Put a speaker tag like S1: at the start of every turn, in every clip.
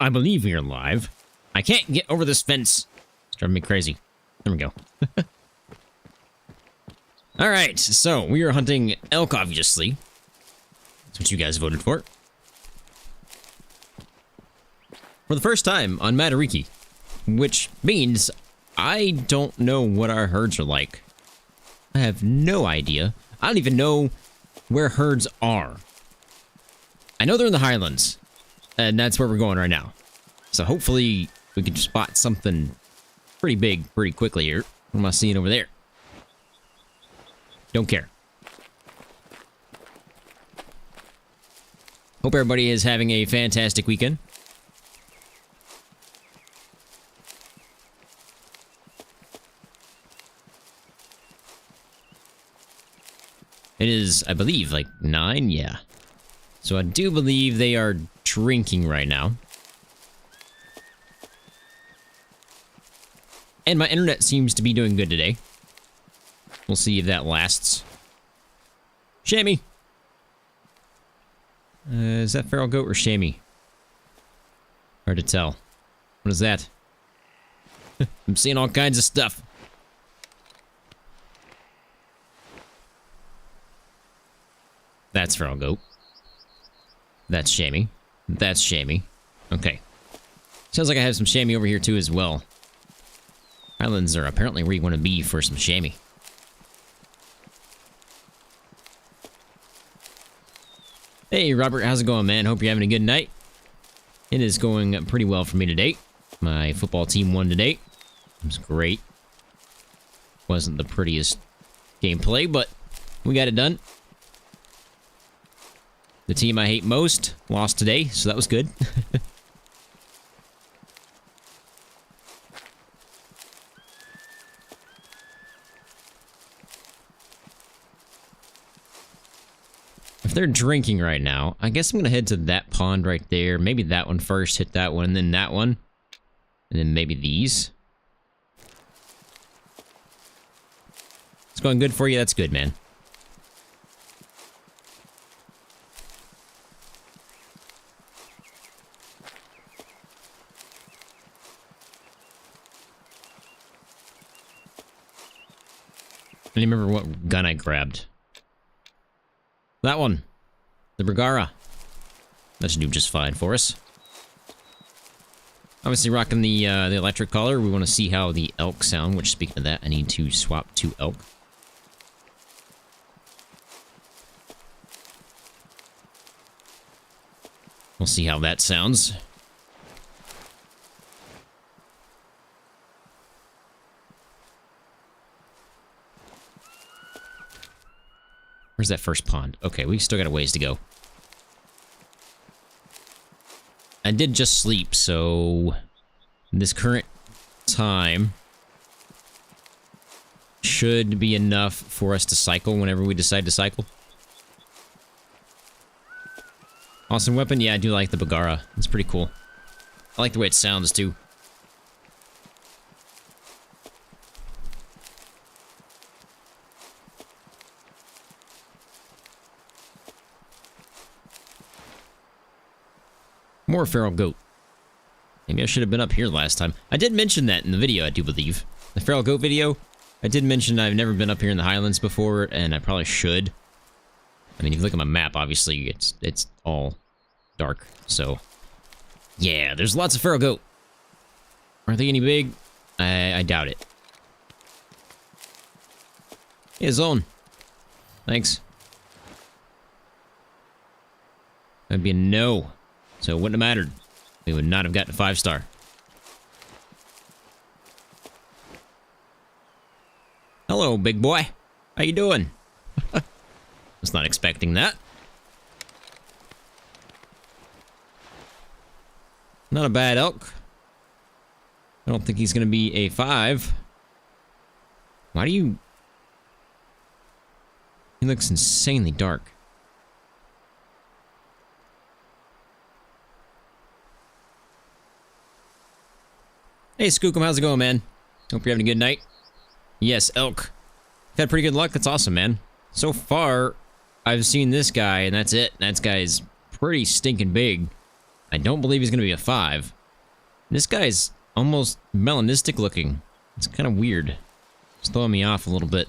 S1: I believe we are live. I can't get over this fence. It's driving me crazy. There we go. Alright, so we are hunting elk, obviously. That's what you guys voted for. For the first time on Matariki. Which means I don't know what our herds are like. I have no idea. I don't even know where herds are. I know they're in the Highlands. And that's where we're going right now. So hopefully we can spot something pretty big pretty quickly here. What am I seeing over there? Don't care. Hope everybody is having a fantastic weekend. It is, I believe, like 9? Yeah. So I do believe they are drinking right now. And my internet seems to be doing good today. We'll see if that lasts. Shammy! Is that feral goat or Shammy? Hard to tell. What is that? I'm seeing all kinds of stuff. That's feral goat. That's Shammy. That's Shammy. Okay. Sounds like I have some Shammy over here too as well. Highlands are apparently where you want to be for some Shammy. Hey Robert, how's it going, man? Hope you're having a good night. It is going pretty well for me today. My football team won today. It was great. Wasn't the prettiest gameplay, but we got it done. The team I hate most lost today, so that was good. If they're drinking right now, I guess I'm going to head to that pond right there. Maybe that one first, hit that one, and then that one. And then maybe these. It's going good for you? That's good, man. I don't remember what gun I grabbed. That one. The Bergara. That should do just fine for us. Obviously rocking the electric collar. We want to see how the elk sound, which speaking of that, I need to swap to elk. We'll see how that sounds. Where's that first pond? Okay, we still got a ways to go. I did just sleep, so this current time should be enough for us to cycle whenever we decide to cycle. Awesome weapon? Yeah, I do like the Bergara. It's pretty cool. I like the way it sounds, too. More feral goat. Maybe I should have been up here last time. I did mention that in the video, I do believe. The feral goat video. I did mention I've never been up here in the Highlands before, and I probably should. I mean, if you look at my map, obviously, it's all dark. So, yeah, there's lots of feral goat. Are they any big? I doubt it. Yeah, Zone. Thanks. That'd be a no. So it wouldn't have mattered. We would not have gotten a 5-star. Hello, big boy. How you doing? Was not expecting that. Not a bad elk. I don't think he's going to be a 5. Why do you... He looks insanely dark. Hey, Skookum, how's it going, man? Hope you're having a good night. Yes, elk. You've had pretty good luck. That's awesome, man. So far, I've seen this guy, and that's it. That guy's pretty stinking big. I don't believe he's going to be a 5. This guy's almost melanistic looking. It's kind of weird. It's throwing me off a little bit.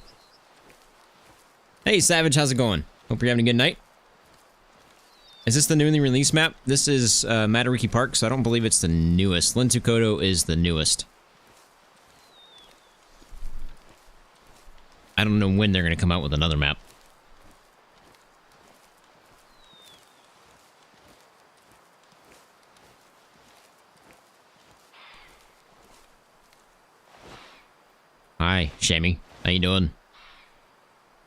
S1: Hey, Savage, how's it going? Hope you're having a good night. Is this the newly released map? This is Matariki Park, so I don't believe it's the newest. Lintukoto is the newest. I don't know when they're going to come out with another map. Hi, Shammy. How you doing?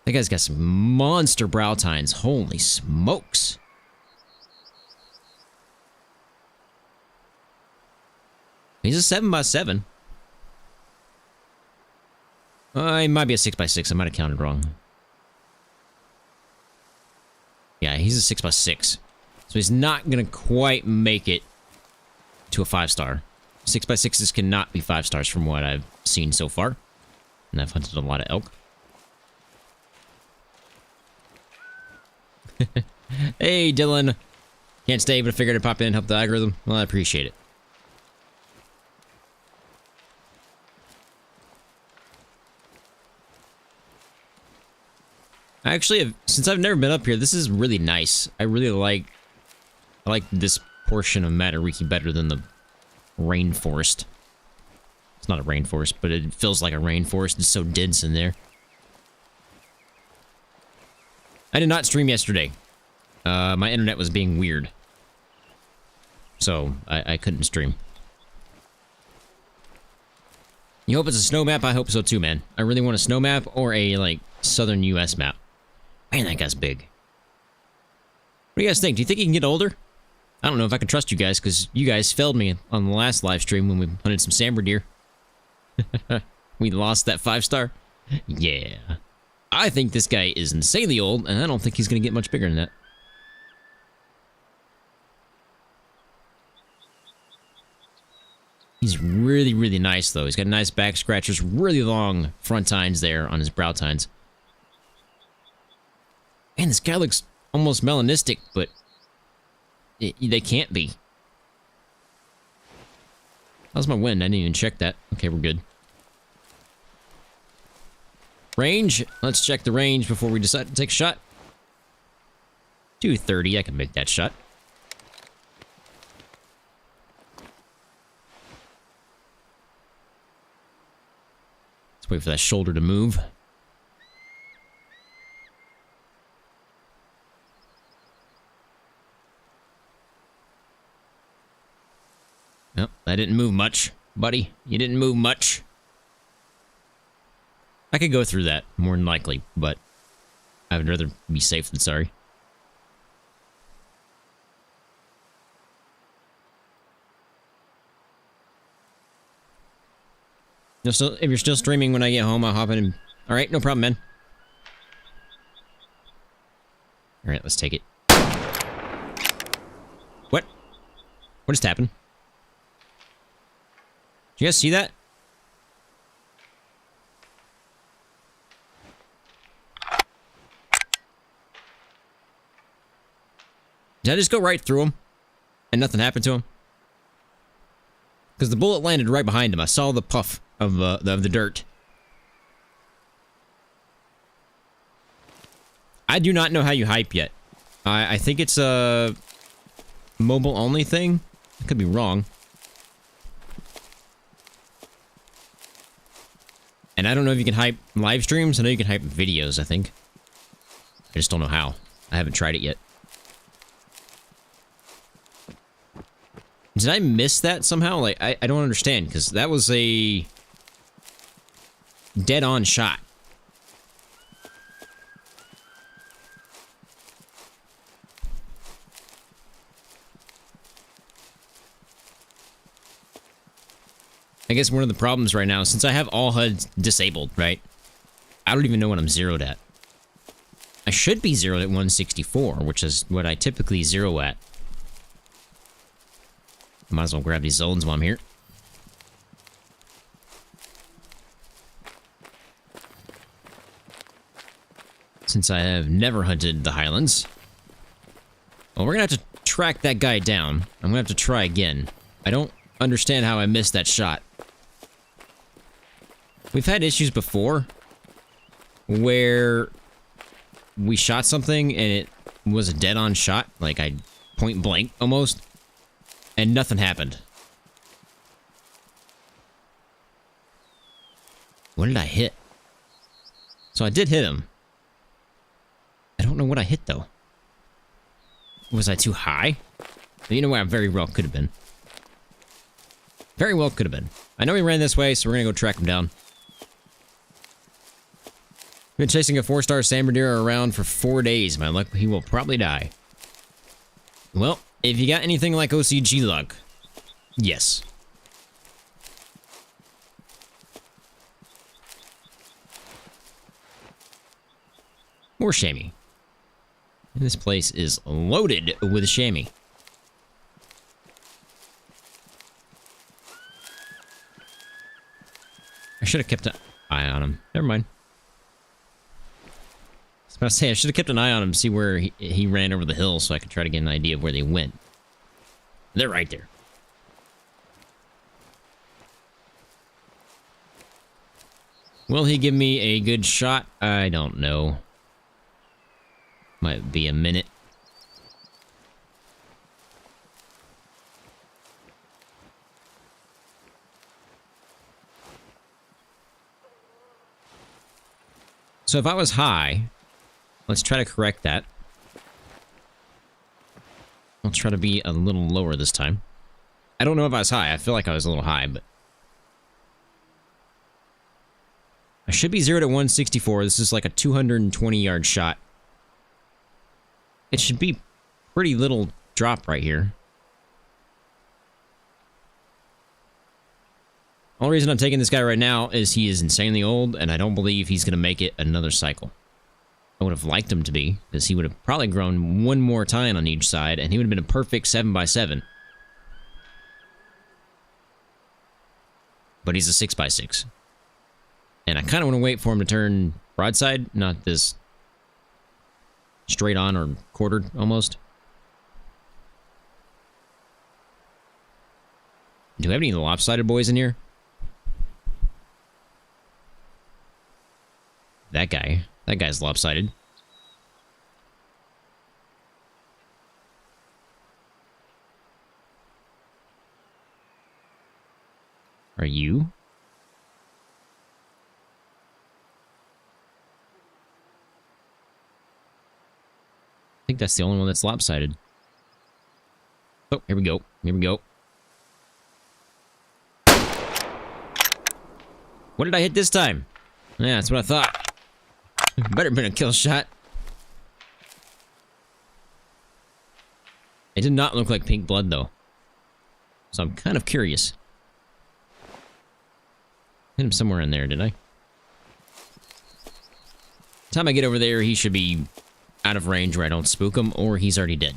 S1: That guy's got some monster brow tines. Holy smokes. He's a 7x7. He might be a 6x6. I might have counted wrong. Yeah, he's a 6x6. So he's not going to quite make it to a 5-star. 6x6s cannot be 5 stars from what I've seen so far. And I've hunted a lot of elk. Hey, Dylan. Can't stay, but I figured I'd pop in and help the algorithm. Well, I appreciate it. Actually, since I've never been up here, this is really nice. I like this portion of Matariki better than the rainforest. It's not a rainforest, but it feels like a rainforest. It's so dense in there. I did not stream yesterday. My internet was being weird. So, I couldn't stream. You hope it's a snow map? I hope so too, man. I really want a snow map or a, like, southern US map. Man, that guy's big. What do you guys think? Do you think he can get older? I don't know if I can trust you guys, because you guys failed me on the last live stream when we hunted some sambar deer. We lost that 5-star. Yeah. I think this guy is insanely old, and I don't think he's going to get much bigger than that. He's really, really nice, though. He's got nice back scratchers, really long front tines there on his brow tines. Man, this guy looks almost melanistic, but they can't be. How's my wind? I didn't even check that. Okay, we're good. Range. Let's check the range before we decide to take a shot. 230. I can make that shot. Let's wait for that shoulder to move. Nope, that didn't move much, buddy. You didn't move much. I could go through that, more than likely, but I would rather be safe than sorry. If you're still streaming when I get home, I'll hop in and... Alright, no problem, man. Alright, let's take it. What? What just happened? Did you guys see that? Did I just go right through him? And nothing happened to him? Because the bullet landed right behind him. I saw the puff of the dirt. I do not know how you hype yet. I think it's a mobile only thing. I could be wrong. And I don't know if you can hype live streams. I know you can hype videos, I think. I just don't know how. I haven't tried it yet. Did I miss that somehow? Like, I don't understand, because that was a dead-on shot. I guess one of the problems right now, since I have all HUDs disabled, right? I don't even know what I'm zeroed at. I should be zeroed at 164, which is what I typically zero at. Might as well grab these zones while I'm here. Since I have never hunted the Highlands. Well, we're gonna have to track that guy down. I'm gonna have to try again. I don't understand how I missed that shot. We've had issues before where we shot something and it was a dead-on shot, like I point blank almost, and nothing happened. What did I hit? So I did hit him. I don't know what I hit, though. Was I too high? You know what? I very well could have been. Very well could have been. I know he ran this way, so we're gonna go track him down. Been chasing a 4-star San Bernardino around for 4 days. My luck, he will probably die. Well, if you got anything like OCG luck, yes. More chamois. This place is loaded with chamois. I should have kept an eye on him. Never mind. I was about to say, I should have kept an eye on him, see where he ran over the hill so I could try to get an idea of where they went. They're right there. Will he give me a good shot? I don't know. Might be a minute. So if I was high, let's try to correct that. I'll try to be a little lower this time. I don't know if I was high. I feel like I was a little high, but... I should be 0 to 164. This is like a 220-yard shot. It should be pretty little drop right here. Only reason I'm taking this guy right now is he is insanely old, and I don't believe he's going to make it another cycle. I would have liked him to be, because he would have probably grown one more tine on each side, and he would have been a perfect 7x7. But he's a 6x6. And I kind of want to wait for him to turn broadside, not this straight on or quartered almost. Do we have any lopsided boys in here? That guy's lopsided. Are you? I think that's the only one that's lopsided. Oh, here we go. Here we go. What did I hit this time? Yeah, that's what I thought. Better been a kill shot. It did not look like pink blood, though. So I'm kind of curious. Hit him somewhere in there, did I? The time I get over there, he should be out of range where I don't spook him, or he's already dead.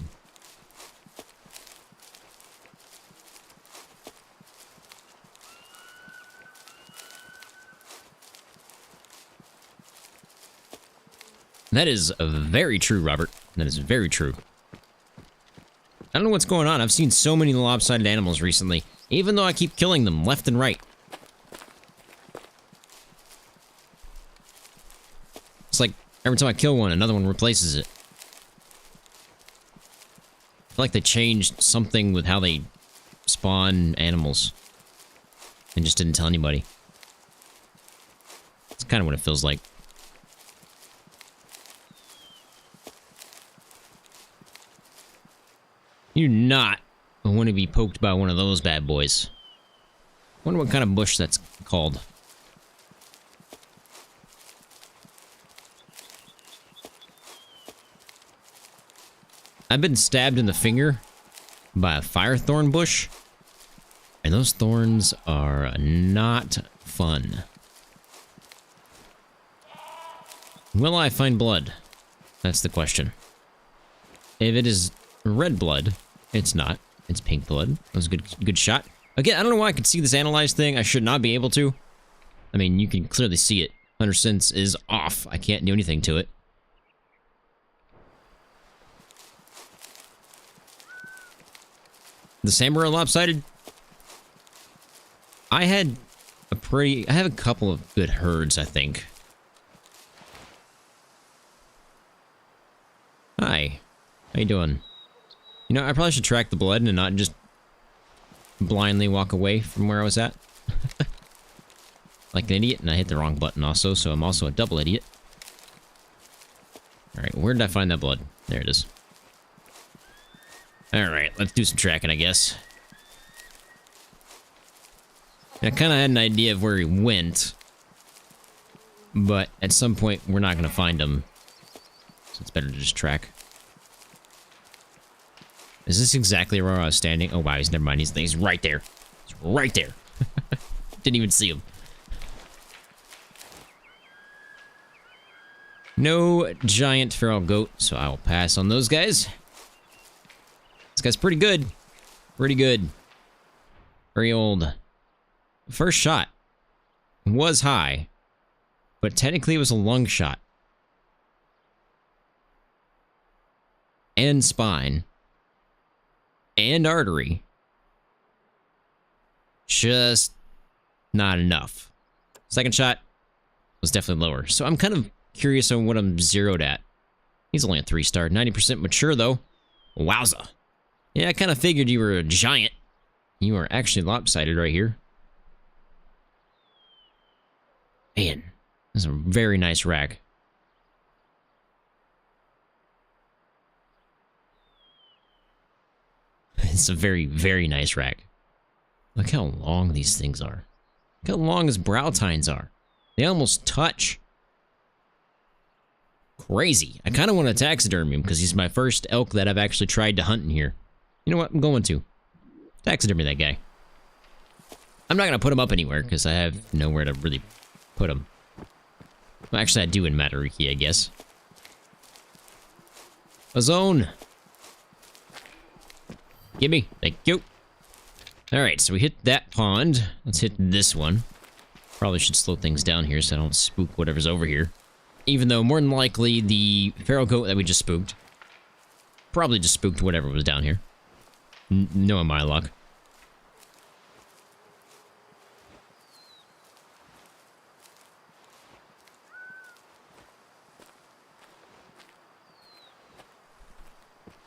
S1: That is very true, Robert. That is very true. I don't know what's going on. I've seen so many lopsided animals recently, even though I keep killing them left and right. It's like every time I kill one, another one replaces it. I feel like they changed something with how they spawn animals and just didn't tell anybody. It's kind of what it feels like. You do not want to be poked by one of those bad boys. Wonder what kind of bush that's called. I've been stabbed in the finger by a firethorn bush, and those thorns are not fun. Will I find blood? That's the question. If it is red blood, it's not. It's pink blood. That was a good shot. Again, I don't know why I could see this analyze thing. I should not be able to. I mean, you can clearly see it. 100 cents is off. I can't do anything to it. The samurai lopsided. I have a couple of good herds, I think. Hi. How you doing? You know, I probably should track the blood and not just blindly walk away from where I was at. Like an idiot, and I hit the wrong button also, so I'm also a double idiot. Alright, where did I find that blood? There it is. Alright, let's do some tracking, I guess. I kind of had an idea of where he went, but at some point we're not going to find him, so it's better to just track. Is this exactly where I was standing? Oh wow, never mind, he's right there. He's right there. Didn't even see him. No giant feral goat, so I will pass on those guys. This guy's pretty good. Pretty good. Very old. First shot was high, but technically it was a lung shot. And spine. And artery. Just not enough. Second shot was definitely lower. So I'm kind of curious on what I'm zeroed at. He's only a 3-star. 90% mature, though. Wowza. Yeah, I kind of figured you were a giant. You are actually lopsided right here. Man, this is a very nice rack. It's a very, very nice rack. Look how long these things are. Look how long his brow tines are. They almost touch. Crazy. I kind of want to taxidermy him because he's my first elk that I've actually tried to hunt in here. You know what? I'm going to. Taxidermy that guy. I'm not going to put him up anywhere because I have nowhere to really put him. Well, actually, I do in Matariki, I guess. A zone. Gimme. Thank you. Alright, so we hit that pond. Let's hit this one. Probably should slow things down here so I don't spook whatever's over here. Even though, more than likely, the feral goat that we just spooked probably just spooked whatever was down here. Knowing my luck.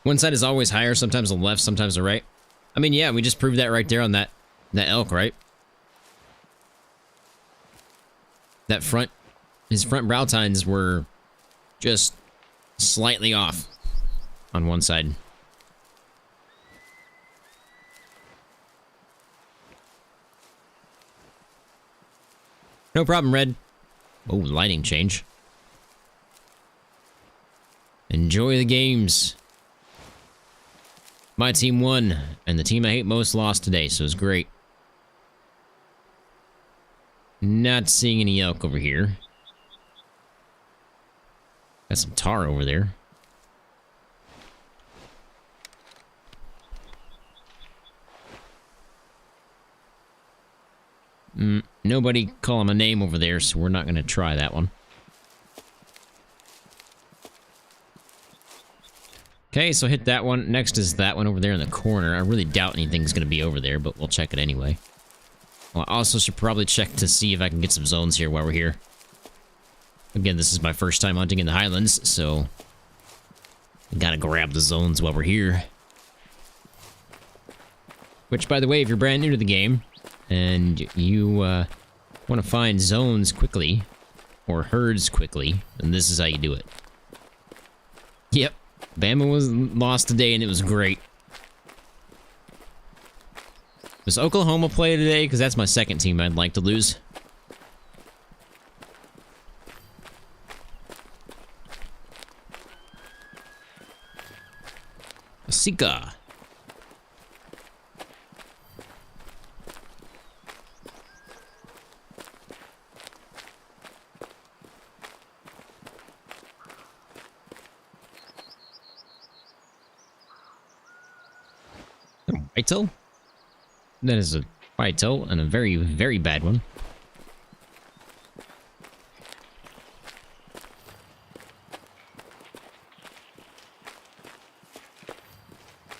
S1: One side is always higher, sometimes the left, sometimes the right. I mean, yeah, we just proved that right there on that elk, right? That his front brow tines were just slightly off on one side. No problem, Red. Oh, lighting change. Enjoy the games. My team won, and the team I hate most lost today, so it's great. Not seeing any elk over here. Got some tar over there. Nobody call him a name over there, so we're not going to try that one. Okay, so hit that one. Next is that one over there in the corner. I really doubt anything's going to be over there, but we'll check it anyway. Well, I also should probably check to see if I can get some zones here while we're here. Again, this is my first time hunting in the Highlands, so gotta grab the zones while we're here. Which, by the way, if you're brand new to the game and you want to find zones quickly or herds quickly, then this is how you do it. Yep. Bama was lost today, and it was great. Does Oklahoma play today? Because that's my second team I'd like to lose. Sika. Whitetail? That is a whitetail, and a very, very bad one.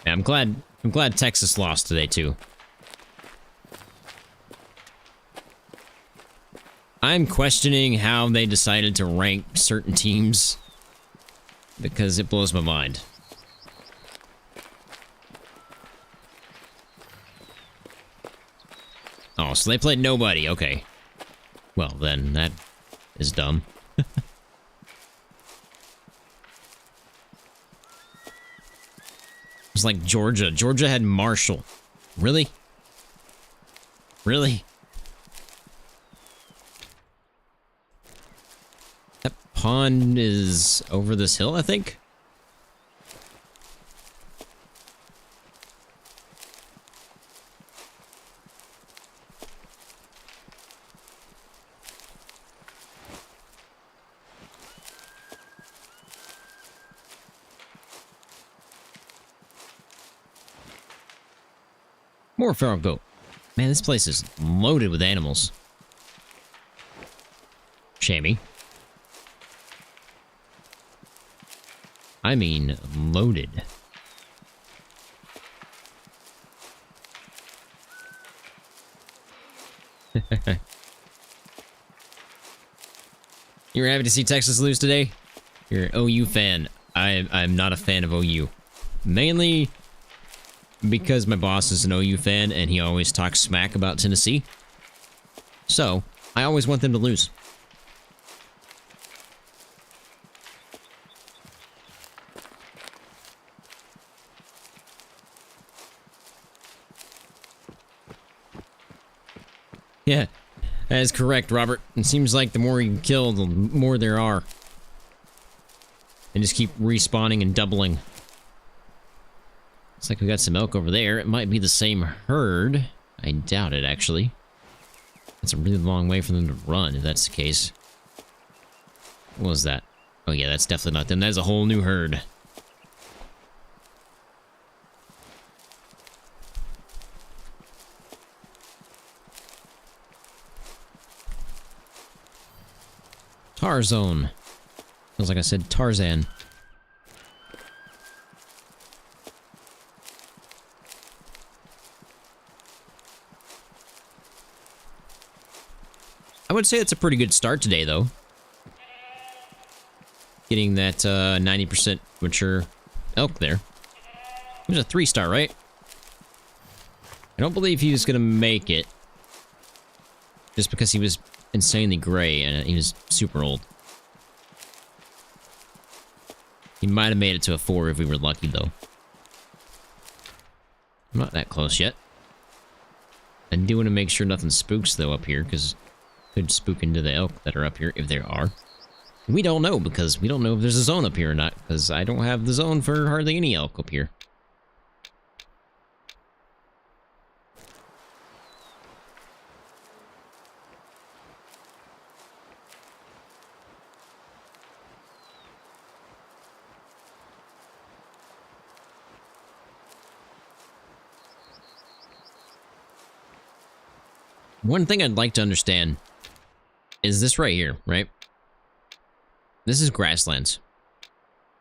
S1: Yeah, I'm glad I'm glad Texas lost today, too. I'm questioning how they decided to rank certain teams, because it blows my mind. Oh, so they played nobody. Okay. Well, then, that is dumb. It's like Georgia. Georgia had Marshall. Really? Really? That pond is over this hill, I think? More feral goat. Man, this place is loaded with animals. Shamey. I mean, loaded. You were happy to see Texas lose today? You're an OU fan. I'm not a fan of OU. Mainly because my boss is an OU fan and he always talks smack about Tennessee. So, I always want them to lose. Yeah, that is correct, Robert. It seems like the more you kill, the more there are. And just keep respawning and doubling. Looks like we got some elk over there. It might be the same herd. I doubt it, actually. That's a really long way for them to run, if that's the case. What was that? Oh yeah, that's definitely not them. That is a whole new herd. Tarzone. Feels like I said Tarzan. I would say it's a pretty good start today, though. Getting that 90% mature elk there. It was a 3-star, right? I don't believe he was going to make it. Just because he was insanely gray and he was super old. He might have made it to a 4 if we were lucky, though. I'm not that close yet. I do want to make sure nothing spooks, though, up here, because could spook into the elk that are up here, if there are. We don't know, because we don't know if there's a zone up here or not, because I don't have the zone for hardly any elk up here. One thing I'd like to understand is this right here, right? This is grasslands.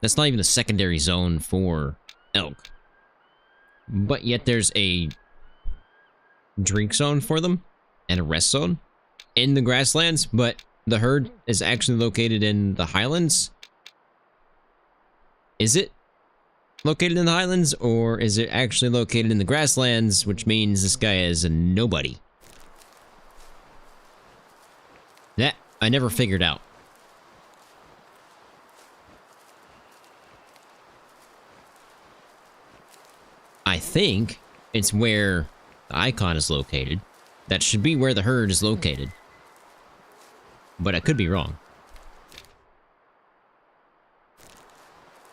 S1: That's not even a secondary zone for elk. But yet there's a drink zone for them and a rest zone in the grasslands, but the herd is actually located in the Highlands. Is it located in the Highlands, or is it actually located in the grasslands, which means this guy is a nobody? That I never figured out. I think it's where the icon is located. That should be where the herd is located. But I could be wrong.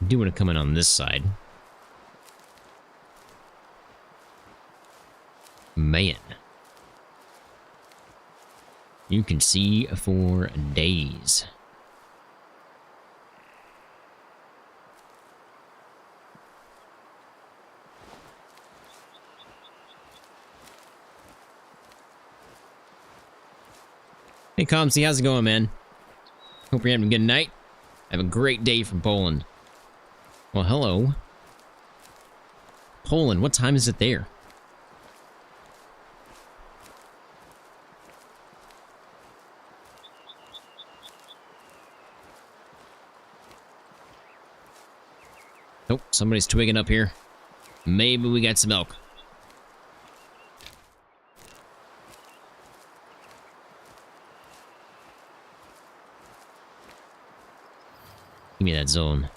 S1: I do want to come in on this side. Man. You can see for days. Hey, Comsy, how's it going, man? Hope you're having a good night. Have a great day from Poland. Well, hello. Poland. What time is it there? Nope, somebody's twigging up here. Maybe we got some elk. Give me that zone.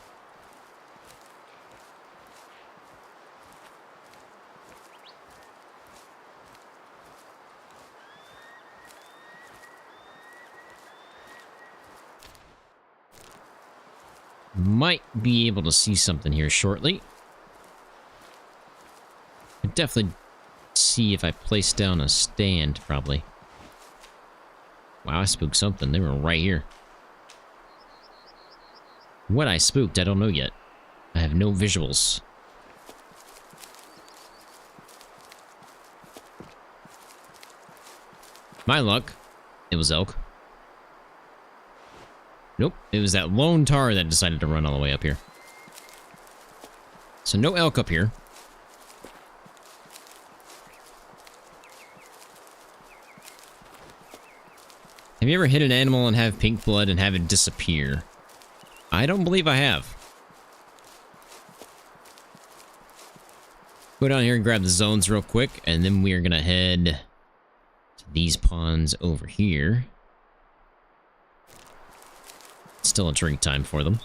S1: Might be able to see something here shortly. I'd definitely see if I place down a stand, probably. Wow, I spooked something. They were right here. What I spooked, I don't know yet. I have no visuals. My luck, it was elk. Nope, it was that lone tar that decided to run all the way up here. So no elk up here. Have you ever hit an animal and have pink blood and have it disappear? I don't believe I have. Go down here and grab the zones real quick, and then we are gonna head to these ponds over here. Still a drink time for them.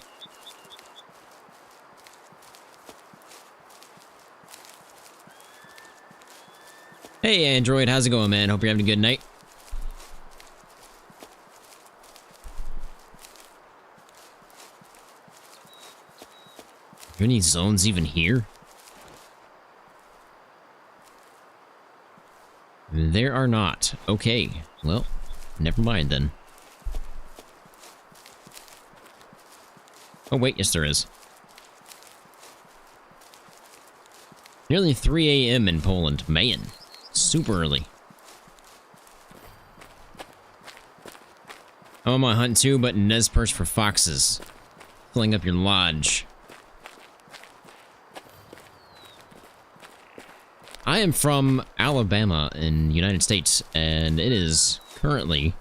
S1: Hey Android, how's it going, man? Hope you're having a good night. Are there any zones even here? There are not. Okay, well, never mind then. Oh wait, yes there is. Nearly 3 a.m. in Poland. Man, super early. I'm on my hunt too, but Nez Perch for foxes. Filling up your lodge. I am from Alabama in the United States, and it is currently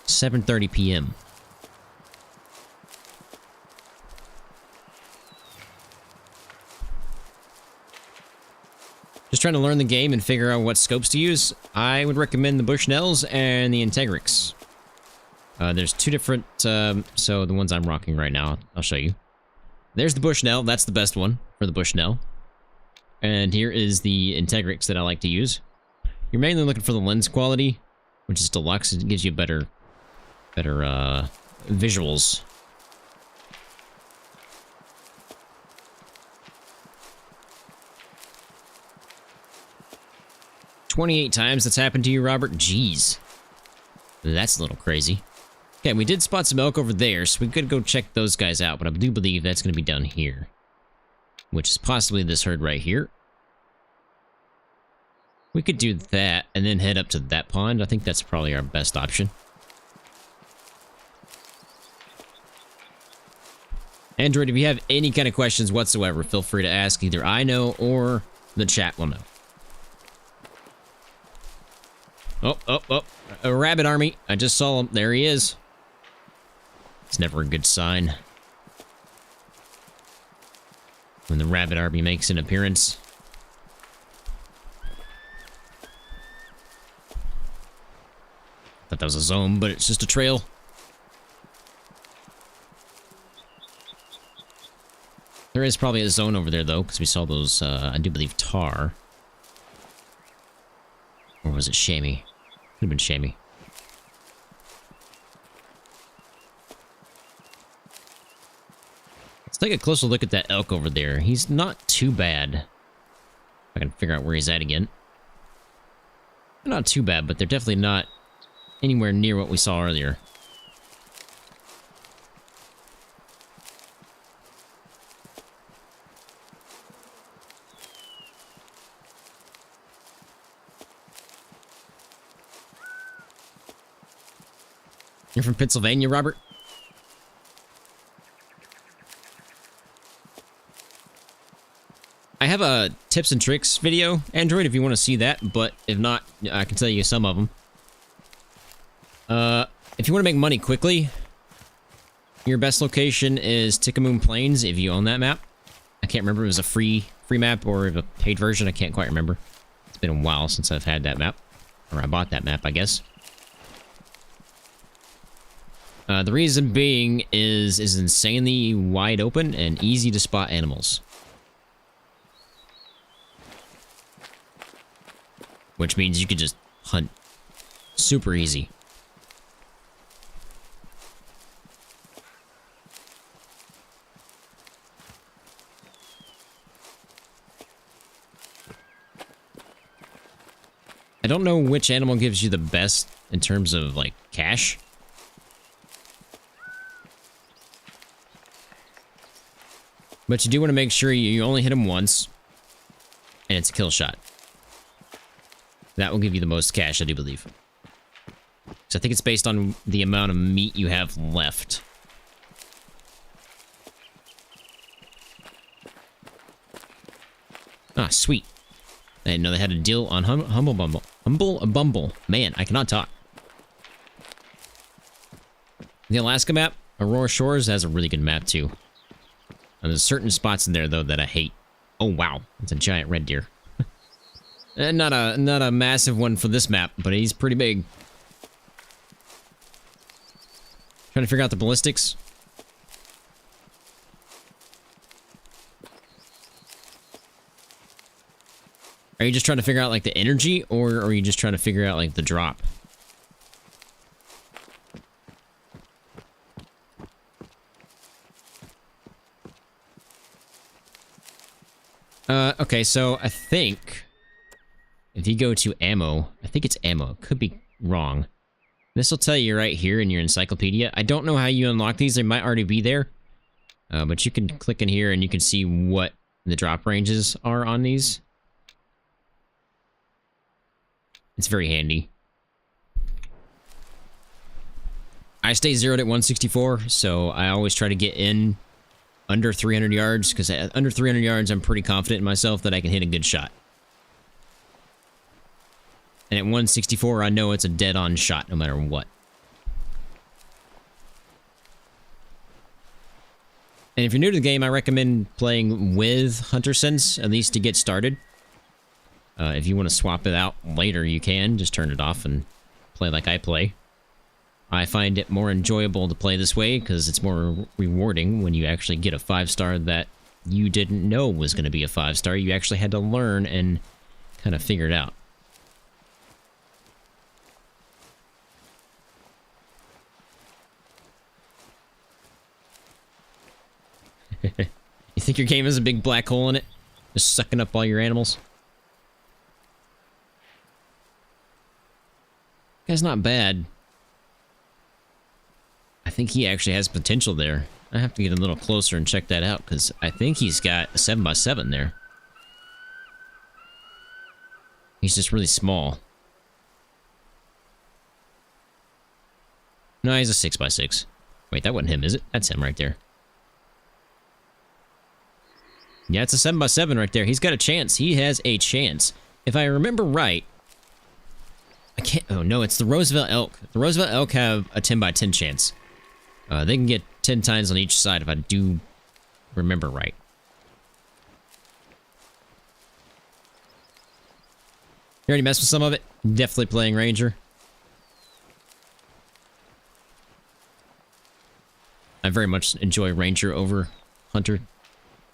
S1: 7:30 p.m. Just trying to learn the game and figure out what scopes to use. I would recommend the Bushnells and the Integrix. There's two different, so the ones I'm rocking right now, I'll show you. There's the Bushnell, that's the best one for the Bushnell. And here is the Integrix that I like to use. You're mainly looking for the lens quality, which is deluxe. It gives you better visuals. "28 times that's happened to you, Robert? Jeez. That's a little crazy. Okay, we did spot some elk over there, so we could go check those guys out, but I do believe that's going to be down here. Which is possibly this herd right here. We could do that, and then head up to that pond. I think that's probably our best option. Android, if you have any kind of questions whatsoever, feel free to ask. Either I know, or the chat will know. Oh, a rabbit army. I just saw him. There he is. It's never a good sign when the rabbit army makes an appearance. Thought that was a zone, but it's just a trail. There is probably a zone over there, though, because we saw those, I do believe, tar. Or was it chamois? Could have been chamois. Let's take a closer look at that elk over there. He's not too bad. If I can figure out where he's at again. They're not too bad, but they're definitely not anywhere near what we saw earlier. You're from Pennsylvania, Robert? I have a tips and tricks video, Android, if you want to see that, but if not, I can tell you some of them. If you want to make money quickly, your best location is Tickamoon Plains, if you own that map. I can't remember if it was a free map or a paid version, I can't quite remember. It's been a while since I've had that map, or I bought that map, I guess. The reason being is insanely wide open and easy to spot animals. Which means you could just hunt super easy. I don't know which animal gives you the best in terms of, like, cash. But you do want to make sure you only hit him once, and it's a kill shot. That will give you the most cash, I do believe. So I think it's based on the amount of meat you have left. Ah, sweet. I didn't know they had a deal on Humble Bumble. Humble Bumble. Man, I cannot talk. The Alaska map, Aurora Shores, has a really good map, too. And there's certain spots in there, though, that I hate. Oh, wow. It's a giant red deer. And not a massive one for this map, but he's pretty big. Trying to figure out the ballistics. Are you just trying to figure out, like, the energy, or are you just trying to figure out, like, the drop? Okay, so I think if you go to ammo, I think it's ammo. Could be wrong. This will tell you right here in your encyclopedia. I don't know how you unlock these. They might already be there. But you can click in here and you can see what the drop ranges are on these. It's very handy. I stay zeroed at 164, so I always try to get in under 300 yards, because at under 300 yards, I'm pretty confident in myself that I can hit a good shot. And at 164, I know it's a dead-on shot, no matter what. And if you're new to the game, I recommend playing with Hunter Sense, at least to get started. If you want to swap it out later, you can. Just turn it off and play like I play. I find it more enjoyable to play this way because it's more rewarding when you actually get a 5-star that you didn't know was going to be a 5-star. You actually had to learn and kind of figure it out. You think your game has a big black hole in it? Just sucking up all your animals? Guy's not bad. I think he actually has potential there. I have to get a little closer and check that out, because I think he's got a 7x7 there. He's just really small. No, he's a 6x6. Wait, that wasn't him, is it? That's him right there. Yeah, it's a 7x7 right there. He's got a chance. He has a chance. If I remember right, I can't... Oh, no, it's the Roosevelt Elk. The Roosevelt Elk have a 10x10 chance. They can get 10 times on each side if I do remember right. You already messed with some of it? Definitely playing Ranger. I very much enjoy Ranger over Hunter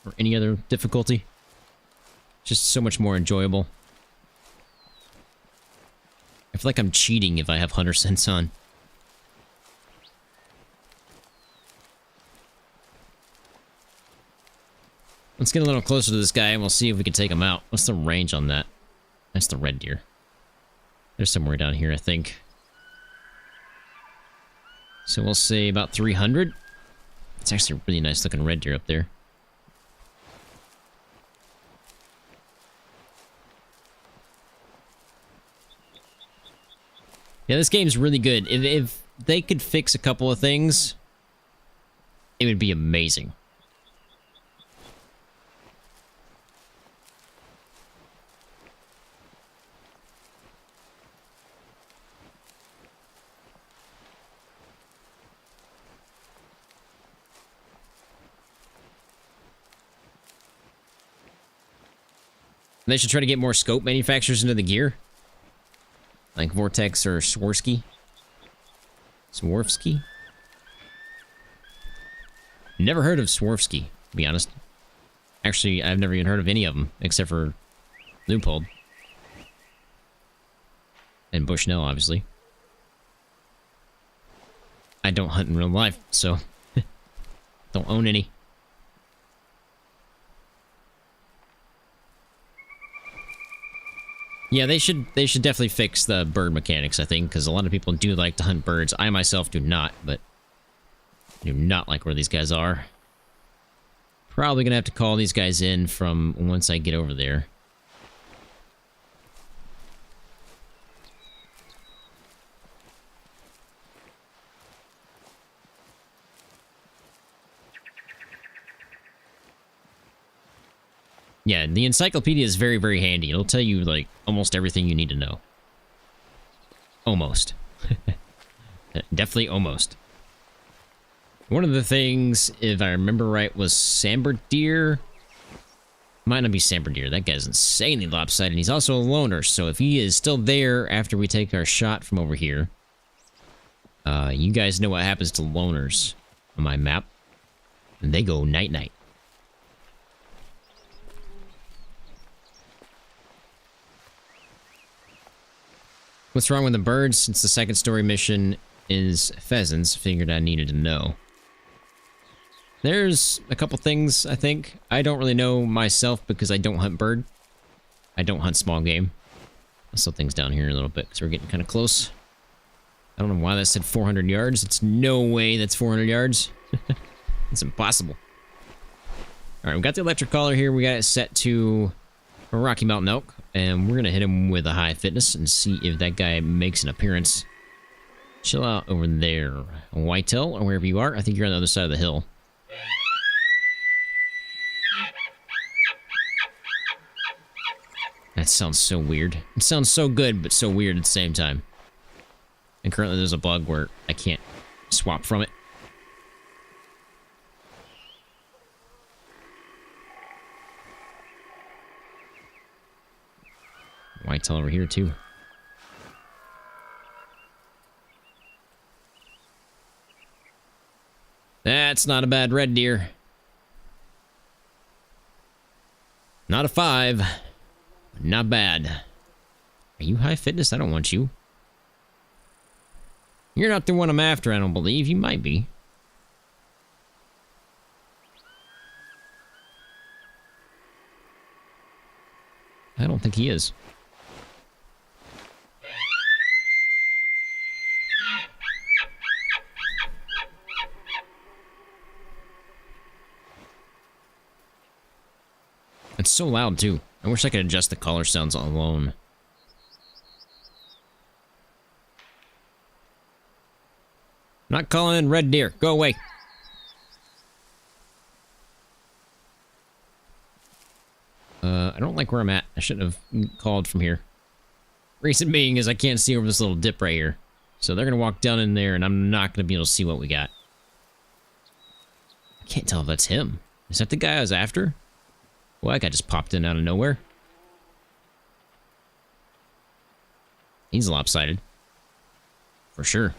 S1: or any other difficulty. Just so much more enjoyable. I feel like I'm cheating if I have Hunter Sense on. Let's get a little closer to this guy and we'll see if we can take him out. What's the range on that? That's the red deer. They're somewhere down here, I think. So we'll say about 300. It's actually a really nice looking red deer up there. Yeah, this game's really good. If they could fix a couple of things, it would be amazing. They should try to get more scope manufacturers into the gear. Like Vortex or Swarovski. Swarovski? Never heard of Swarovski, to be honest. Actually, I've never even heard of any of them, except for Loopold. And Bushnell, obviously. I don't hunt in real life, so don't own any. Yeah, they should definitely fix the bird mechanics, I think, because a lot of people do like to hunt birds. I myself do not, but I do not like where these guys are. Probably gonna have to call these guys in from once I get over there. Yeah, the encyclopedia is very, very handy. It'll tell you, like, almost everything you need to know. Almost. Definitely almost. One of the things, if I remember right, was sambar deer. Might not be sambar deer. That guy's insanely lopsided. And he's also a loner, so if he is still there after we take our shot from over here, you guys know what happens to loners on my map. And they go night-night. What's wrong with the birds? Since the second story mission is pheasants, figured I needed to know. There's a couple things, I think. I don't really know myself because I don't hunt bird. I don't hunt small game. I'll slow things down here a little bit because we're getting kind of close. I don't know why that said 400 yards. It's no way that's 400 yards. It's impossible. Alright, we got the electric collar here. We got it set to a Rocky Mountain Elk. And we're going to hit him with a high fitness and see if that guy makes an appearance. Chill out over there. Whitetail, or wherever you are. I think you're on the other side of the hill. That sounds so weird. It sounds so good, but so weird at the same time. And currently there's a bug where I can't swap from it. Whitetail over here, too. That's not a bad red deer. Not a 5. But not bad. Are you high fitness? I don't want you. You're not the one I'm after, I don't believe. You might be. I don't think he is. It's so loud, too. I wish I could adjust the collar sounds alone. Not calling in red deer. Go away. I don't like where I'm at. I shouldn't have called from here. Reason being is I can't see over this little dip right here. So they're going to walk down in there, and I'm not going to be able to see what we got. I can't tell if that's him. Is that the guy I was after? Well, that guy just popped in out of nowhere. He's lopsided. For sure.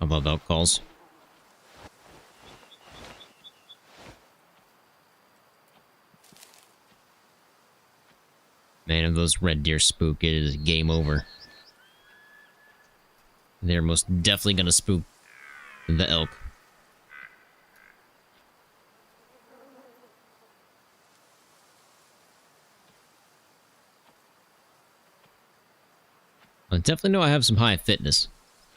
S1: I love elk calls. Man, if those red deer spook, it is game over. They're most definitely gonna spook the elk. I definitely know I have some high fitness.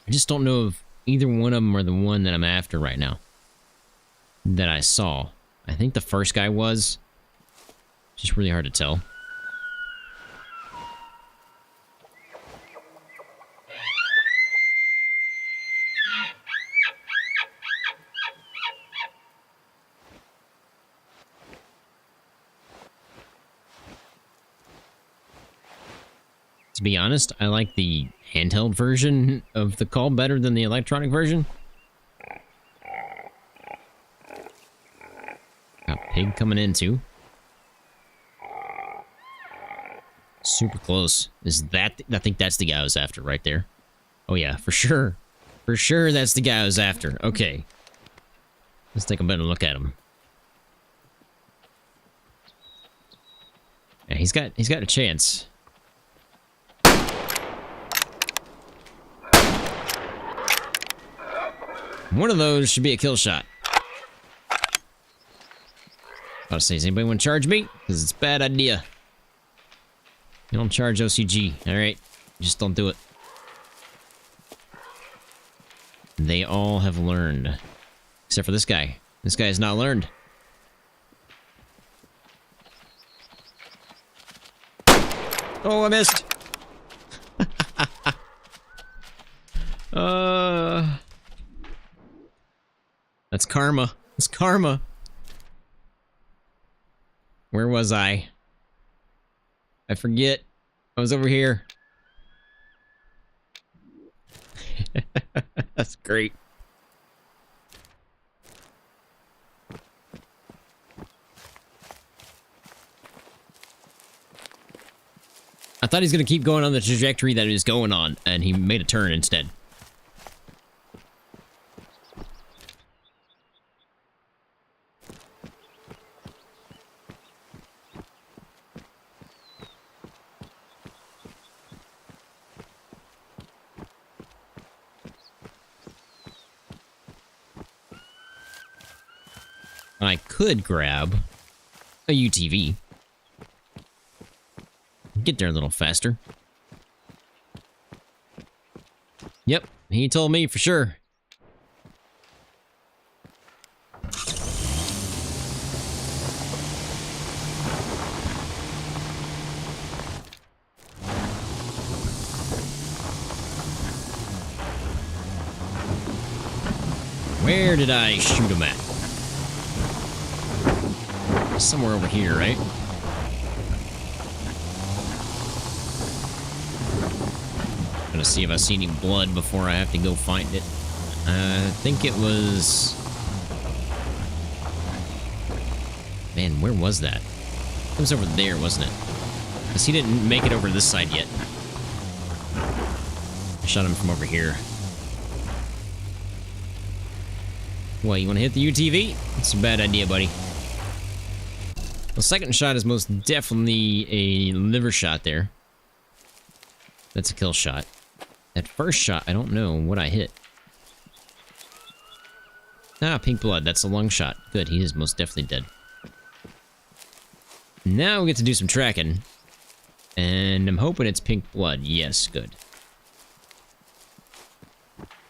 S1: I just don't know if either one of them are the one that I'm after right now. That I saw. I think the first guy was. It's just really hard to tell. To be honest, I like the handheld version of the call better than the electronic version. Got pig coming in too. Super close. Is that... I think that's the guy I was after right there. Oh yeah, for sure. For sure that's the guy I was after. Okay. Let's take a better look at him. Yeah, he's got a chance. One of those should be a kill shot. About to say, does anybody want to charge me? Because it's a bad idea. You don't charge OCG, alright? Just don't do it. They all have learned. Except for this guy. This guy has not learned. Oh, I missed! That's karma. It's karma. Where was I? I forget. I was over here. That's great. I thought he's gonna keep going on the trajectory that he was going on, and he made a turn instead. I could grab a UTV. Get there a little faster. Yep, he told me for sure. Where did I shoot him at? Somewhere over here, right? Gonna see if I see any blood before I have to go find it. I think it was... Man, where was that? It was over there, wasn't it? Because he didn't make it over this side yet. I shot him from over here. What, you want to hit the UTV? It's a bad idea, buddy. The second shot is most definitely a liver shot there. That's a kill shot. That first shot, I don't know what I hit. Ah, pink blood. That's a lung shot. Good, he is most definitely dead. Now we get to do some tracking. And I'm hoping it's pink blood. Yes, good.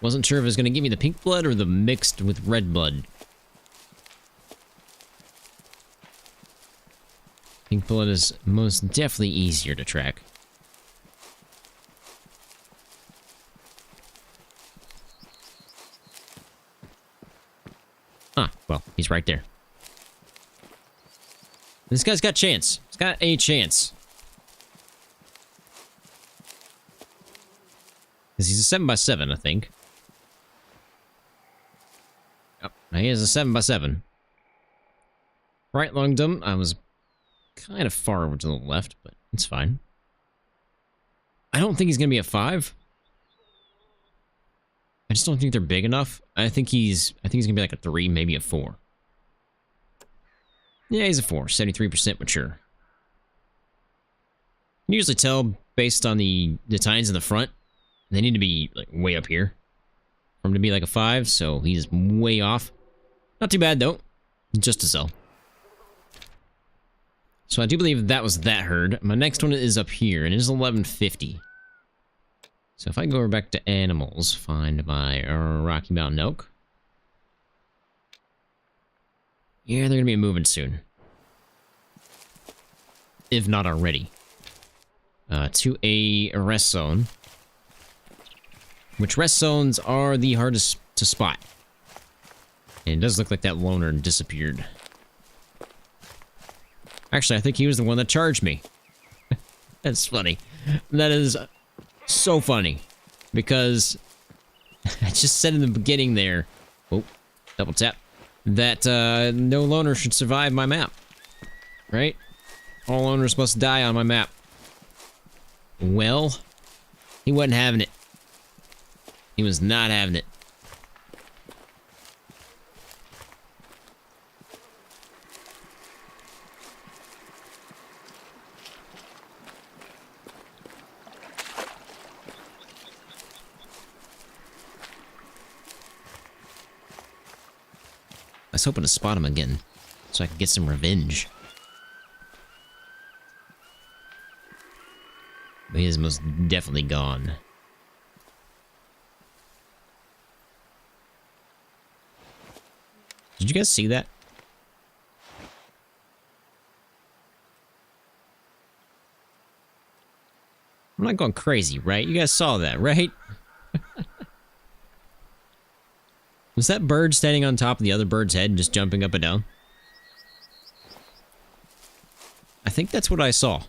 S1: Wasn't sure if it was going to give me the pink blood or the mixed with red blood. Pink blood is most definitely easier to track. Ah, well, he's right there. This guy's got a chance. He's got a chance. Because he's a 7x7, I think. Yep, he is a 7x7. Right lunged him. I was kind of far over to the left, but it's fine. I don't think he's going to be a 5. I just don't think they're big enough. I think he's going to be like a 3, maybe a 4. Yeah, he's a 4, 73% mature. You can usually tell based on the tines in the front. They need to be like way up here for him to be like a 5, so he's way off. Not too bad though, just to sell. So I do believe that was that herd. My next one is up here, and it is 1150. So if I go back to animals, find my Rocky Mountain elk. Yeah, they're gonna be moving soon, if not already. To a rest zone. Which rest zones are the hardest to spot. And it does look like that loner disappeared. Actually, I think he was the one that charged me. That's funny. That is so funny. Because I just said in the beginning there, oh, double tap, that no loner should survive my map. Right? All loners must die on my map. Well, he wasn't having it. He was not having it. I was hoping to spot him again, so I could get some revenge. But he is most definitely gone. Did you guys see that? I'm not going crazy, right? You guys saw that, right? Was that bird standing on top of the other bird's head and just jumping up and down? I think that's what I saw.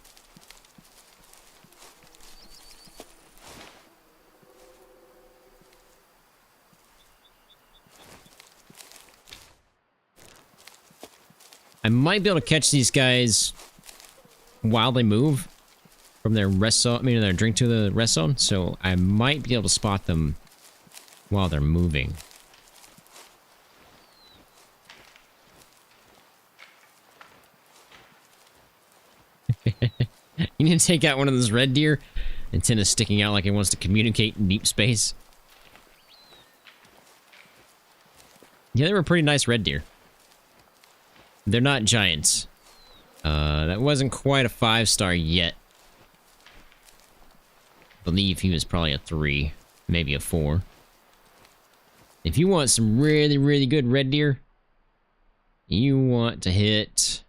S1: I might be able to catch these guys while they move from their rest zone, I mean, their drink to the rest zone, so I might be able to spot them while they're moving. You need to take out one of those red deer. Antenna sticking out like it wants to communicate in deep space. Yeah, they were pretty nice red deer. They're not giants. That wasn't quite a 5-star yet. I believe he was probably a 3, maybe a 4. If you want some really, really good red deer, you want to hit,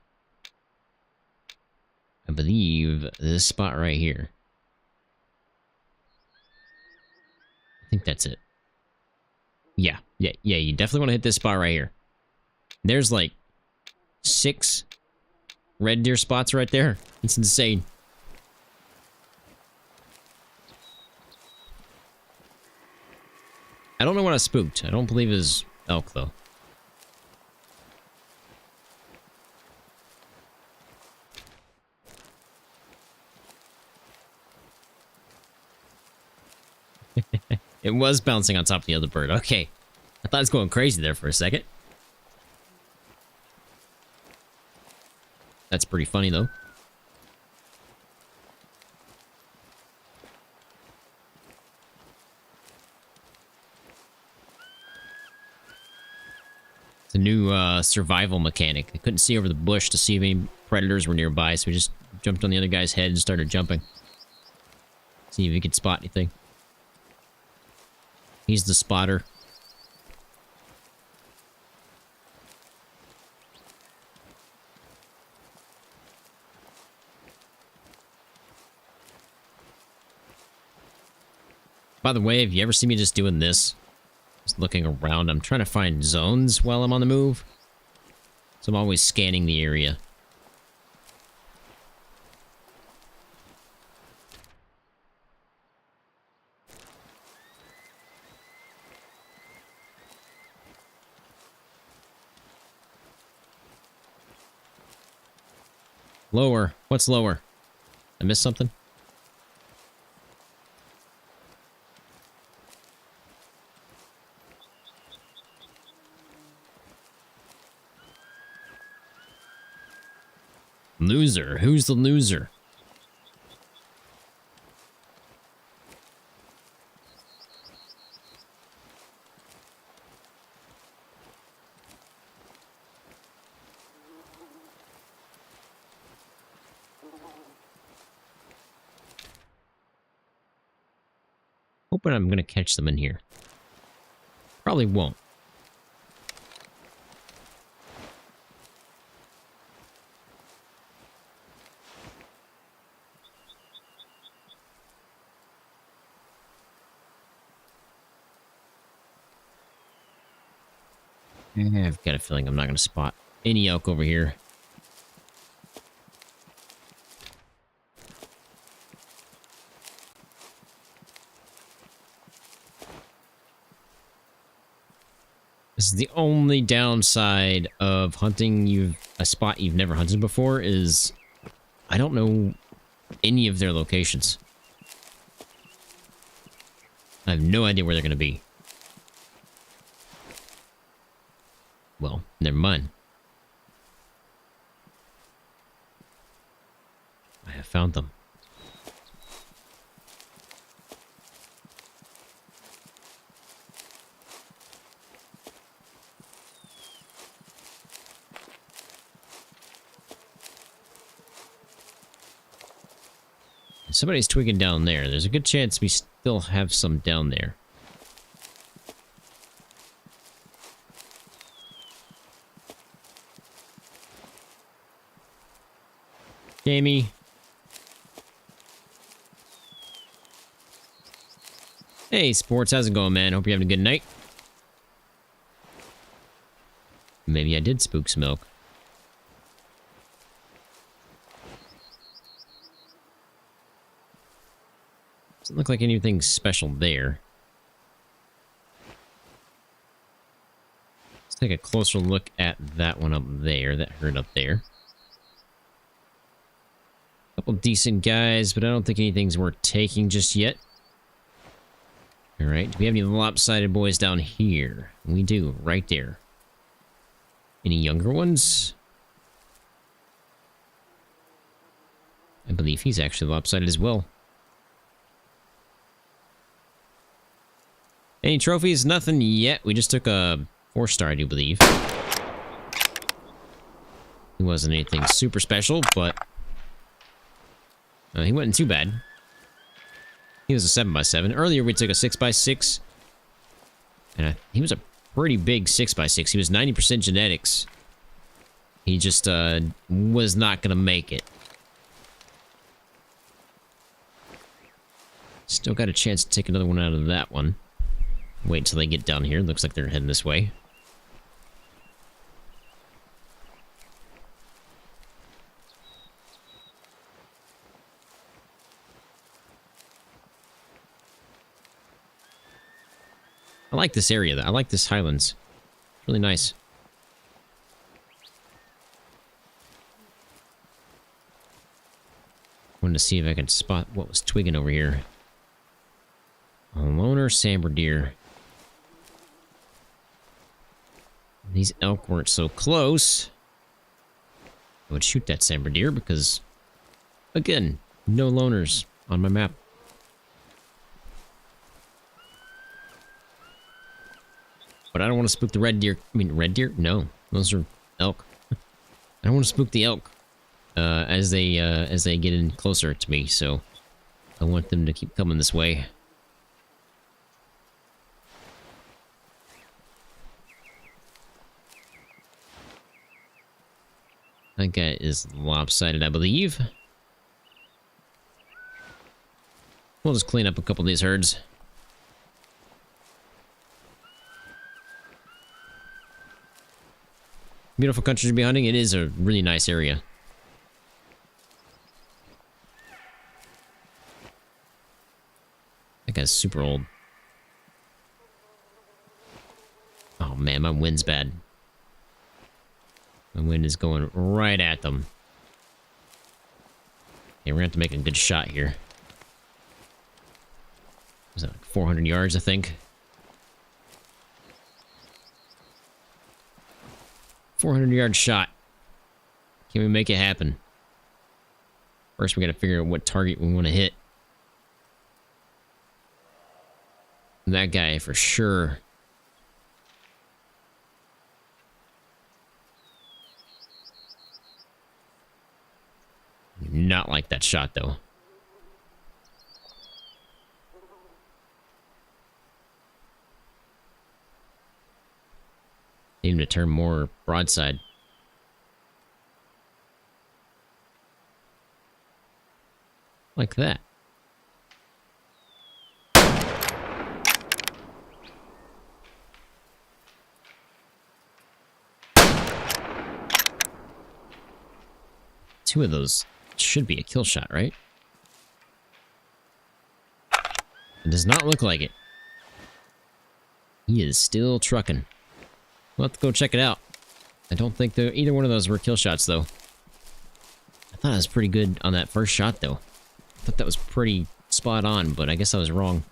S1: I believe, this spot right here. I think that's it. Yeah, you definitely want to hit this spot right here. There's like 6 red deer spots right there. It's insane. I don't know what I spooked. I don't believe it was elk, though. It was bouncing on top of the other bird. Okay. I thought it was going crazy there for a second. That's pretty funny, though. It's a new survival mechanic. I couldn't see over the bush to see if any predators were nearby, so we just jumped on the other guy's head and started jumping. See if we could spot anything. He's the spotter. By the way, have you ever seen me just doing this? Just looking around. I'm trying to find zones while I'm on the move. So I'm always scanning the area. Lower. What's lower? I missed something? Loser. Who's the loser? Hoping I'm gonna catch them in here. Probably won't. I've got a feeling I'm not going to spot any elk over here. This is the only downside of hunting a spot you've never hunted before is I don't know any of their locations. I have no idea where they're going to be. Well, never mind. I have found them. Somebody's twigging down there. There's a good chance we still have some down there. Jamie. Hey, Sports. How's it going, man? Hope you're having a good night. Maybe I did spook some elk. Doesn't look like anything special there. Let's take a closer look at that one up there, that herd up there. Couple decent guys, but I don't think anything's worth taking just yet. Alright, do we have any lopsided boys down here? We do, right there. Any younger ones? I believe he's actually lopsided as well. Any trophies? Nothing yet. We just took a 4-star, I do believe. He wasn't anything super special, but he wasn't too bad. He was a 7x7. Earlier we took a 6x6. And he was a pretty big 6x6. He was 90% genetics. He just was not going to make it. Still got a chance to take another one out of that one. Wait until they get down here. Looks like they're heading this way. I like this area, though. I like this Highlands. Really nice. Wanted to see if I could spot what was twigging over here. A loner samber deer. These elk weren't so close. I would shoot that samber deer because, again, no loners on my map. But I don't want to spook the red deer. I mean, red deer? No, those are elk. I don't want to spook the elk as they get in closer to me. So I want them to keep coming this way. That guy is lopsided, I believe. We'll just clean up a couple of these herds. Beautiful country to be hunting. It is a really nice area. That guy's super old. Oh man, my wind's bad. My wind is going right at them. Yeah, we're gonna have to make a good shot here. Was that like 400 yards, I think? 400-yard shot. Can we make it happen? First, we gotta figure out what target we want to hit. That guy for sure. Not like that shot, though. Need him to turn more broadside. Like that. Two of those should be a kill shot, right? It does not look like it. He is still trucking. We'll have to go check it out. I don't think either one of those were kill shots, though. I thought I was pretty good on that first shot, though. I thought that was pretty spot on, but I guess I was wrong.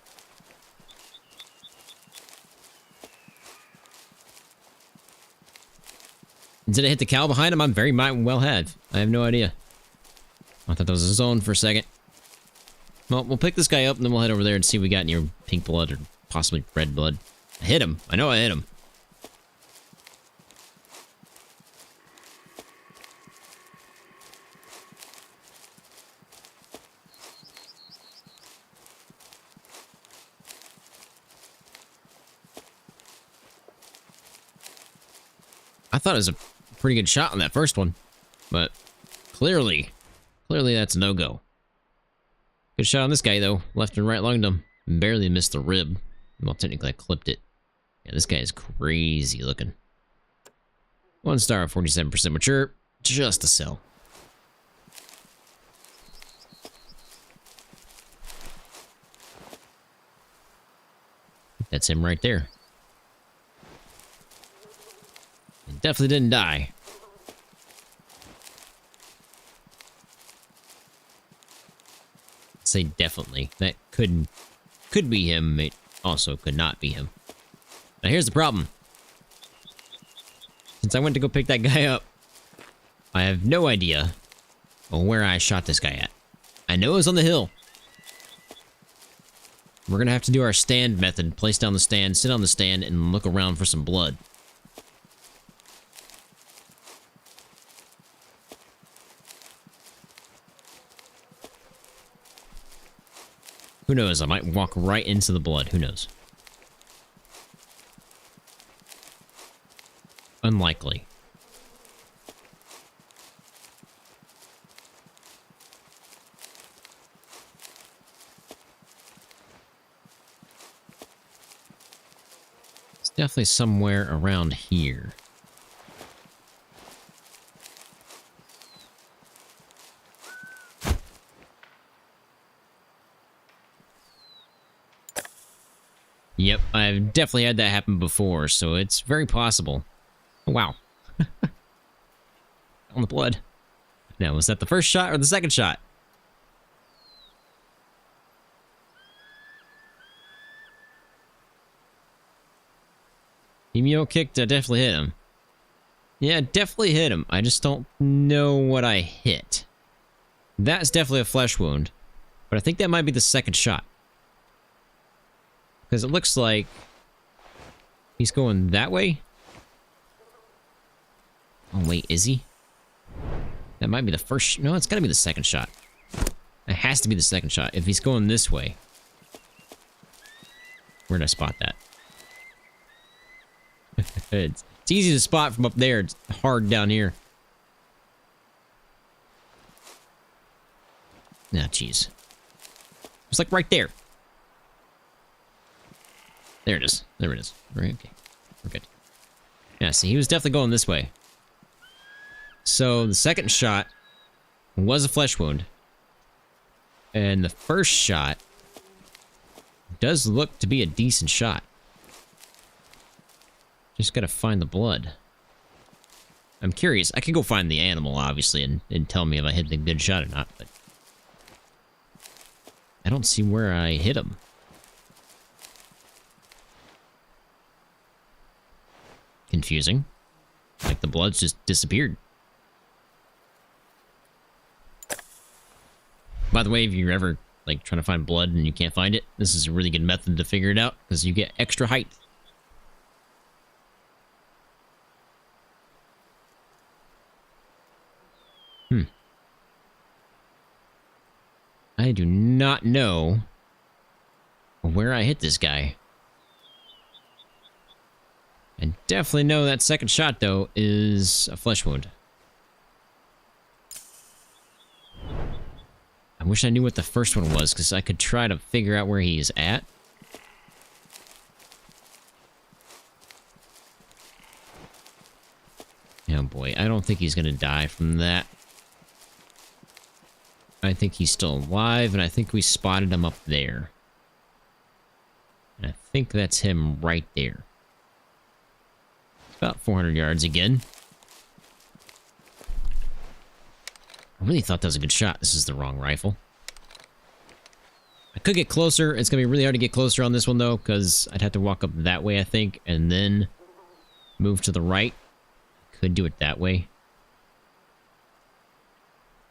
S1: Did it hit the cow behind him? I very might well have. I have no idea. I thought that was a zone for a second. Well, we'll pick this guy up, and then we'll head over there and see if we got any pink blood or possibly red blood. I hit him. I know I hit him. I thought it was a pretty good shot on that first one, but clearly that's a no-go. Good shot on this guy, though. Left and right lunged him. Barely missed the rib. Well, technically I clipped it. Yeah, this guy is crazy looking. 1 star, 47% mature. Just a sell. That's him right there. He definitely didn't die. Say definitely. That could be him. It also could not be him. Now here's the problem. Since I went to go pick that guy up, I have no idea where I shot this guy at. I know it was on the hill. We're gonna have to do our stand method. Place down the stand, sit on the stand, and look around for some blood. Who knows? I might walk right into the blood. Who knows? Unlikely. It's definitely somewhere around here. Yep, I've definitely had that happen before, so it's very possible. Oh, wow. On the blood. Now, was that the first shot or the second shot? Emio kicked, I definitely hit him. Yeah, definitely hit him. I just don't know what I hit. That's definitely a flesh wound, but I think that might be the second shot. Because it looks like he's going that way. Oh, wait, is he? That might be the first... No, it's gotta be the second shot. It has to be the second shot. If he's going this way. Where did I spot that? It's easy to spot from up there. It's hard down here. Ah, jeez. It's like right there. There it is. There it is. Right, okay. We're good. Yeah, see, he was definitely going this way. So, the second shot was a flesh wound. And the first shot does look to be a decent shot. Just gotta find the blood. I'm curious. I could go find the animal, obviously, and tell me if I hit the good shot or not, but... I don't see where I hit him. Confusing. Like the blood's just disappeared. By the way, if you're ever like trying to find blood and you can't find it, this is a really good method to figure it out because you get extra height. I do not know where I hit this guy. I definitely know that second shot, though, is a flesh wound. I wish I knew what the first one was, because I could try to figure out where he's at. Oh boy, I don't think he's gonna die from that. I think he's still alive, and I think we spotted him up there. And I think that's him right there. About 400 yards again. I really thought that was a good shot. This is the wrong rifle. I could get closer. It's going to be really hard to get closer on this one, though, because I'd have to walk up that way, I think, and then move to the right. Could do it that way.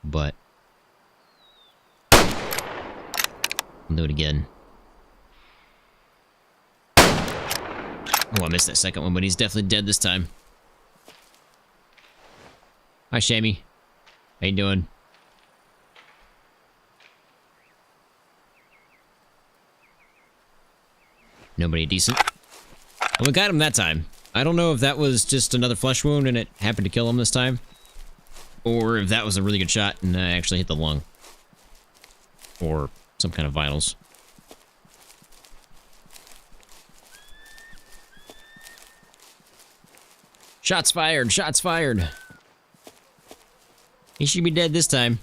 S1: But I'll do it again. Oh, I missed that second one, but he's definitely dead this time. Hi, Shammy. How you doing? Nobody decent. Well, we got him that time. I don't know if that was just another flesh wound and it happened to kill him this time, or if that was a really good shot and I actually hit the lung. Or some kind of vitals. Shots fired! Shots fired! He should be dead this time.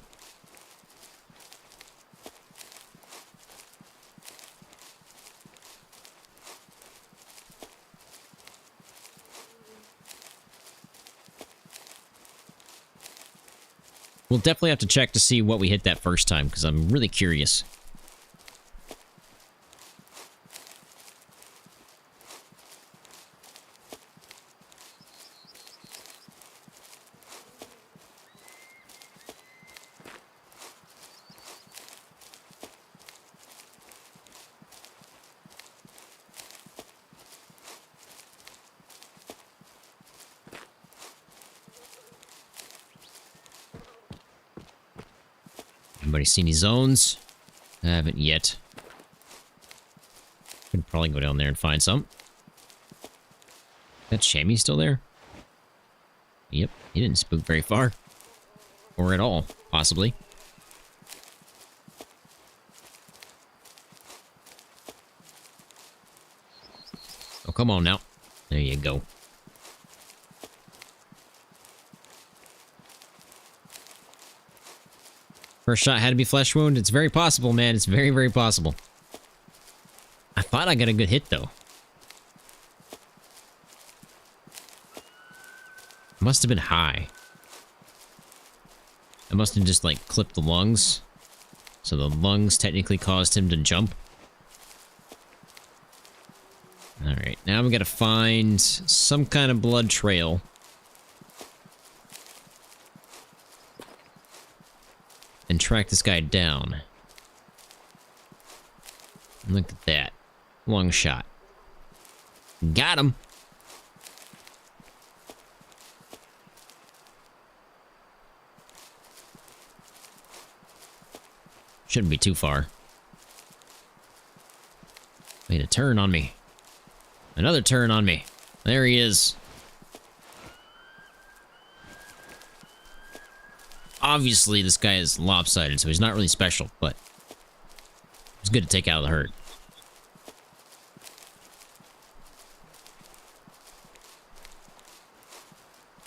S1: We'll definitely have to check to see what we hit that first time, because I'm really curious. Anybody see any zones? I haven't yet. Could probably go down there and find some. That Shammy still there? Yep, he didn't spook very far. Or at all, possibly. Oh, come on now. There you go. First shot had to be flesh wound. It's very possible, man. It's very, very possible. I thought I got a good hit, though. Must have been high. I must have just, like, clipped the lungs. So the lungs technically caused him to jump. Alright, now we gotta find some kind of blood trail. And track this guy down. Look at that. Long shot. Got him! Shouldn't be too far. Made a turn on me. Another turn on me. There he is. Obviously, this guy is lopsided, so he's not really special, but it's good to take out of the herd.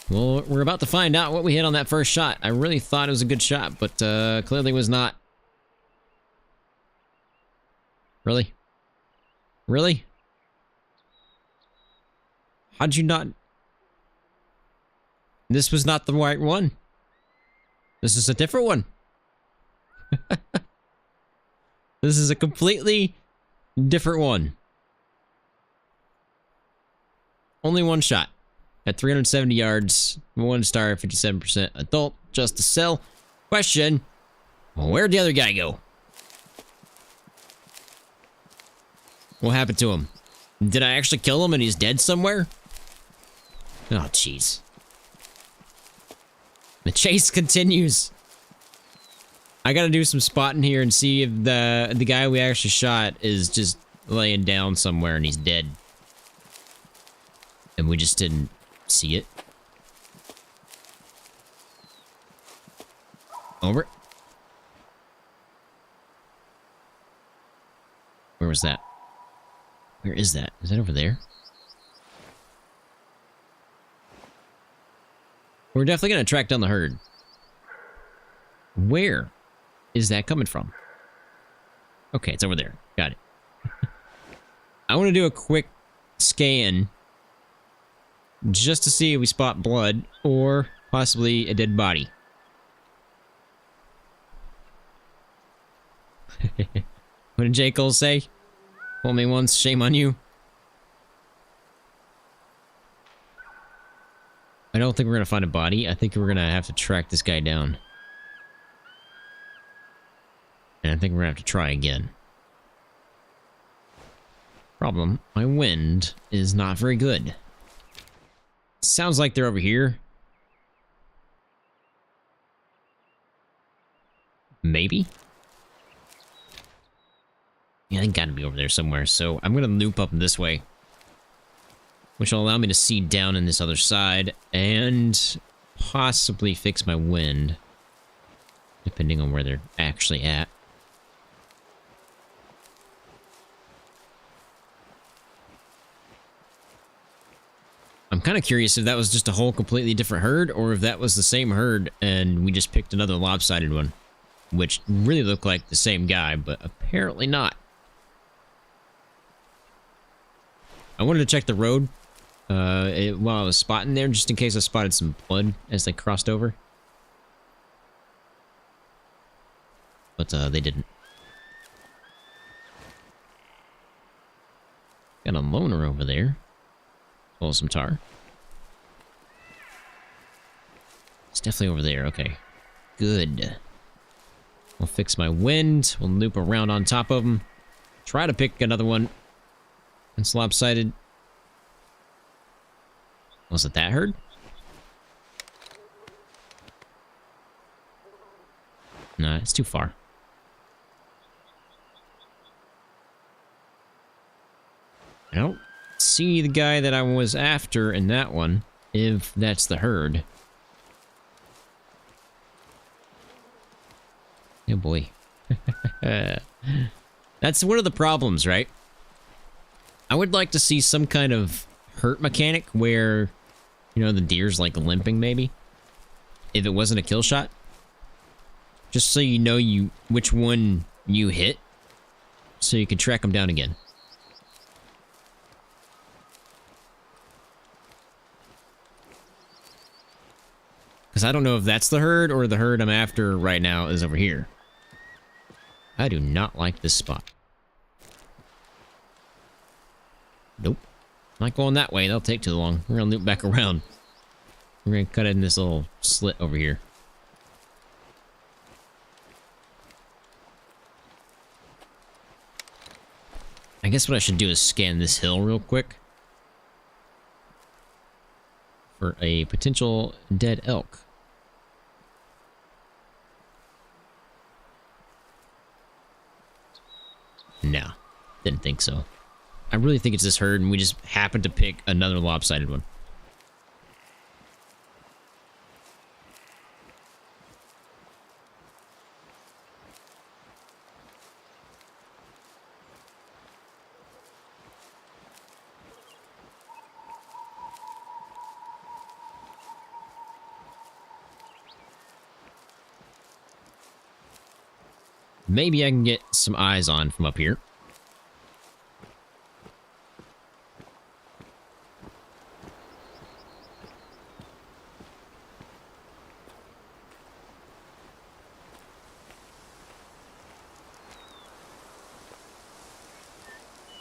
S1: Well, we're about to find out what we hit on that first shot. I really thought it was a good shot, but clearly was not. Really? Really? How'd you not? This was not the right one. This is a different one. This is a completely different one. Only one shot. At 370 yards, 1 star, 57% adult, just to sell. Question, where'd the other guy go? What happened to him? Did I actually kill him and he's dead somewhere? Oh, jeez. The chase continues. I gotta do some spotting here and see if the guy we actually shot is just laying down somewhere and he's dead. And we just didn't see it. Over. Where was that? Where is that? Is that over there? We're definitely gonna track down the herd. Where is that coming from? Okay, it's over there. Got it. I want to do a quick scan just to see if we spot blood or possibly a dead body. What did J. Cole say? Told me once, shame on you. I don't think we're gonna find a body. I think we're gonna have to track this guy down. And I think we're gonna have to try again. Problem, my wind is not very good. Sounds like they're over here. Maybe? Yeah, they gotta be over there somewhere, so I'm gonna loop up this way. Which will allow me to see down in this other side, and possibly fix my wind. Depending on where they're actually at. I'm kind of curious if that was just a whole completely different herd, or if that was the same herd and we just picked another lopsided one. Which really looked like the same guy, but apparently not. I wanted to check the road while I was spotting there, just in case I spotted some blood as they crossed over. But they didn't. Got a loner over there. Pull some tar. It's definitely over there. Okay. Good. We'll fix my wind. We'll loop around on top of them. Try to pick another one. It's lopsided. Was it that herd? Nah, it's too far. I don't see the guy that I was after in that one, if that's the herd. Oh boy. That's one of the problems, right? I would like to see some kind of hurt mechanic where, you know, the deer's like limping maybe. If it wasn't a kill shot. Just so you know which one you hit. So you can track them down again. Because I don't know if that's the herd or the herd I'm after right now is over here. I do not like this spot. Nope. Not going that way. That'll take too long. We're going to loop back around. We're going to cut in this little slit over here. I guess what I should do is scan this hill real quick. For a potential dead elk. No, didn't think so. I really think it's this herd, and we just happened to pick another lopsided one. Maybe I can get some eyes on from up here.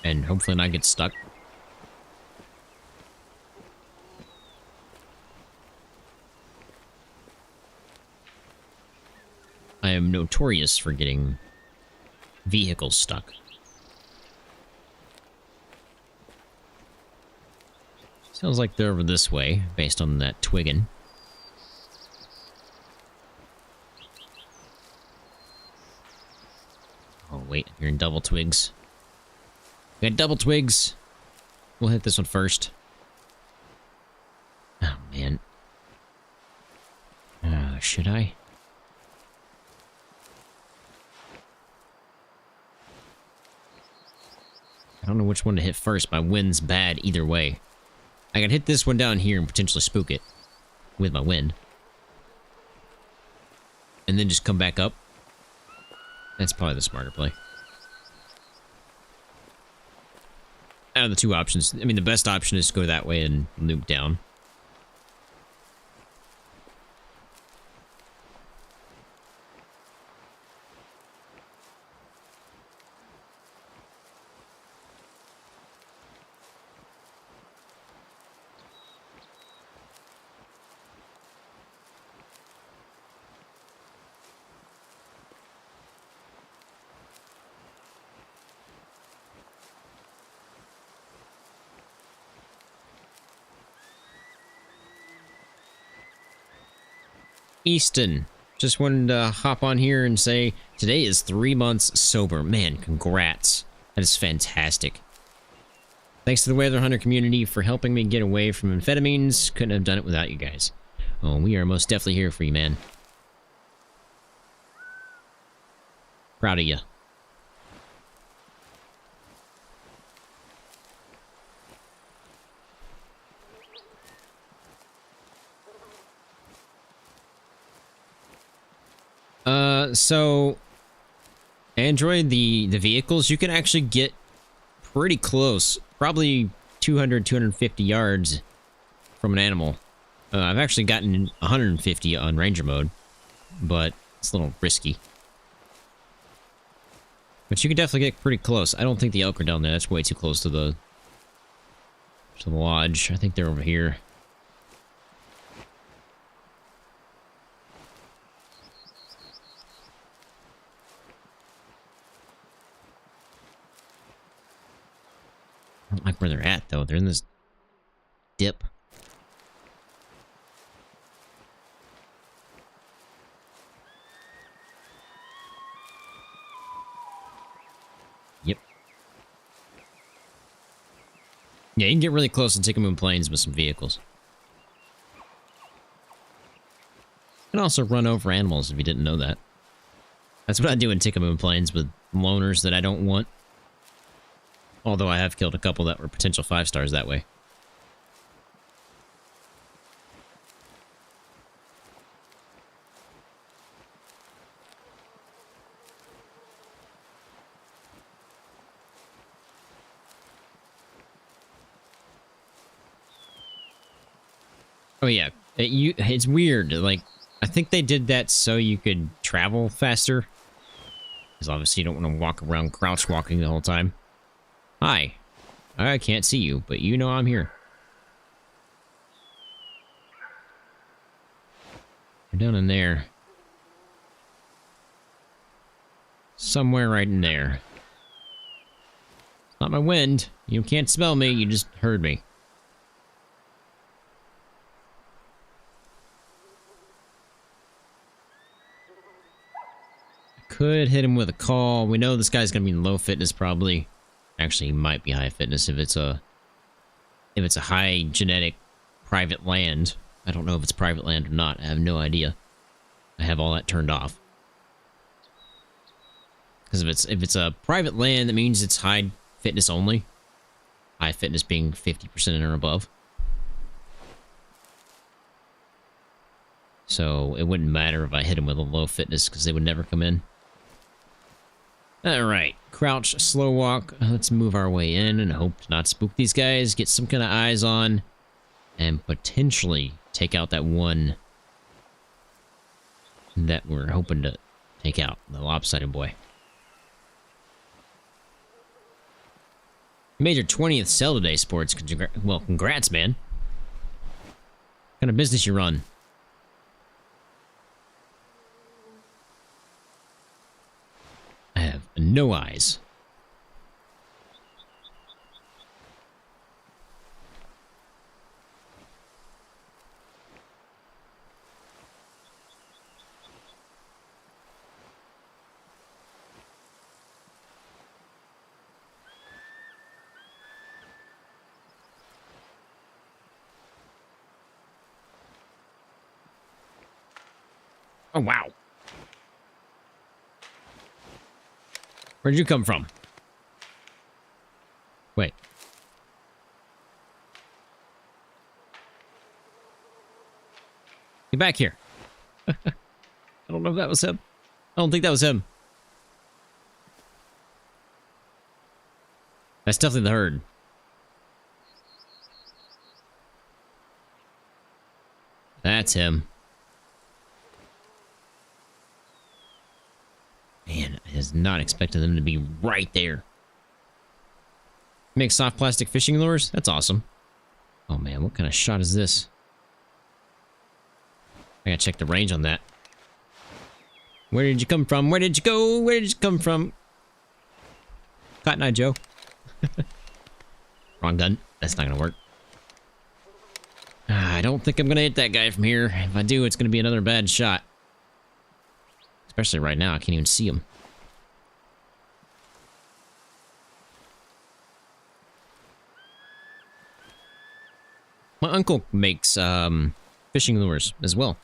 S1: And hopefully not get stuck. I am notorious for getting vehicles stuck. Sounds like they're over this way, based on that twigging. Oh, wait, you're in double twigs. We got double twigs. We'll hit this one first. Oh, man. Should I? I don't know which one to hit first. My wind's bad either way. I can hit this one down here and potentially spook it with my wind. And then just come back up. That's probably the smarter play. Out of the two options, I mean, the best option is to go that way and loop down. Easton. Just wanted to hop on here and say today is 3 months sober. Man, congrats. That is fantastic. Thanks to the Weather Hunter community for helping me get away from amphetamines. Couldn't have done it without you guys. Oh, we are most definitely here for you, man. Proud of you. So Android, the vehicles, you can actually get pretty close, probably 200, 250 yards from an animal. I've actually gotten 150 on Ranger mode, but it's a little risky. But you can definitely get pretty close. I don't think the elk are down there. That's way too close to the lodge. I think they're over here. I don't like where they're at, though. They're in this dip. Yep. Yeah, you can get really close to Tickamoon Plains with some vehicles. You can also run over animals if you didn't know that. That's what I do in Tickamoon Plains with loners that I don't want. Although I have killed a couple that were potential 5 stars that way. Oh yeah, it's weird. Like, I think they did that so you could travel faster. Because obviously you don't want to walk around crouch walking the whole time. Hi. I can't see you, but you know I'm here. You're down in there. Somewhere right in there. It's not my wind. You can't smell me, you just heard me. Could hit him with a call. We know this guy's gonna be in low fitness probably. Actually, he might be high fitness if it's a high genetic private land. I don't know if it's private land or not. I have no idea. I have all that turned off. Because if it's a private land, that means it's high fitness only. High fitness being 50% or above. So it wouldn't matter if I hit him with a low fitness because they would never come in. Alright, crouch, slow walk. Let's move our way in and hope to not spook these guys, get some kind of eyes on, and potentially take out that one that we're hoping to take out, the lopsided boy. You made your 20th sell today, Sports. Well, congrats, man. What kind of business you run? I have no eyes. Oh, wow. Where'd you come from? Wait. Get back here. I don't know if that was him. I don't think that was him. That's definitely the herd. That's him. Man, I was not expecting them to be right there. Make soft plastic fishing lures? That's awesome. Oh man, what kind of shot is this? I gotta check the range on that. Where did you come from? Where did you go? Where did you come from? Cotton Eye Joe. Wrong gun. That's not gonna work. I don't think I'm gonna hit that guy from here. If I do, it's gonna be another bad shot. Especially right now, I can't even see him. My uncle makes fishing lures as well.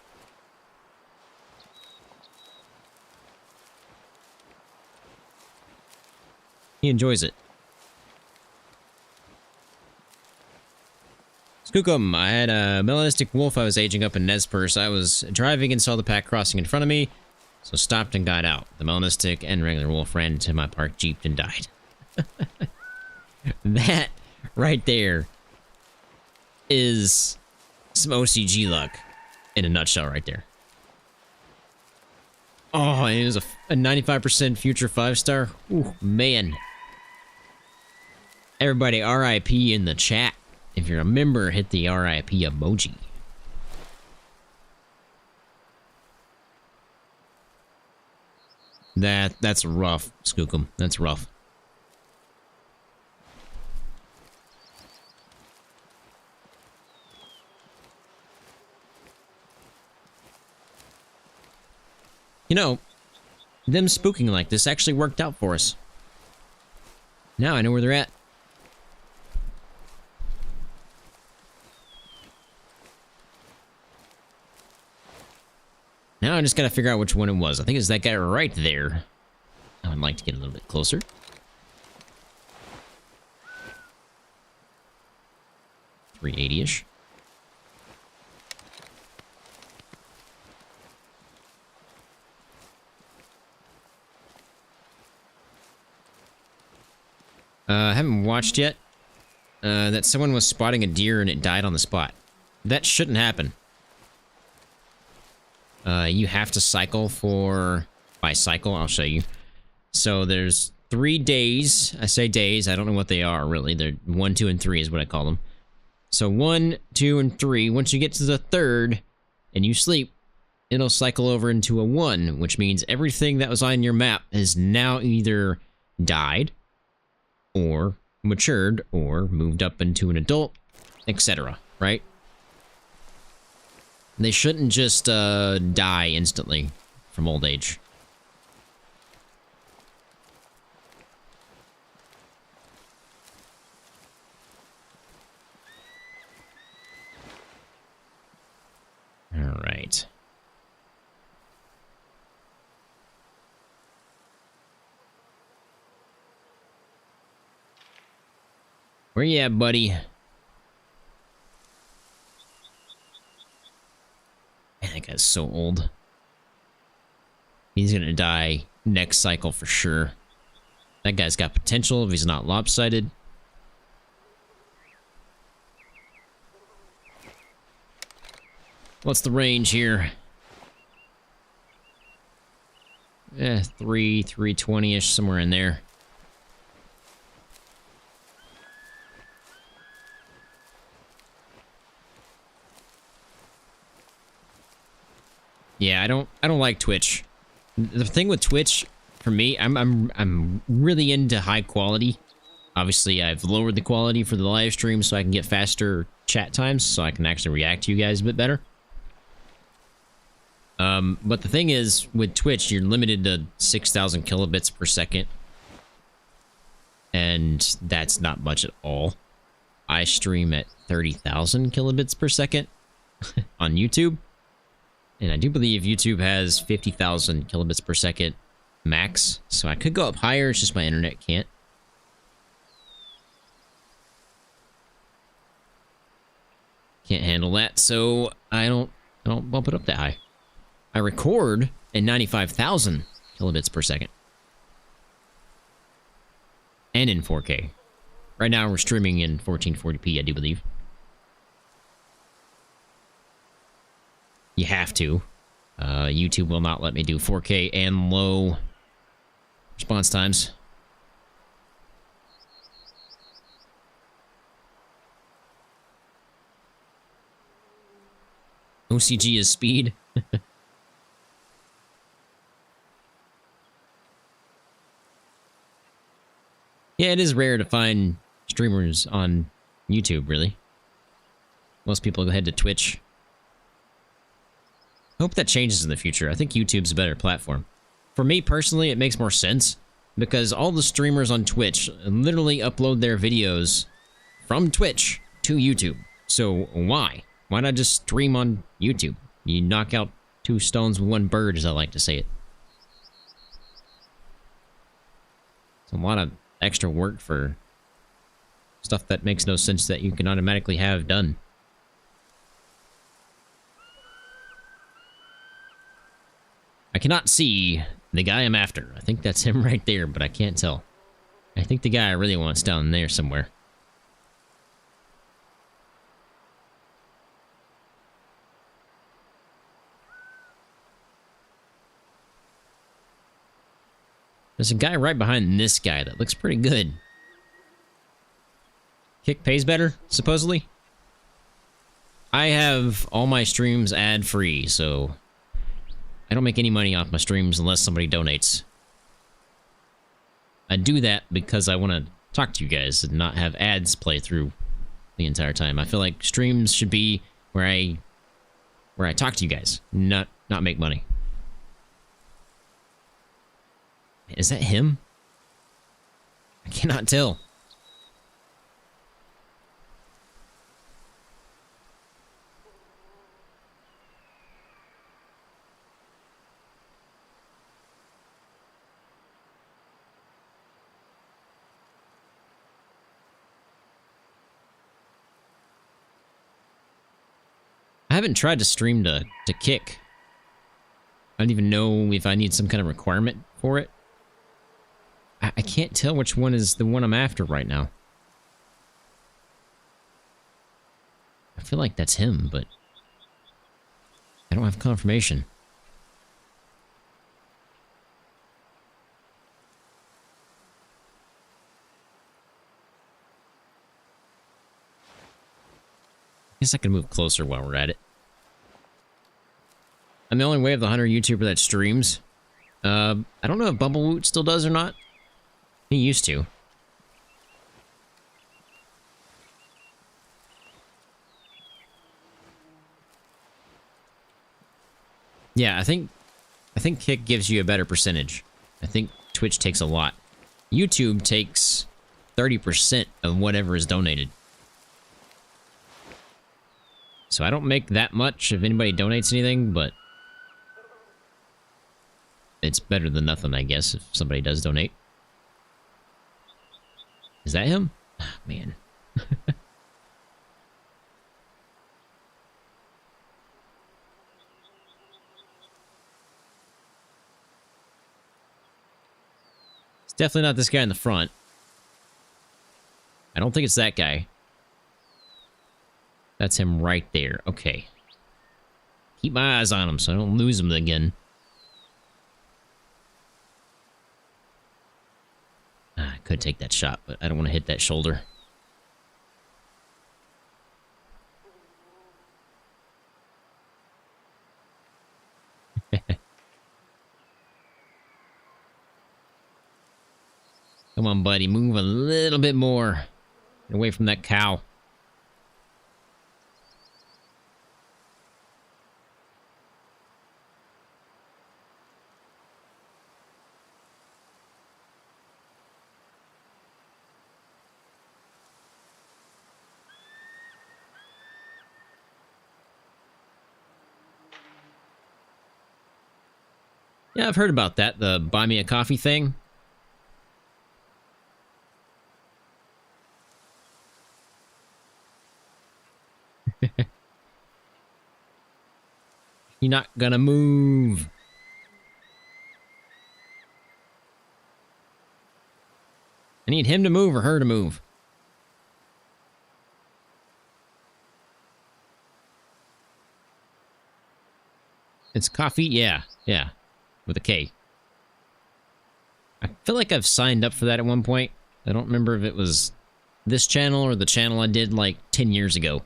S1: He enjoys it. Skookum, I had a melanistic wolf I was aging up in Nez Perce. I was driving and saw the pack crossing in front of me, so stopped and got out. The melanistic and regular wolf ran into my parked Jeep and died. That right there is some OCG luck in a nutshell right there. Oh, and it was a 95% future 5-star. Ooh, man. Everybody RIP in the chat. If you're a member, hit the RIP emoji. That's rough, Skookum. That's rough. You know, them spooking like this actually worked out for us. Now I know where they're at. Now I just gotta figure out which one it was. I think it's that guy right there. I would like to get a little bit closer. .380-ish. I haven't watched yet. That someone was spotting a deer and it died on the spot. That shouldn't happen. You have to cycle for... By cycle, I'll show you. So there's 3 days. I say days, I don't know what they are, really. They're 1, 2, and 3 is what I call them. So 1, 2, and 3. Once you get to the 3rd, and you sleep, it'll cycle over into a 1, which means everything that was on your map has now either died, or matured, or moved up into an adult, etc., right? They shouldn't just die instantly from old age. All right. Where you at, buddy? Man, that guy's so old. He's gonna die next cycle for sure. That guy's got potential if he's not lopsided. What's the range here? 320-ish, somewhere in there. Yeah, I don't like Twitch. The thing with Twitch, for me, I'm really into high quality. Obviously, I've lowered the quality for the live stream so I can get faster chat times, so I can actually react to you guys a bit better. But the thing is, with Twitch, you're limited to 6,000 kilobits per second. And that's not much at all. I stream at 30,000 kilobits per second on YouTube. And I do believe YouTube has 50,000 kilobits per second max. So I could go up higher, it's just my internet can't. Can't handle that, so I don't bump it up that high. I record at 95,000 kilobits per second. And in 4K. Right now we're streaming in 1440p, I do believe. You have to. YouTube will not let me do 4K and low response times. OCG is speed. Yeah, it is rare to find streamers on YouTube, really. Most people head to Twitch. I hope that changes in the future. I think YouTube's a better platform. For me personally, it makes more sense because all the streamers on Twitch literally upload their videos from Twitch to YouTube. So why? Why not just stream on YouTube? You knock out two stones with one bird, as I like to say it. It's a lot of extra work for stuff that makes no sense that you can automatically have done. I cannot see the guy I'm after. I think that's him right there, but I can't tell. I think the guy I really want's down there somewhere. There's a guy right behind this guy that looks pretty good. Kick pays better, supposedly. I have all my streams ad-free, so I don't make any money off my streams unless somebody donates. I do that because I want to talk to you guys and not have ads play through the entire time. I feel like streams should be where I talk to you guys, not make money. Is that him? I cannot tell. I haven't tried to stream to Kick. I don't even know if I need some kind of requirement for it. I can't tell which one is the one I'm after right now. I feel like that's him, but I don't have confirmation. I guess I can move closer while we're at it. I'm the only way of the Hunter YouTuber that streams. I don't know if Bumblewoot still does or not. He used to. Yeah, I think Kick gives you a better percentage. I think Twitch takes a lot. YouTube takes 30% of whatever is donated. So I don't make that much if anybody donates anything, but it's better than nothing, I guess, if somebody does donate. Is that him? Oh, man. It's definitely not this guy in the front. I don't think it's that guy. That's him right there. Okay. Keep my eyes on him so I don't lose him again. I could take that shot, but I don't want to hit that shoulder. Come on, buddy. Move a little bit more. Get away from that cow. Yeah, I've heard about that, the buy me a coffee thing. You're not gonna move. I need him to move or her to move. It's coffee? Yeah, yeah. With a K. I feel like I've signed up for that at one point. I don't remember if it was this channel or the channel I did like 10 years ago.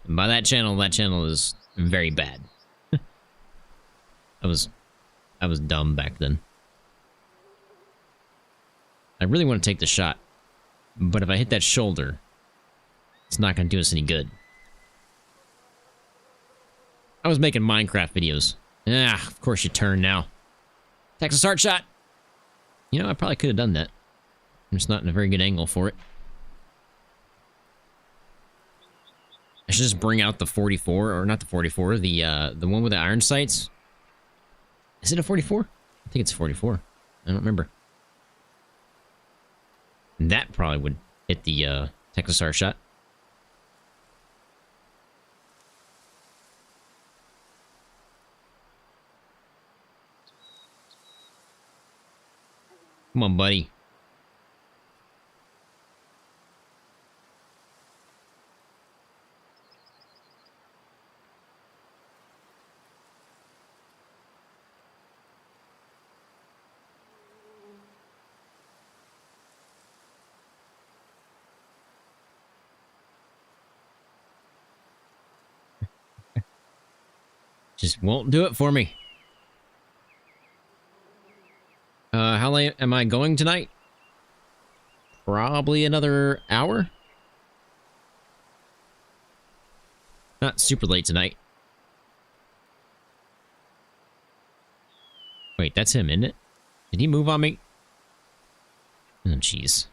S1: And by that channel is very bad. I was dumb back then. I really want to take the shot. But if I hit that shoulder, it's not going to do us any good. I was making Minecraft videos. Ah, of course you turn now. Texas start shot. You know, I probably could have done that. I'm just not in a very good angle for it. I should just bring out the 44, or not the 44, the one with the iron sights. Is it a 44? I think it's a 44. I don't remember. That probably would hit the Texas start shot. Come on, buddy. Just won't do it for me. How late am I going tonight? Probably another hour. Not super late tonight. Wait, that's him, isn't it? Did he move on me? Oh, jeez.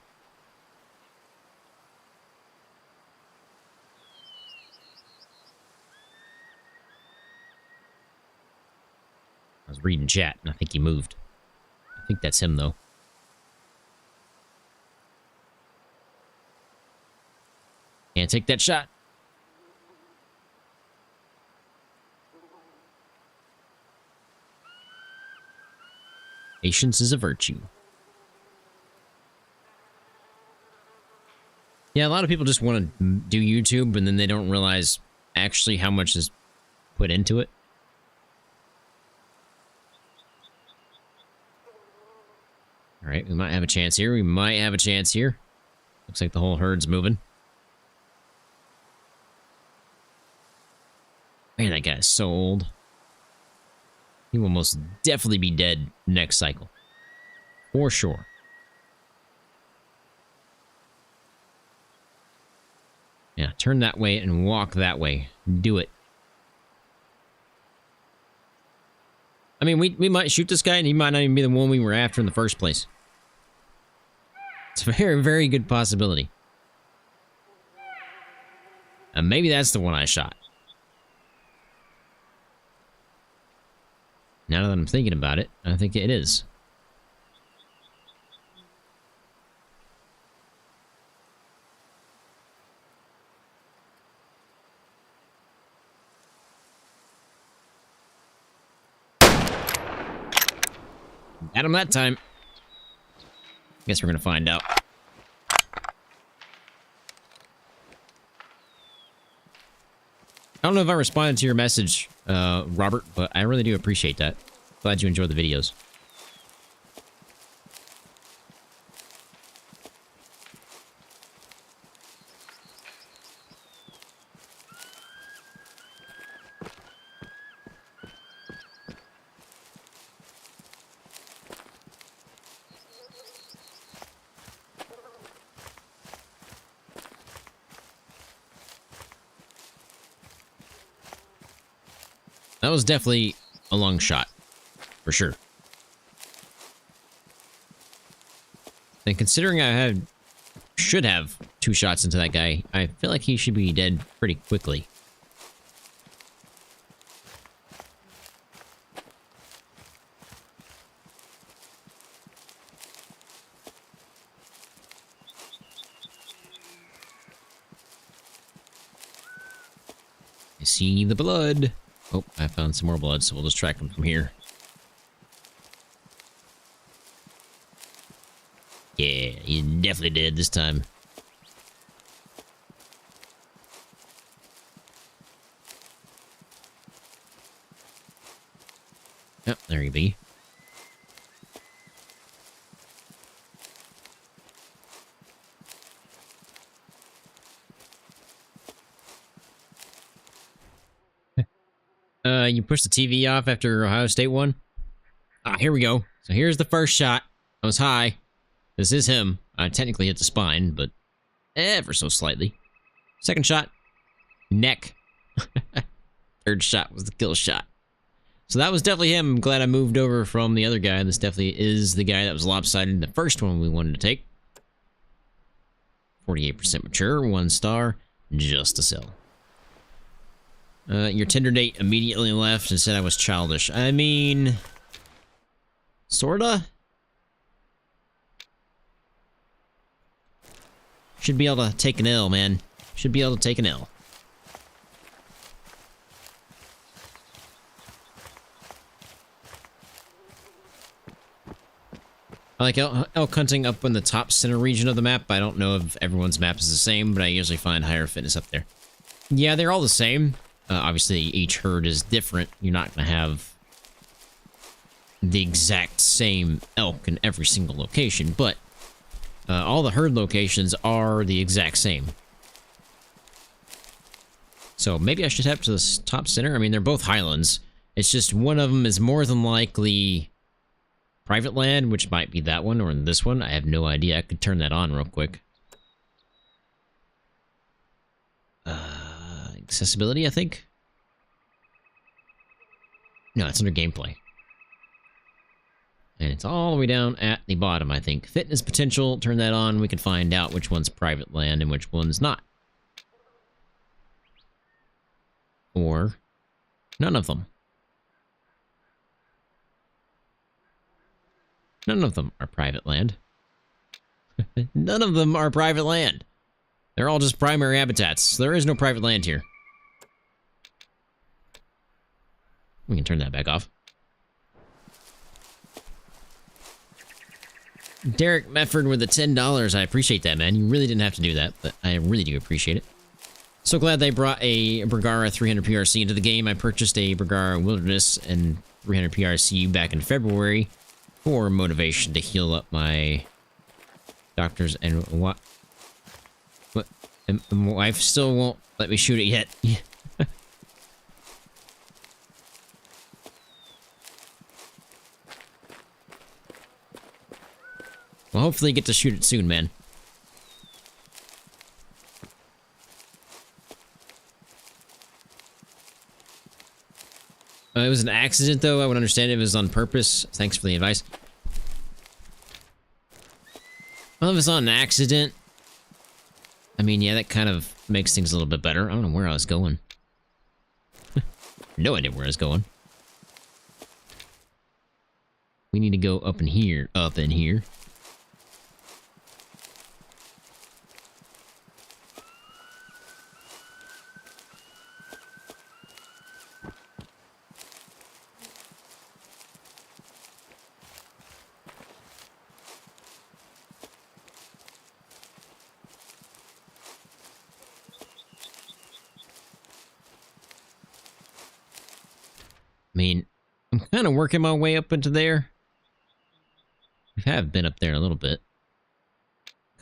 S1: I was reading chat, and I think he moved. I think that's him, though. Can't take that shot. Patience is a virtue. Yeah, a lot of people just want to do YouTube, and then they don't realize actually how much is put into it. All right, we might have a chance here. We might have a chance here. Looks like the whole herd's moving. Man, that guy is so old. He will most definitely be dead next cycle. For sure. Yeah, turn that way and walk that way. Do it. I mean, we might shoot this guy and he might not even be the one we were after in the first place. It's a very, very good possibility. And maybe that's the one I shot. Now that I'm thinking about it, I think it is. Got him that time. Guess we're gonna find out. I don't know if I responded to your message, Robert, but I really do appreciate that. Glad you enjoyed the videos. That was definitely a long shot, for sure. And considering I should have 2 shots into that guy, I feel like he should be dead pretty quickly. I see the blood. Oh, I found some more blood, so we'll just track him from here. Yeah, he's definitely dead this time. Yep, there you be. You pushed the TV off after Ohio State won? Ah, here we go. So here's the first shot. I was high. This is him. I technically hit the spine, but ever so slightly. Second shot. Neck. Third shot was the kill shot. So that was definitely him. I'm glad I moved over from the other guy. This definitely is the guy that was lopsided in the first one we wanted to take. 48% mature, 1 star, just a sell. Your Tinder date immediately left and said I was childish. I mean, sorta? Should be able to take an L, man. Should be able to take an L. I like elk hunting up in the top center region of the map. I don't know if everyone's map is the same, but I usually find higher fitness up there. Yeah, they're all the same. Obviously, each herd is different. You're not going to have the exact same elk in every single location, but all the herd locations are the exact same. So maybe I should head up to the top center. I mean, they're both Highlands. It's just one of them is more than likely private land, which might be that one or this one. I have no idea. I could turn that on real quick. Accessibility, I think? No, it's under gameplay. And it's all the way down at the bottom, I think. Fitness potential, turn that on. We can find out which one's private land and which one's not. Or none of them. None of them are private land. None of them are private land. They're all just primary habitats. There is no private land here. We can turn that back off. Derek Mefford with the $10. I appreciate that, man. You really didn't have to do that, but I really do appreciate it. So glad they brought a Bergara 300 PRC into the game. I purchased a Bergara Wilderness and 300 PRC back in February for motivation to heal up my doctors and what? And my wife still won't let me shoot it yet. Well, hopefully you get to shoot it soon, man. It was an accident, though. I would understand if it was on purpose. Thanks for the advice. Well, if it's on an accident, I mean, yeah, that kind of makes things a little bit better. I don't know where I was going. No idea where I was going. We need to go up in here. Up in here. I mean, I'm kind of working my way up into there. I have been up there a little bit.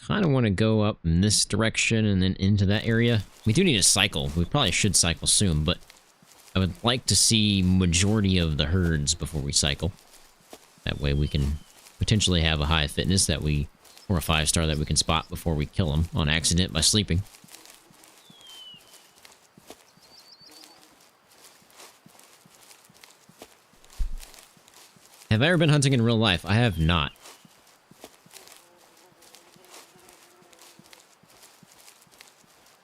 S1: Kind of want to go up in this direction and then into that area. We do need to cycle. We probably should cycle soon, but I would like to see majority of the herds before we cycle. That way we can potentially have a high fitness that we, or a 5-star that we can spot before we kill them on accident by sleeping. Have I ever been hunting in real life? I have not.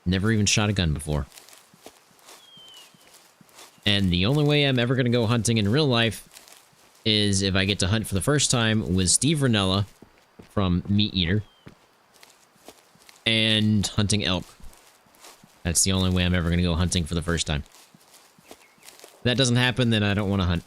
S1: Never even shot a gun before. And the only way I'm ever going to go hunting in real life is if I get to hunt for the first time with Steve Ranella from Meat Eater and hunting elk. That's the only way I'm ever going to go hunting for the first time. If that doesn't happen, then I don't want to hunt.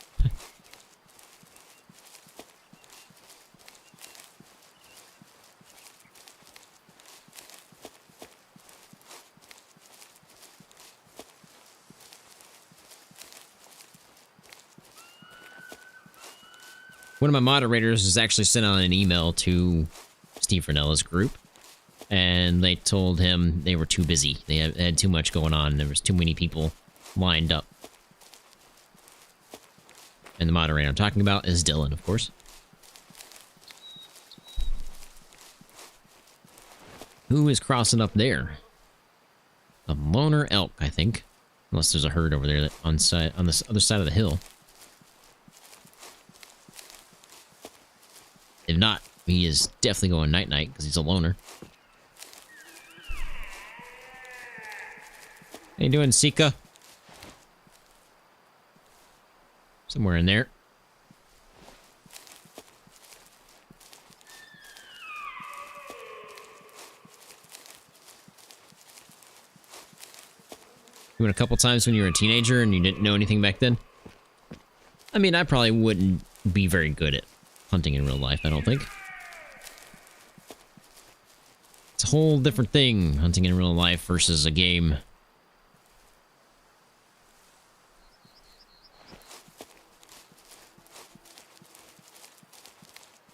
S1: One of my moderators has actually sent out an email to Steve Fernella's group, and they told him they were too busy. They had too much going on. There was too many people lined up. And the moderator I'm talking about is Dylan, of course. Who is crossing up there? A loner elk, I think. Unless there's a herd over there on this other side of the hill. If not, he is definitely going night-night because he's a loner. How you doing, Sika? Somewhere in there. You went a couple times when you were a teenager and you didn't know anything back then? I mean, I probably wouldn't be very good at hunting in real life, I don't think. It's a whole different thing, hunting in real life versus a game.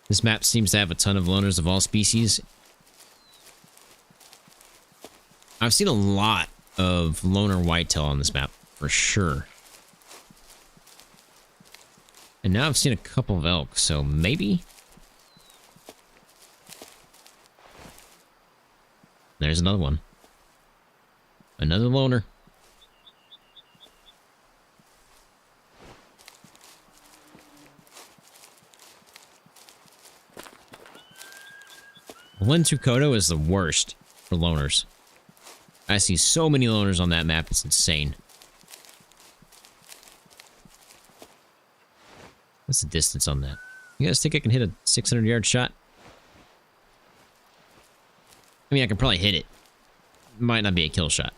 S1: This map seems to have a ton of loners of all species. I've seen a lot of loner whitetail on this map, for sure. And now I've seen a couple of elk, so maybe? There's another one. Another loner. Lentu Kodo is the worst for loners. I see so many loners on that map, it's insane. What's the distance on that? You guys think I can hit a 600-yard shot? I mean, I can probably hit it. Might not be a kill shot.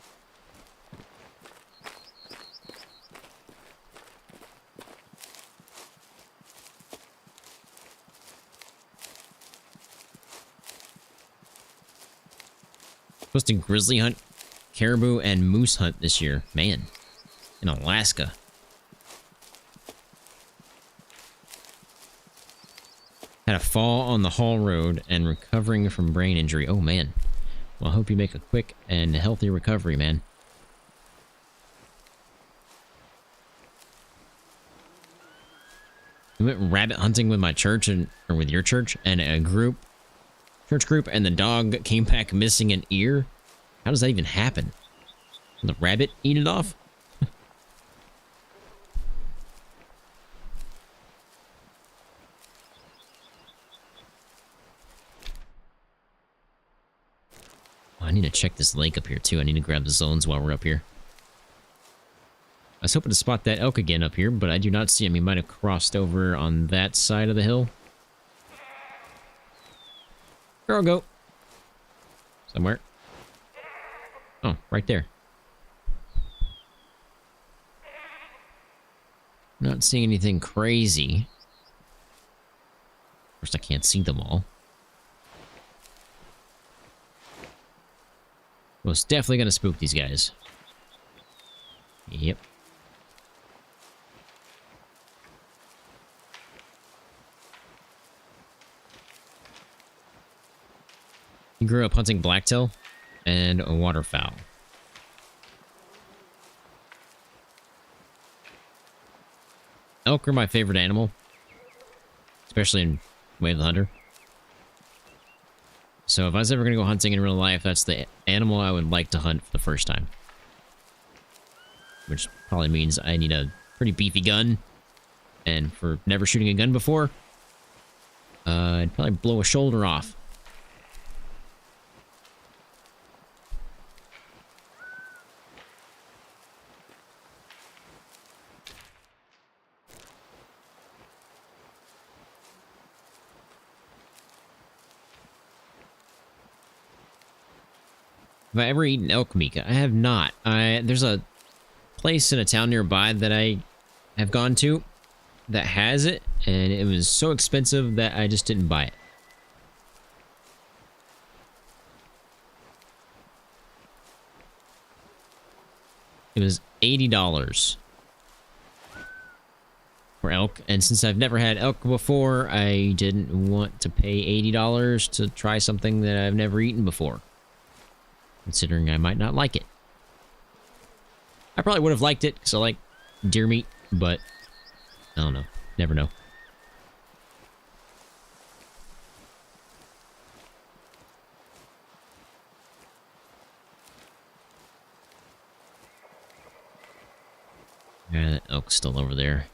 S1: Supposed to grizzly hunt, caribou, and moose hunt this year. Man, in Alaska. Had a fall on the haul road and recovering from brain injury. Oh, man. Well, I hope you make a quick and healthy recovery, man. We went rabbit hunting with my church, or with your church, and a church group, and the dog came back missing an ear. How does that even happen? Did the rabbit eat it off? I need to check this lake up here, too. I need to grab the zones while we're up here. I was hoping to spot that elk again up here, but I do not see him. He might have crossed over on that side of the hill. Where I'll go. Somewhere. Oh, right there. Not seeing anything crazy. Of course, I can't see them all. Well, it's definitely going to spook these guys. Yep. He grew up hunting blacktail and a waterfowl. Elk are my favorite animal, especially in Way of the Hunter. So if I was ever going to go hunting in real life, that's the animal I would like to hunt for the first time. Which probably means I need a pretty beefy gun. And for never shooting a gun before, I'd probably blow a shoulder off. Have I ever eaten elk meat? I have not. There's a place in a town nearby that I have gone to that has it, and it was so expensive that I just didn't buy it. It was $80 for elk, and since I've never had elk before, I didn't want to pay $80 to try something that I've never eaten before. Considering I might not like it. I probably would have liked it because I like deer meat, but I don't know. Never know. Yeah, that elk's still over there.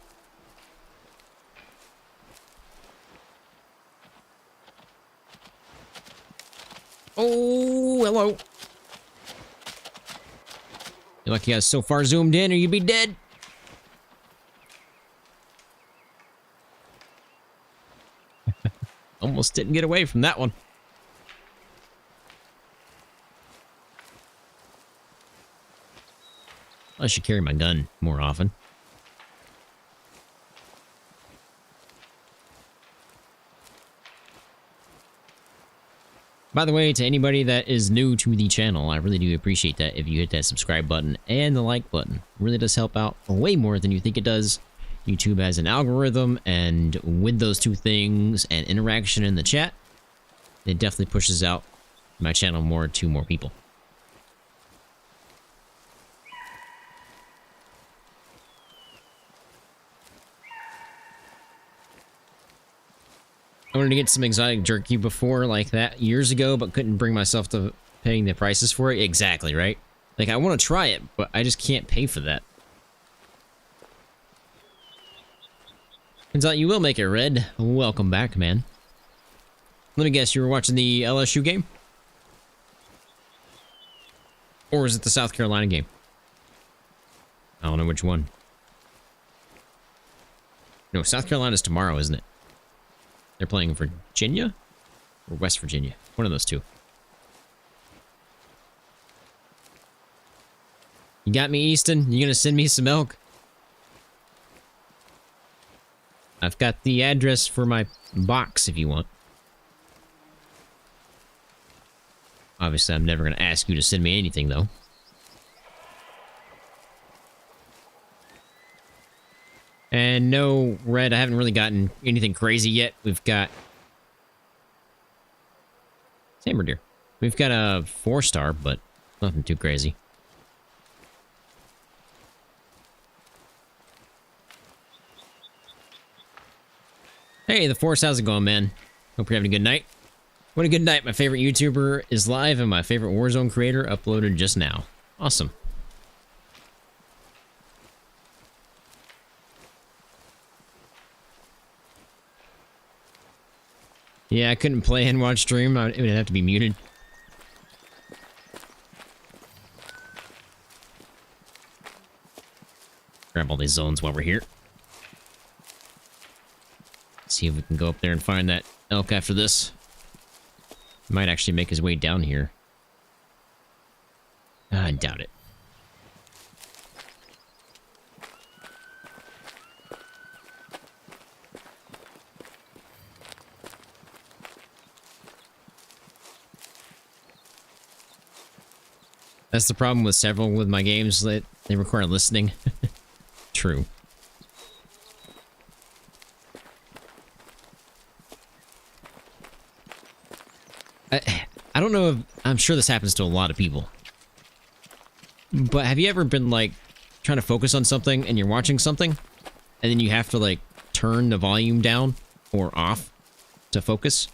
S1: Oh, hello. You're lucky I was so far zoomed in or you'd be dead. Almost didn't get away from that one. I should carry my gun more often. By the way, to anybody that is new to the channel, I really do appreciate that if you hit that subscribe button and the like button. It really does help out way more than you think it does. YouTube has an algorithm, and with those two things and interaction in the chat, it definitely pushes out my channel more to more people. I wanted to get some exotic jerky before like that years ago, but couldn't bring myself to paying the prices for it. Exactly, right? Like, I want to try it, but I just can't pay for that. Turns out you will make it, Red. Welcome back, man. Let me guess, you were watching the LSU game? Or was it the South Carolina game? I don't know which one. No, South Carolina's tomorrow, isn't it? They're playing Virginia? Or West Virginia? One of those two. You got me, Easton? You gonna send me some elk? I've got the address for my box if you want. Obviously, I'm never gonna ask you to send me anything, though. And no, Red, I haven't really gotten anything crazy yet. We've got... Samber deer. We've got a 4-star, but nothing too crazy. Hey, the Force, how's it going, man? Hope you're having a good night. What a good night. My favorite YouTuber is live, and my favorite Warzone creator uploaded just now. Awesome. Yeah, I couldn't play and watch stream. It would have to be muted. Grab all these zones while we're here. See if we can go up there and find that elk after this. Might actually make his way down here. I doubt it. That's the problem with several with my games, that they require listening. True. I don't know if... I'm sure this happens to a lot of people. But have you ever been, like, trying to focus on something and you're watching something, and then you have to, like, turn the volume down or off to focus?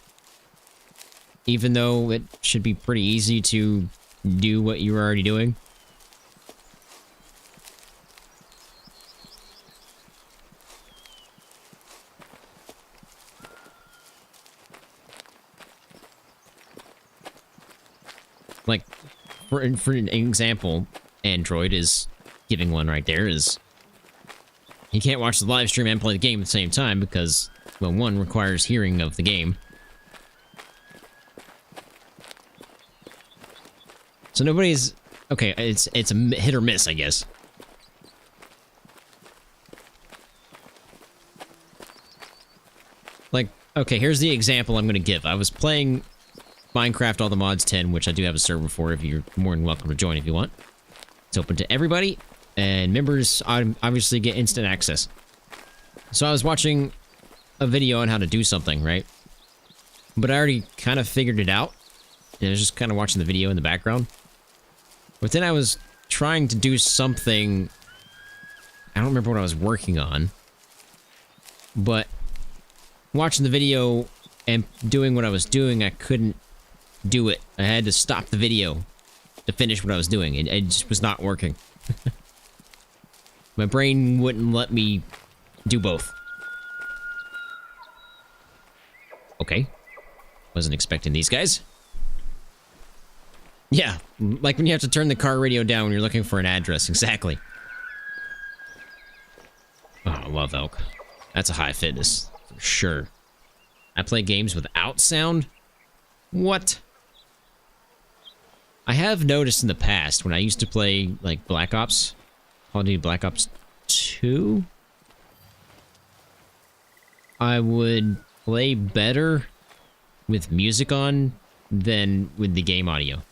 S1: Even though it should be pretty easy to do what you were already doing? Like, for an example, Android is giving one right there, is you can't watch the live stream and play the game at the same time because, well, one requires hearing of the game. So nobody's... Okay, it's a hit or miss, I guess. Like, okay, here's the example I'm going to give. I was playing Minecraft All the Mods 10, which I do have a server for if you're more than welcome to join if you want. It's open to everybody, and members obviously get instant access. So I was watching a video on how to do something, right? But I already kind of figured it out. And I was just kind of watching the video in the background. But then I was trying to do something... I don't remember what I was working on. But watching the video and doing what I was doing, I couldn't do it. I had to stop the video to finish what I was doing. It just was not working. My brain wouldn't let me do both. Okay. Wasn't expecting these guys. Yeah, like when you have to turn the car radio down when you're looking for an address. Exactly. Oh, I love Elk. That's a high fitness, for sure. I play games without sound? What? I have noticed in the past, when I used to play, like, Black Ops, Call of Duty Black Ops 2, I would play better with music on than with the game audio.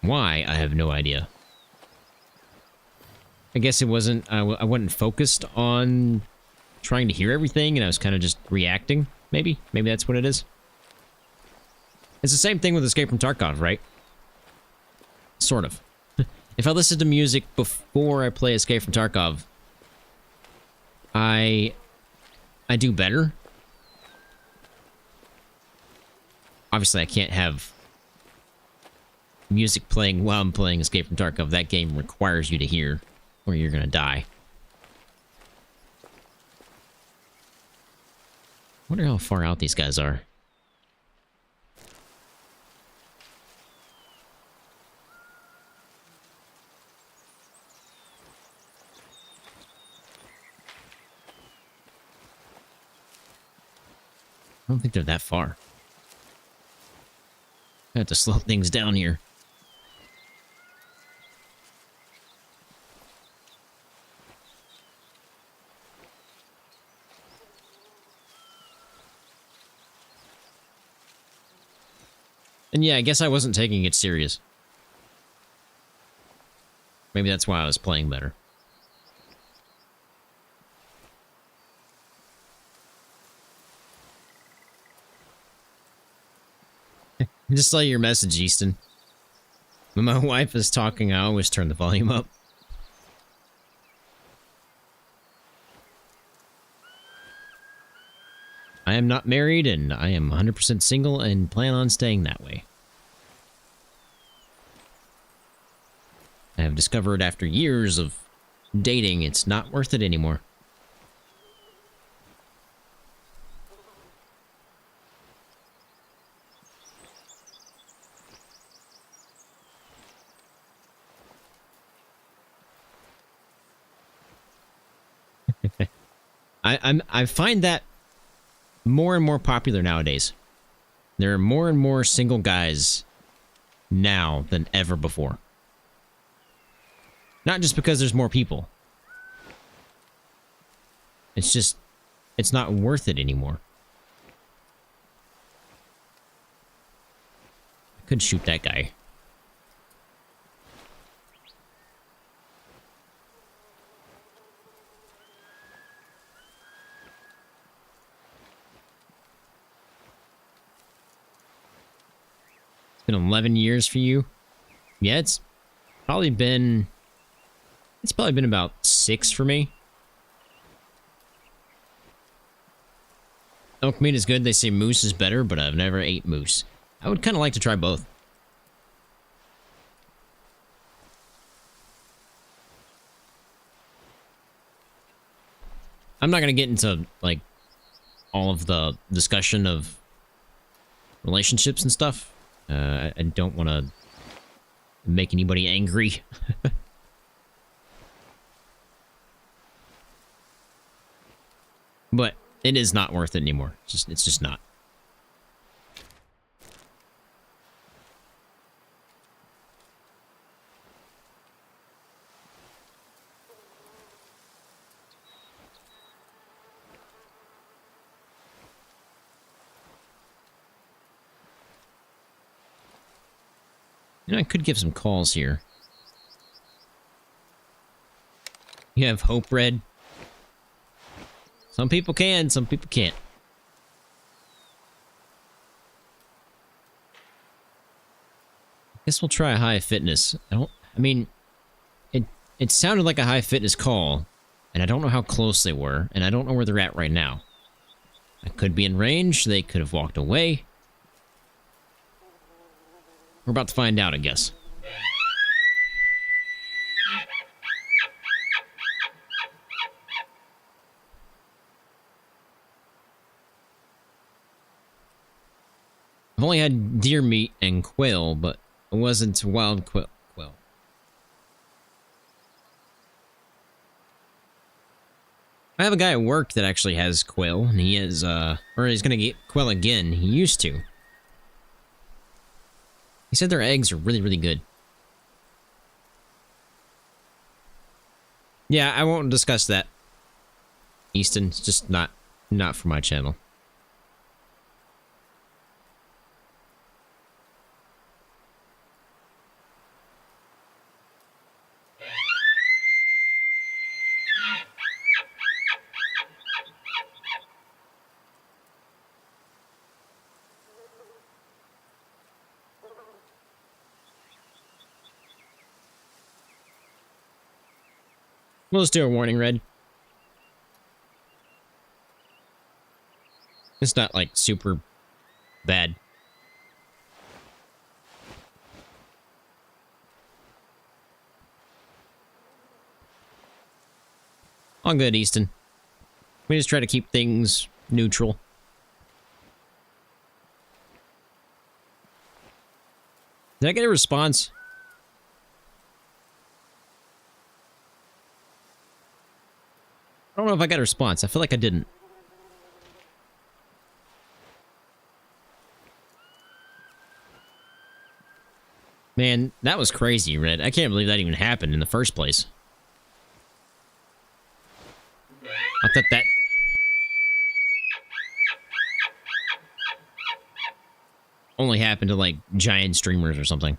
S1: Why? I have no idea. I guess it wasn't, I wasn't focused on trying to hear everything, and I was kind of just reacting, maybe? Maybe that's what it is. It's the same thing with Escape from Tarkov, right? Sort of. If I listen to music before I play Escape from Tarkov, I do better. Obviously, I can't have music playing while I'm playing Escape from Tarkov. That game requires you to hear, or you're gonna die. I wonder how far out these guys are. I don't think they're that far. I have to slow things down here. And yeah, I guess I wasn't taking it serious. Maybe that's why I was playing better. I just saw your message, Easton. When my wife is talking, I always turn the volume up. I am not married, and I am 100% single and plan on staying that way. I have discovered after years of dating, it's not worth it anymore. I find that more and more popular nowadays. There are more and more single guys now than ever before. Not just because there's more people. It's just, it's not worth it anymore. I could shoot that guy. It's been 11 years for you. Yeah, it's probably been about 6 for me. Elk meat is good. They say moose is better, but I've never ate moose. I would kind of like to try both. I'm not going to get into, like, all of the discussion of relationships and stuff. I don't want to make anybody angry. But it is not worth it anymore. It's just not. You know, I could give some calls here. You have hope, Red? Some people can, some people can't. I guess we'll try a high fitness. I mean, it sounded like a high fitness call, and I don't know how close they were, and I don't know where they're at right now. I could be in range, they could have walked away. We're about to find out, I guess. I've only had deer meat and quail, but it wasn't wild quail. I have a guy at work that actually has quail, and he is, or he's gonna get quail again. He used to. He said their eggs are really, really good. Yeah, I won't discuss that, Easton. It's just not for my channel. We'll just do a warning red. It's not, like, super bad. All good, Easton. We just try to keep things neutral. Did I get a response? I don't know if I got a response. I feel like I didn't. Man, that was crazy, Red. I can't believe that even happened in the first place. I thought that... only happened to, like, giant streamers or something.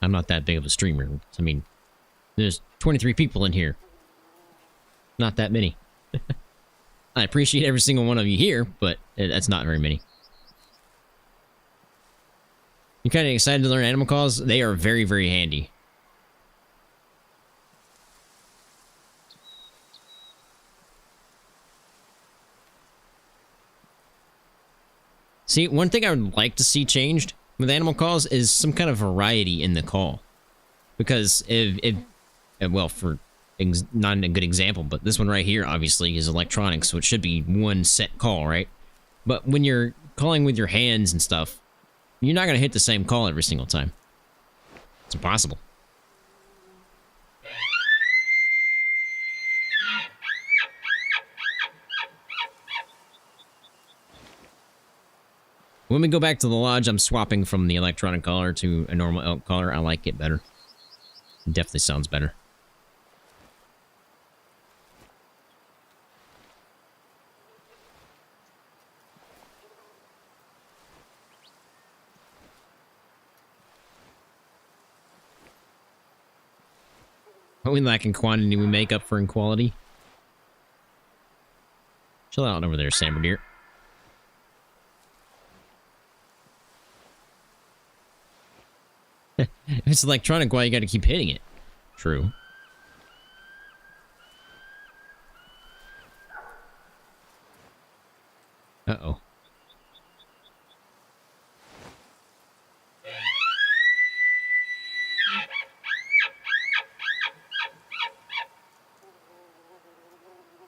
S1: I'm not that big of a streamer. I mean, there's 23 people in here. Not that many. I appreciate every single one of you here, but that's not very many. You kind of excited to learn animal calls? They are very, very handy. See, one thing I would like to see changed with animal calls is some kind of variety in the call. Because well, for not a good example, but this one right here obviously is electronics, so it should be one set call, right? But when you're calling with your hands and stuff, you're not going to hit the same call every single time. It's impossible. When we go back to the lodge, I'm swapping from the electronic caller to a normal elk caller. I like it better. It definitely sounds better. What we lack in quantity, we make up for in quality. Chill out over there, Samber Deer. If it's electronic, why you gotta keep hitting it? True. Uh-oh.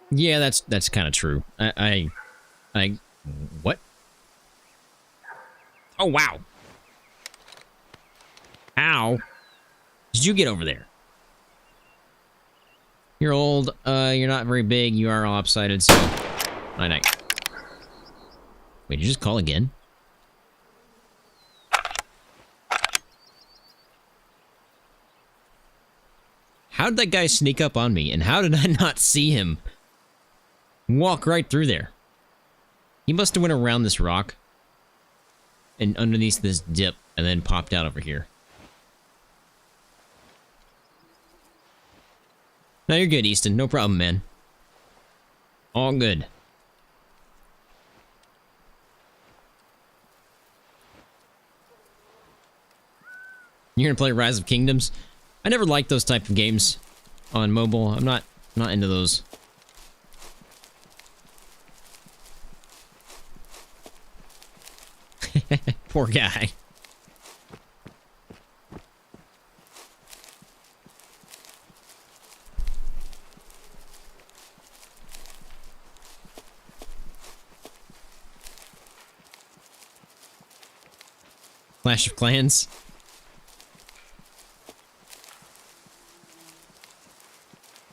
S1: Yeah, that's kind of true. I what? Oh, wow. How did you get over there? You're old, you're not very big, you are lopsided, so... Night-night. Wait, did you just call again? How did that guy sneak up on me, and how did I not see him walk right through there? He must have went around this rock and underneath this dip and then popped out over here. No, you're good, Easton. No problem, man. All good. You're gonna play Rise of Kingdoms? I never liked those type of games on mobile. I'm not into those. Poor guy. Clash of Clans.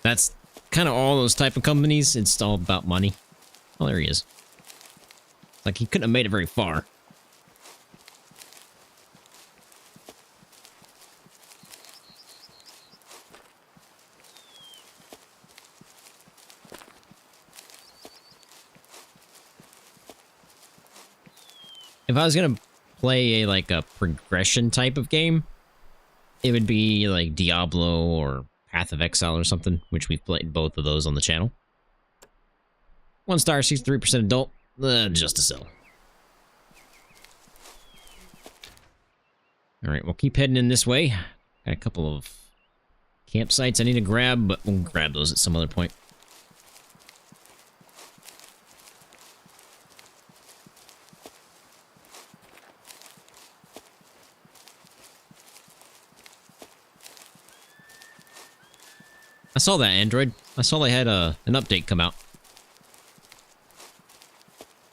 S1: That's kind of all those type of companies. It's all about money. Oh, there he is. Like, he couldn't have made it very far. If I was gonna play a progression type of game, it would be like Diablo or Path of Exile or something, which we've played both of those on the channel. 1 star, 63% adult, just a sell. Alright, we'll keep heading in this way. Got a couple of campsites I need to grab, but we'll grab those at some other point. I saw that, Android. I saw they had an update come out.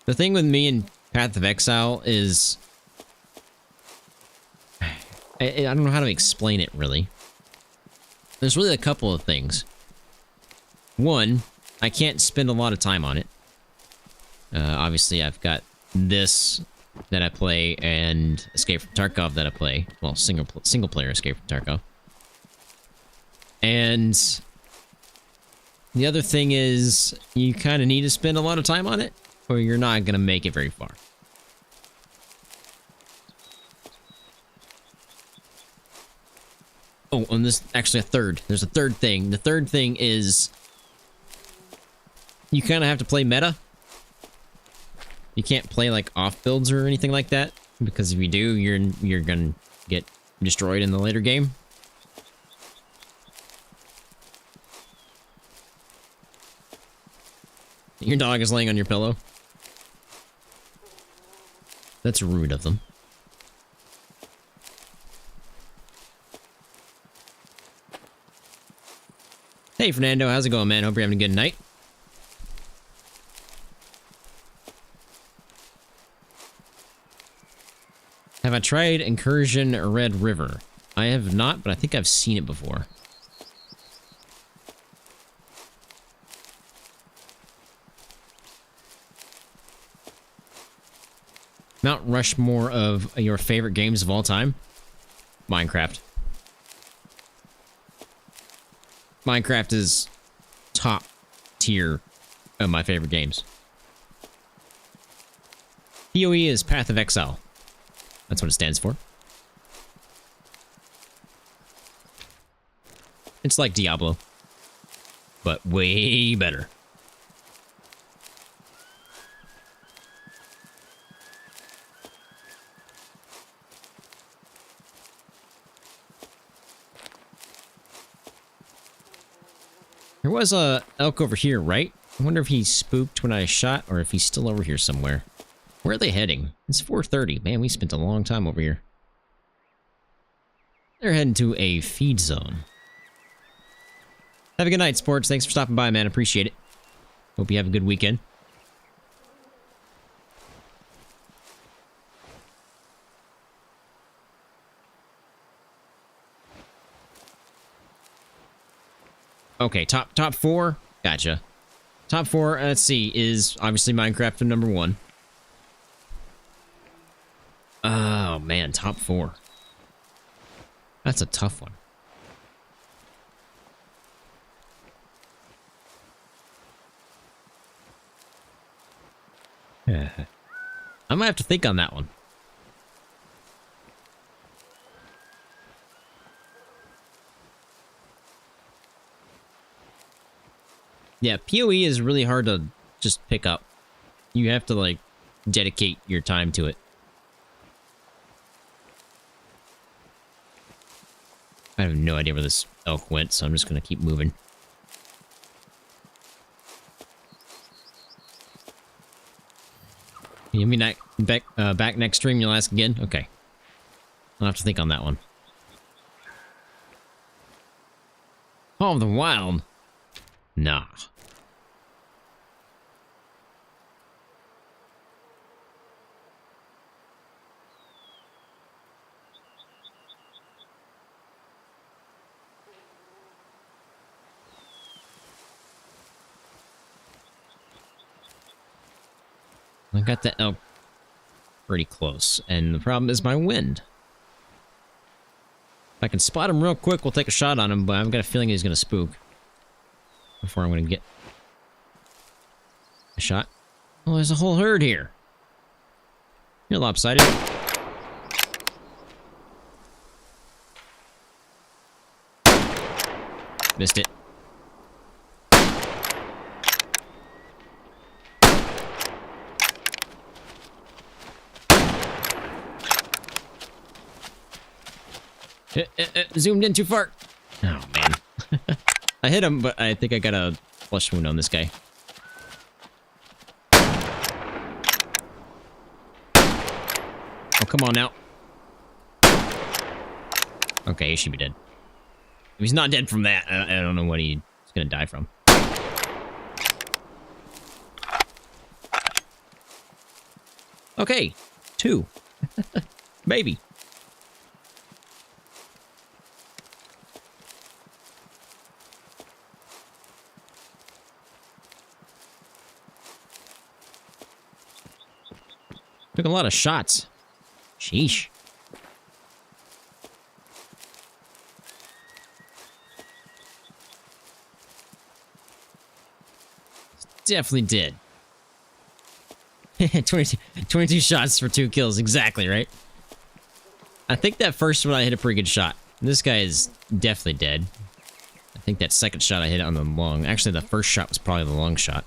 S1: The thing with me and Path of Exile is... I don't know how to explain it, really. There's really a couple of things. One, I can't spend a lot of time on it. Obviously, I've got this that I play and Escape from Tarkov that I play. Well, single player Escape from Tarkov. And the other thing is you kind of need to spend a lot of time on it or you're not going to make it very far. Oh, and there's actually a third. There's a third thing. The third thing is you kind of have to play meta. You can't play like off builds or anything like that because if you do, you're going to get destroyed in the later game. Your dog is laying on your pillow. That's rude of them. Hey, Fernando. How's it going, man? Hope you're having a good night. Have I tried Incursion Red River? I have not, but I think I've seen it before. Mount Rushmore of your favorite games of all time? Minecraft. Minecraft is top tier of my favorite games. PoE is Path of Exile. That's what it stands for. It's like Diablo, but way better. There was a elk over here, right? I wonder if he spooked when I shot or if he's still over here somewhere. Where are they heading? It's 4:30. Man, we spent a long time over here. They're heading to a feed zone. Have a good night, Sports. Thanks for stopping by, man. Appreciate it. Hope you have a good weekend. Okay, top 4. Gotcha. Top 4, let's see, is obviously Minecraft number 1. Oh, man, top 4. That's a tough one. I might have to think on that one. Yeah, PoE is really hard to just pick up. You have to, like, dedicate your time to it. I have no idea where this elk went, so I'm just gonna keep moving. You mean back next stream you'll ask again? Okay. I'll have to think on that one. Call of the Wild. Nah. I got the elk pretty close, and the problem is my wind. If I can spot him real quick, we'll take a shot on him, but I've got a feeling he's going to spook before I'm going to get a shot. Oh, there's a whole herd here. You're lopsided. Missed it. Zoomed in too far. Oh, man. I hit him, but I think I got a flesh wound on this guy. Oh, come on now. Okay, he should be dead. If he's not dead from that, I don't know what he's gonna die from. Okay, 2. Maybe. Took a lot of shots. Sheesh. Definitely did. 22 shots for 2 kills. Exactly, right? I think that first one I hit a pretty good shot. This guy is definitely dead. I think that second shot I hit on the long. Actually, the first shot was probably the long shot.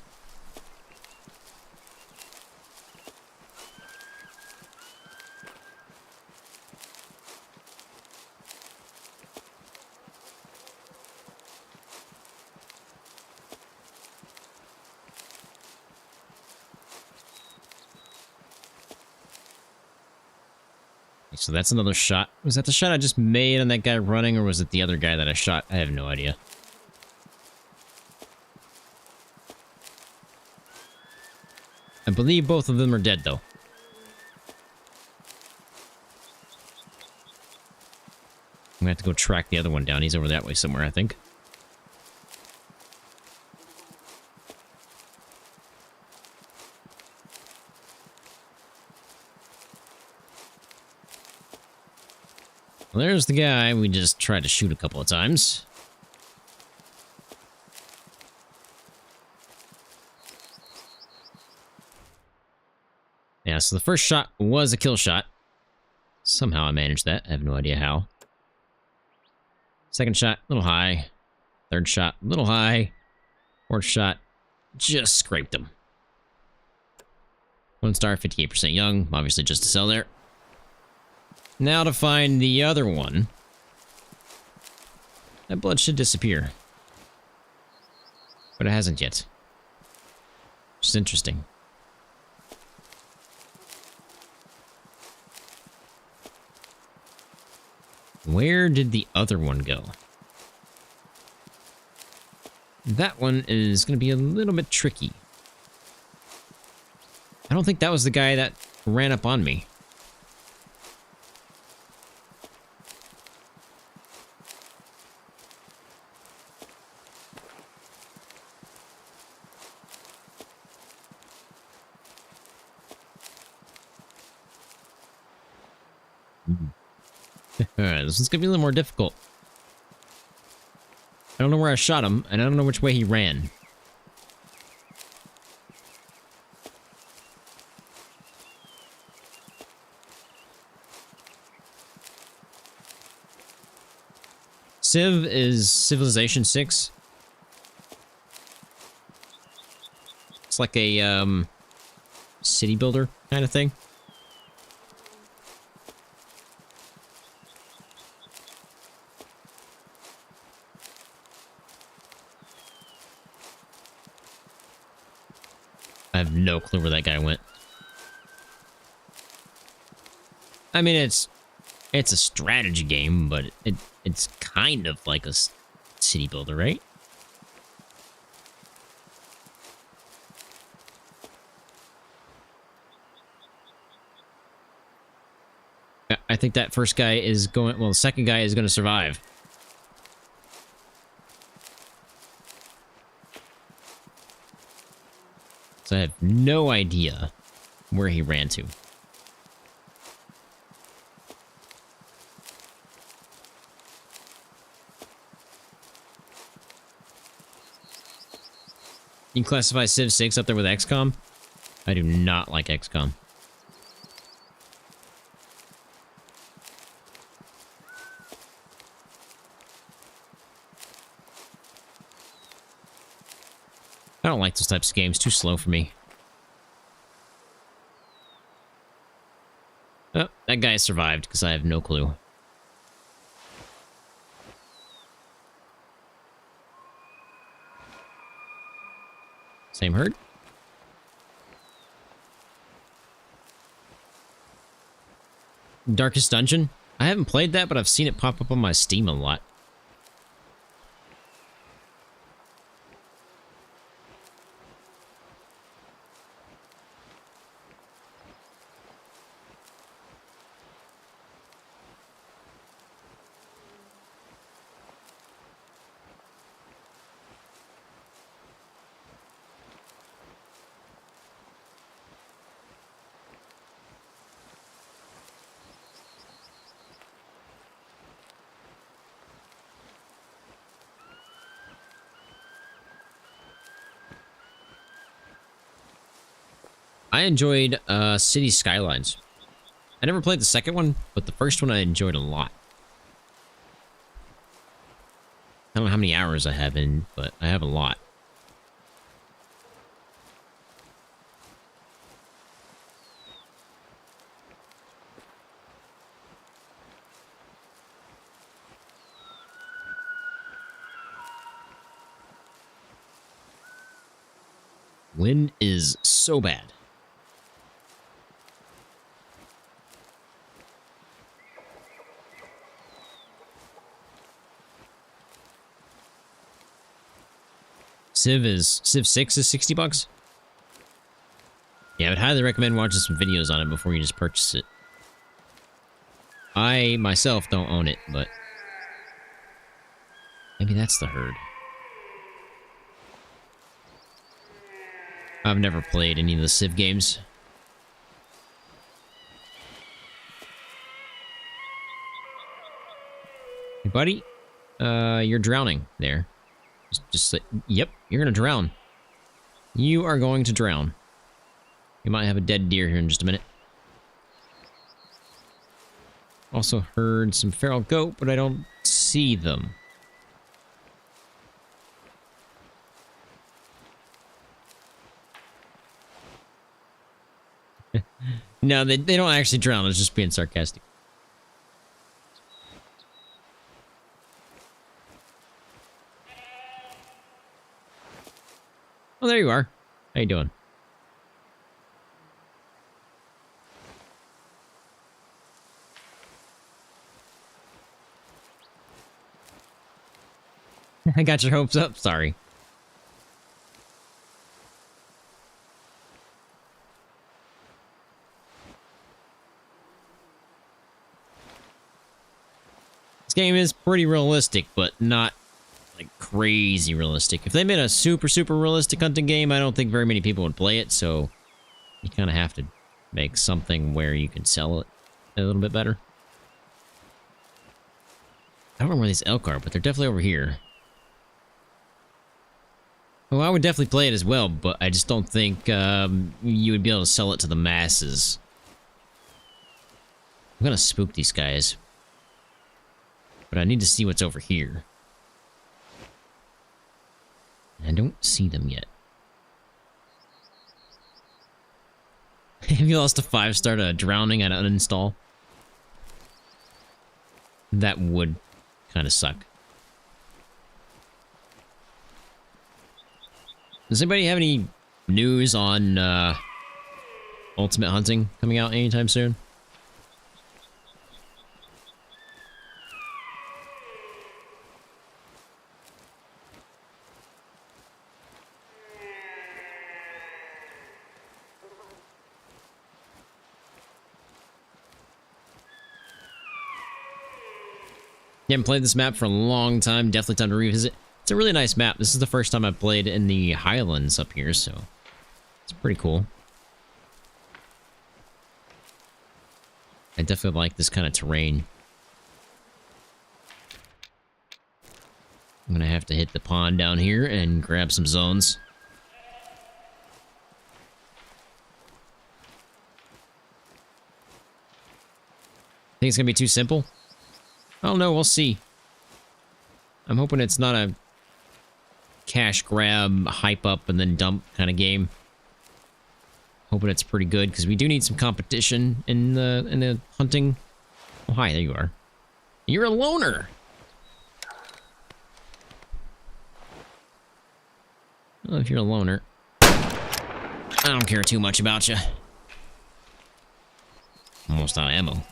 S1: So that's another shot. Was that the shot I just made on that guy running, or was it the other guy that I shot? I have no idea. I believe both of them are dead, though. I'm gonna have to go track the other one down. He's over that way somewhere, I think. Well, there's the guy we just tried to shoot a couple of times. Yeah, so the first shot was a kill shot. Somehow I managed that. I have no idea how. Second shot, a little high. Third shot, a little high. Fourth shot, just scraped him. 1 star, 58% young. Obviously just to sell there. Now to find the other one. That blood should disappear. But it hasn't yet. Which is interesting. Where did the other one go? That one is going to be a little bit tricky. I don't think that was the guy that ran up on me. This one's gonna be a little more difficult. I don't know where I shot him, and I don't know which way he ran. Civ is Civilization 6. It's like a city builder kind of thing. I have no clue where that guy went. I mean, it's a strategy game, but it's kind of like a city builder, right? I think that first guy is going... Well, the second guy is going to survive. So I have no idea where he ran to. You can classify Civ 6 up there with XCOM? I do not like XCOM. I don't like those types of games. Too slow for me. Oh, that guy survived because I have no clue. Same herd. Darkest Dungeon? I haven't played that, but I've seen it pop up on my Steam a lot. I enjoyed City Skylines. I never played the second one, but the first one I enjoyed a lot. I don't know how many hours I have in, but I have a lot. Wind is so bad. Civ 6 is 60 bucks? Yeah, I would highly recommend watching some videos on it before you just purchase it. I, myself, don't own it, but... maybe that's the herd. I've never played any of the Civ games. Hey, buddy. You're drowning there. Just yep, you're gonna drown. You are going to drown. You might have a dead deer here in just a minute. Also heard some feral goat, but I don't see them. No, they don't actually drown. It's just being sarcastic. Oh, there you are. How you doing? I got your hopes up. Sorry. This game is pretty realistic, but not like crazy realistic. If they made a super realistic hunting game, I don't think very many people would play it, so you kind of have to make something where you can sell it a little bit better. I don't remember where these elk are, but they're definitely over here. Well, I would definitely play it as well, but I just don't think you would be able to sell it to the masses. I'm gonna spook these guys. But I need to see what's over here. I don't see them yet. Have you lost a 5-star to drowning at an uninstall? That would kind of suck. Does anybody have any news on Ultimate Hunting coming out anytime soon? You haven't played this map for a long time. Definitely time to revisit. It's a really nice map. This is the first time I've played in the Highlands up here, so it's pretty cool. I definitely like this kind of terrain. I'm gonna have to hit the pond down here and grab some zones. Think it's gonna be too simple? I don't know, we'll see. I'm hoping it's not a cash grab, hype up, and then dump kind of game. Hoping it's pretty good, because we do need some competition in the hunting. Oh, hi, there you are. You're a loner! Well, if you're a loner, I don't care too much about you. Almost out of ammo.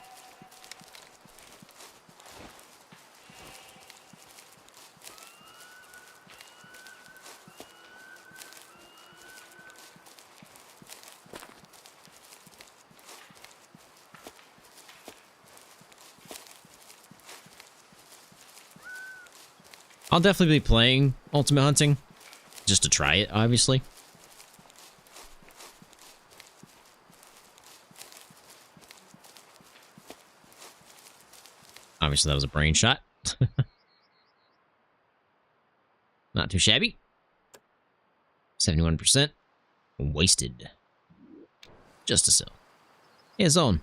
S1: I'll definitely be playing Ultimate Hunting, just to try it, obviously. Obviously, that was a brain shot. Not too shabby. 71%. Wasted. Just a sell. Yeah, zone.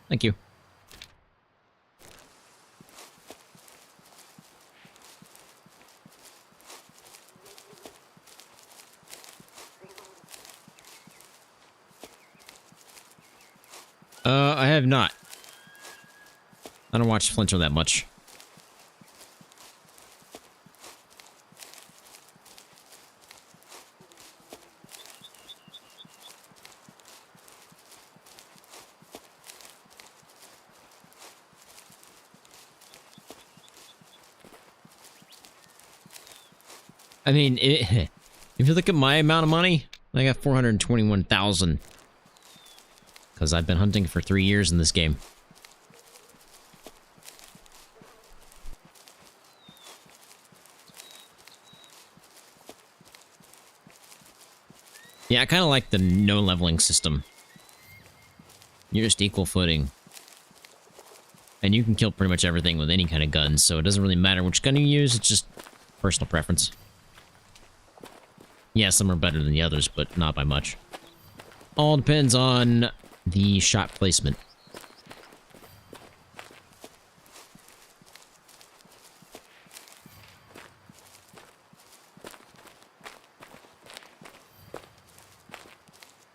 S1: Thank you. I have not. I don't watch Flincher that much. I mean, if you look at my amount of money, I got 421,000. Because I've been hunting for 3 years in this game. Yeah, I kind of like the no leveling system. You're just equal footing. And you can kill pretty much everything with any kind of gun, so it doesn't really matter which gun you use, it's just personal preference. Yeah, some are better than the others, but not by much. All depends on the shot placement.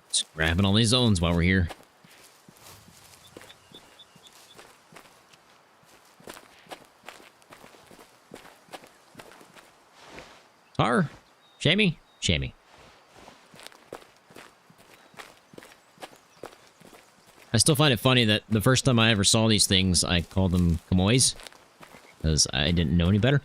S1: Just grabbing all these zones while we're here. Tar? Shammy? Shammy. I still find it funny that the first time I ever saw these things, I called them chamois, because I didn't know any better.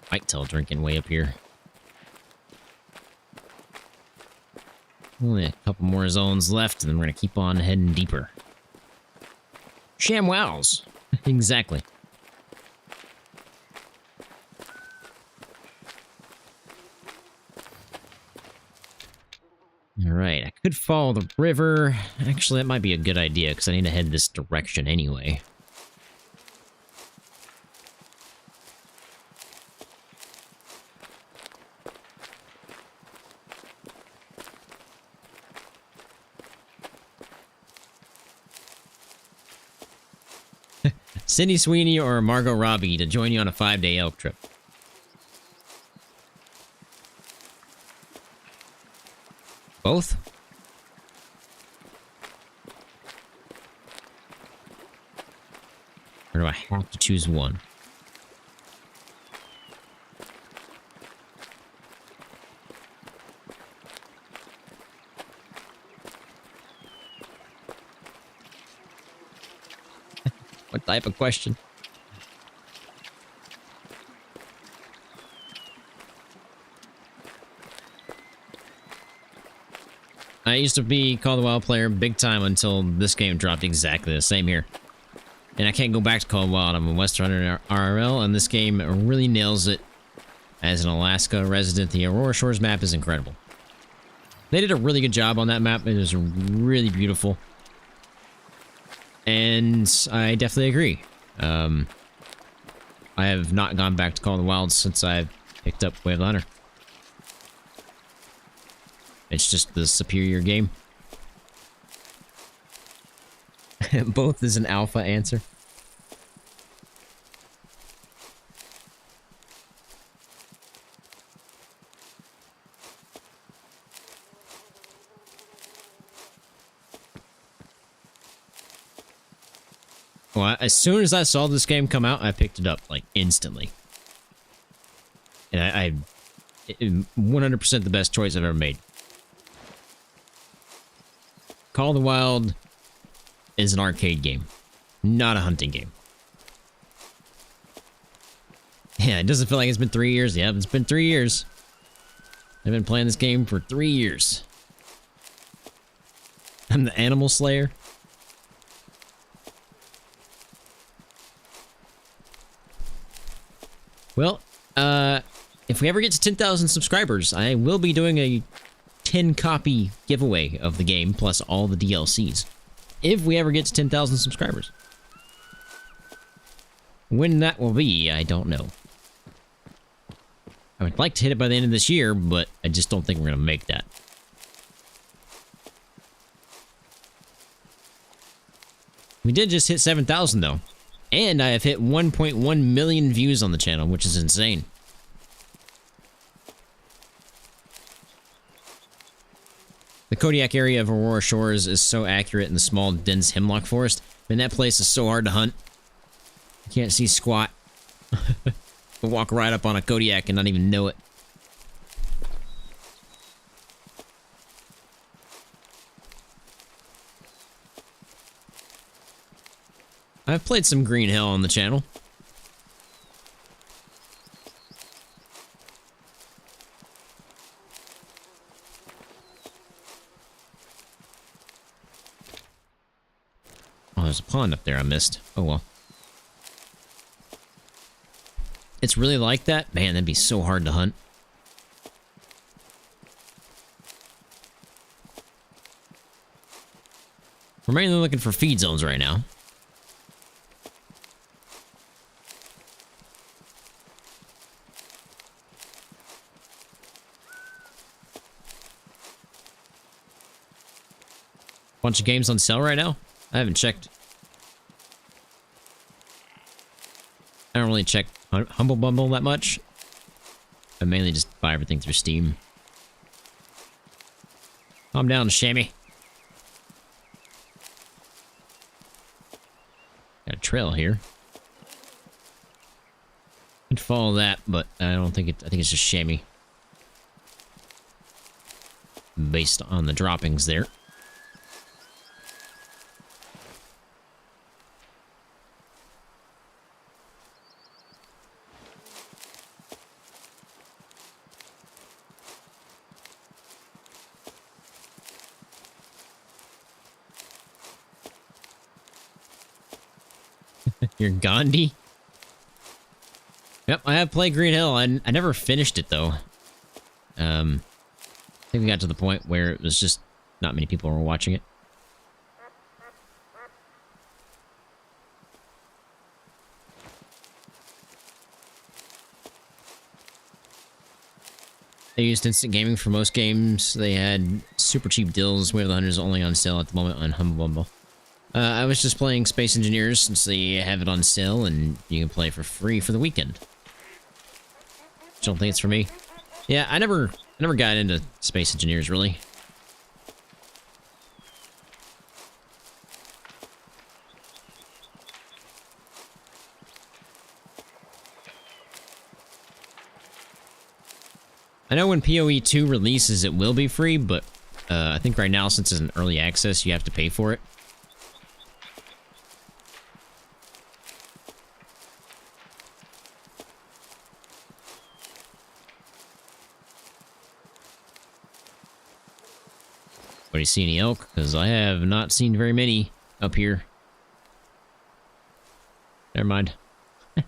S1: White tail drinking way up here. Only a couple more zones left, and then we're gonna keep on heading deeper. ShamWows! Exactly. Alright, I could follow the river. Actually, that might be a good idea, because I need to head this direction anyway. Sydney Sweeney or Margot Robbie to join you on a 5-day elk trip. Both? Or do I have to choose one? What type of question? I used to be Call of the Wild player big time until this game dropped. Exactly the same here. And I can't go back to Call of the Wild. I'm a Western RRL, and this game really nails it. As an Alaska resident, the Aurora Shores map is incredible. They did a really good job on that map. It was really beautiful. And I definitely agree. I have not gone back to Call of the Wild since I picked up Way of the Hunter. It's just the superior game. Both is an alpha answer. Well, as soon as I saw this game come out, I picked it up, like, instantly. And I 100% the best choice I've ever made. Call of the Wild is an arcade game, not a hunting game. Yeah, it doesn't feel like it's been 3 years. Yeah, it's been 3 years. I've been playing this game for 3 years. I'm the Animal Slayer. Well, if we ever get to 10,000 subscribers, I will be doing a 10-copy giveaway of the game, plus all the DLCs. If we ever get to 10,000 subscribers. When that will be, I don't know. I would like to hit it by the end of this year, but I just don't think we're going to make that. We did just hit 7,000, though. And I have hit 1.1 million views on the channel, which is insane. The Kodiak area of Aurora Shores is so accurate in the small, dense hemlock forest. Man, that place is so hard to hunt. You can't see squat. You'll walk right up on a Kodiak and not even know it. I've played some Green Hill on the channel. Oh, there's a pond up there I missed. Oh well. It's really like that? Man, that'd be so hard to hunt. We're mainly looking for feed zones right now. Bunch of games on sale right now? I haven't checked. I don't really check Humble Bundle that much. I mainly just buy everything through Steam. Calm down, Shammy. Got a trail here. Could follow that, but I don't think it. I think it's just Shammy. Based on the droppings there. You're Gandhi? Yep, I have played Green Hill. I never finished it, though. I think we got to the point where it was just not many people were watching it. They used instant gaming for most games. They had super cheap deals. Way of the Hunter is only on sale at the moment on Humble Bundle. I was just playing Space Engineers since they have it on sale and you can play for free for the weekend. Don't think it's for me. Yeah, I never got into Space Engineers really. I know when PoE 2 releases it will be free, but I think right now since it's an early access you have to pay for it. Anybody see any elk? Because I have not seen very many up here. Never mind. Is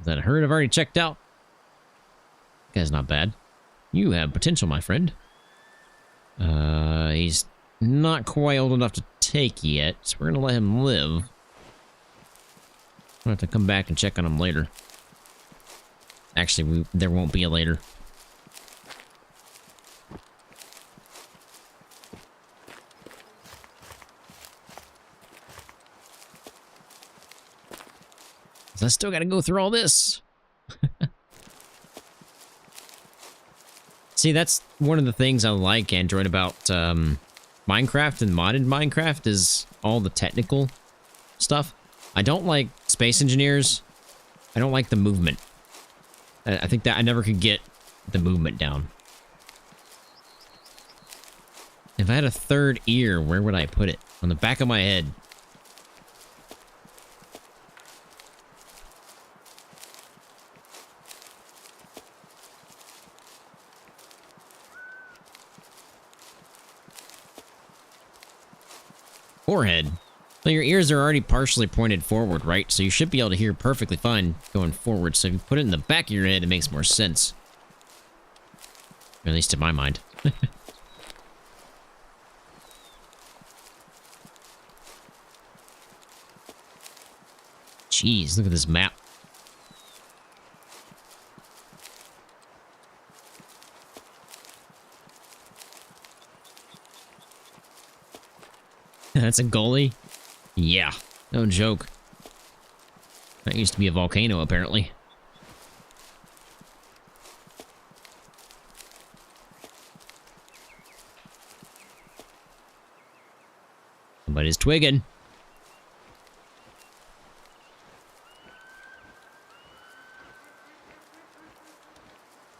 S1: that a herd I've already checked out? Guy's not bad. You have potential, my friend. He's not quite old enough to take yet, so we're gonna let him live. I'll have to come back and check on him later. Actually, there won't be a later. So I still gotta go through all this. See, that's one of the things I like, Android, about Minecraft and modded Minecraft is all the technical stuff. I don't like Space Engineers. I don't like the movement. I think that I never could get the movement down. If I had a third ear, where would I put it? On the back of my head. Forehead. So your ears are already partially pointed forward, right? So you should be able to hear perfectly fine going forward. So if you put it in the back of your head, it makes more sense. Or at least in my mind. Jeez, look at this map. That's a goalie? Yeah, no joke. That used to be a volcano, apparently. Somebody's twigging.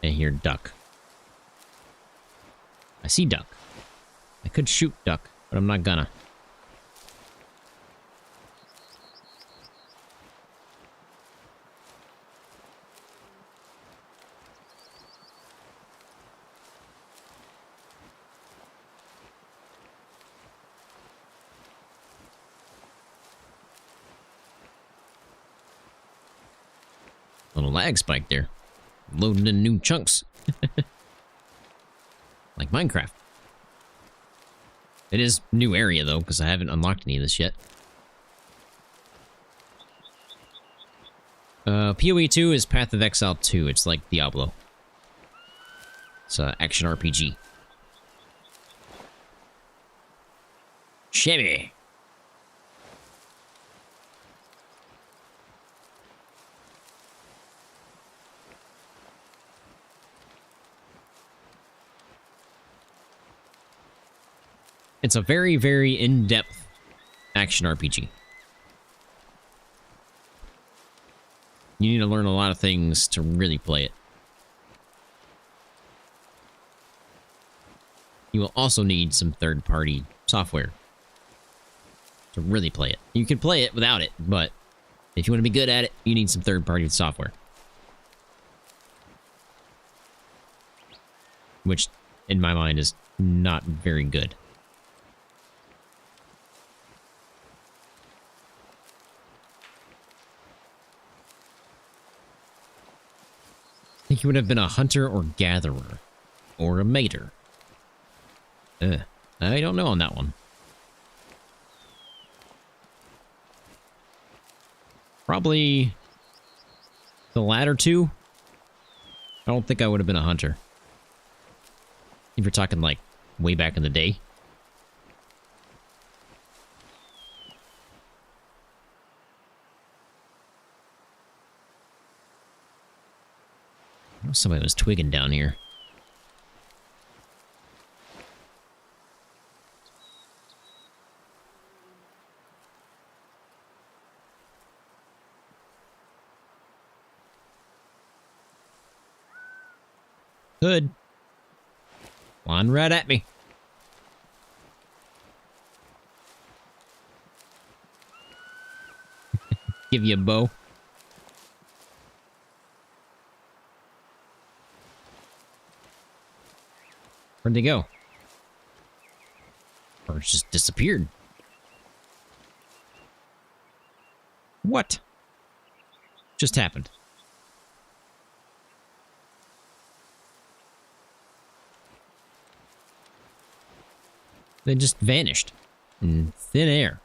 S1: I hear duck. I see duck. I could shoot duck, but I'm not gonna. Little lag spike there. Loading in new chunks. Like Minecraft. It is new area, though, because I haven't unlocked any of this yet. PoE 2 is Path of Exile 2. It's like Diablo. It's an action RPG. Chevy. It's a very, very in-depth action RPG. You need to learn a lot of things to really play it. You will also need some third-party software to really play it. You can play it without it, but if you want to be good at it, you need some third-party software. Which, in my mind, is not very good. I think he would have been a hunter or gatherer. Or a mater. I don't know on that one. Probably the latter two. I don't think I would have been a hunter. If you're talking like way back in the day. Somebody was twigging down here. Good. Flying right at me. Give you a bow. Where'd they go? Or it just disappeared. What just happened? They just vanished in thin air.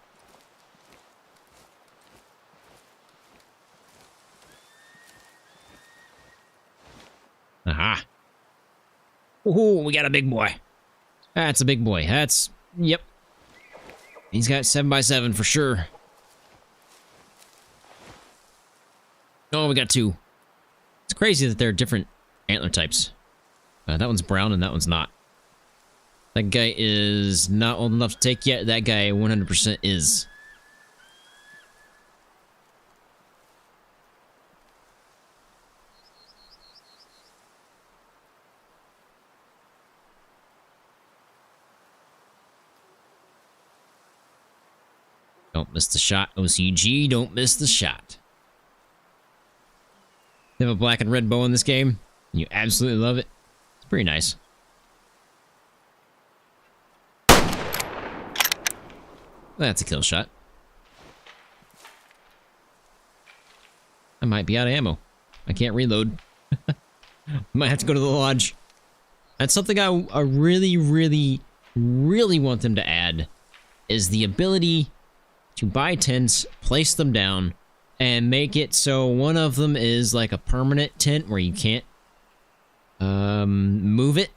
S1: Aha. Ooh, we got a big boy. That's a big boy. That's, yep. He's got 7x7 for sure. Oh, we got 2. It's crazy that there are different antler types. That one's brown and that one's not. That guy is not old enough to take yet. That guy 100% is. Don't miss the shot, OCG. Don't miss the shot. They have a black and red bow in this game. You absolutely love it. It's pretty nice. That's a kill shot. I might be out of ammo. I can't reload. Might have to go to the lodge. That's something I really, really, really want them to add, is the ability to buy tents, place them down, and make it so one of them is like a permanent tent where you can't move it.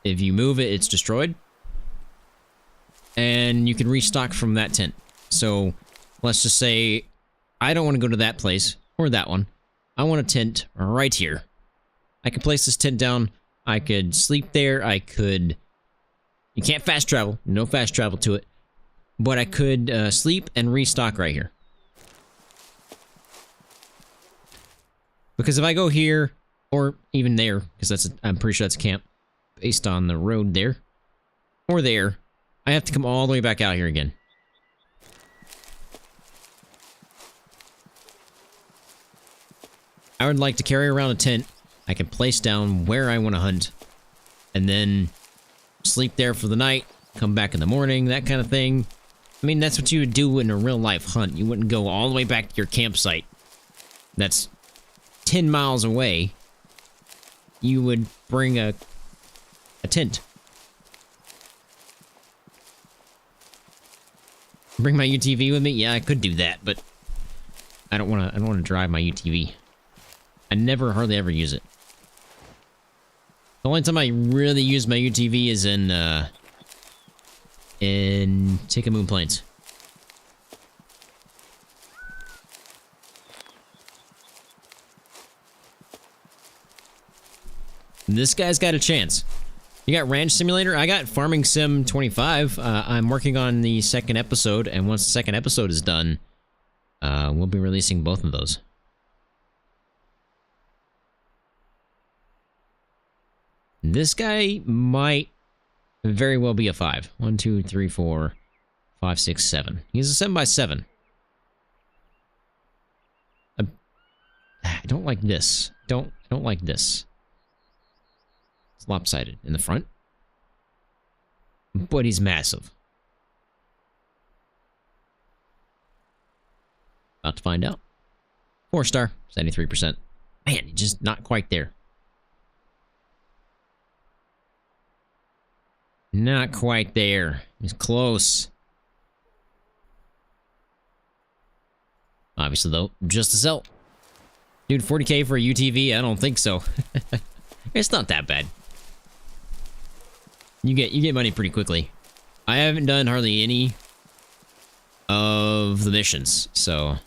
S1: If you move it, it's destroyed. And you can restock from that tent. So let's just say I don't want to go to that place or that one. I want a tent right here. I can place this tent down. I could sleep there. I could... You can't fast travel. No fast travel to it. But I could sleep and restock right here. Because if I go here, or even there, because that's I'm pretty sure that's a camp, based on the road there, or there, I have to come all the way back out here again. I would like to carry around a tent I can place down where I want to hunt, and then sleep there for the night, come back in the morning, that kind of thing. I mean, that's what you would do in a real-life hunt. You wouldn't go all the way back to your campsite that's 10 miles away. You would bring a tent. Bring my UTV with me? Yeah, I could do that, but I don't want to drive my UTV. I never hardly ever use it. The only time I really use my UTV is in Tickamoon Plains. This guy's got a chance. You got Ranch Simulator? I got Farming Sim 25. I'm working on the second episode, and once the second episode is done, we'll be releasing both of those. This guy might very well be a 5. 1, 2, 3, 4, 5, 6, 7. He's a 7x7. I don't like this. Don't like this. It's lopsided in the front. But he's massive. About to find out. 4-star, 73%. Man, he's just not quite there. Not quite there. He's close. Obviously, though, just to sell. Dude, 40K for a UTV? I don't think so. It's not that bad. You get money pretty quickly. I haven't done hardly any of the missions, so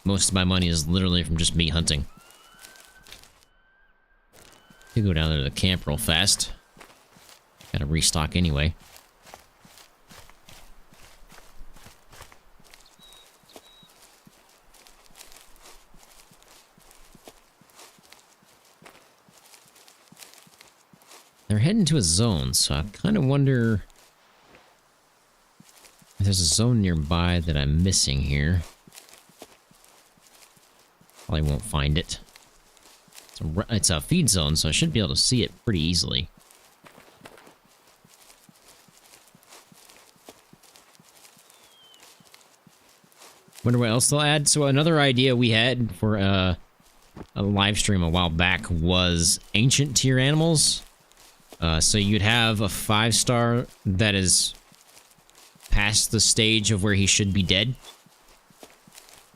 S1: most of my money is literally from just me hunting. You go down there to the camp real fast. Gotta restock anyway. They're heading to a zone, so I kind of wonder if there's a zone nearby that I'm missing here. Probably won't find it. It's a feed zone, so I should be able to see it pretty easily. Wonder what else they'll add. So another idea we had for a live stream a while back was ancient tier animals. So you'd have a 5-star that is past the stage of where he should be dead.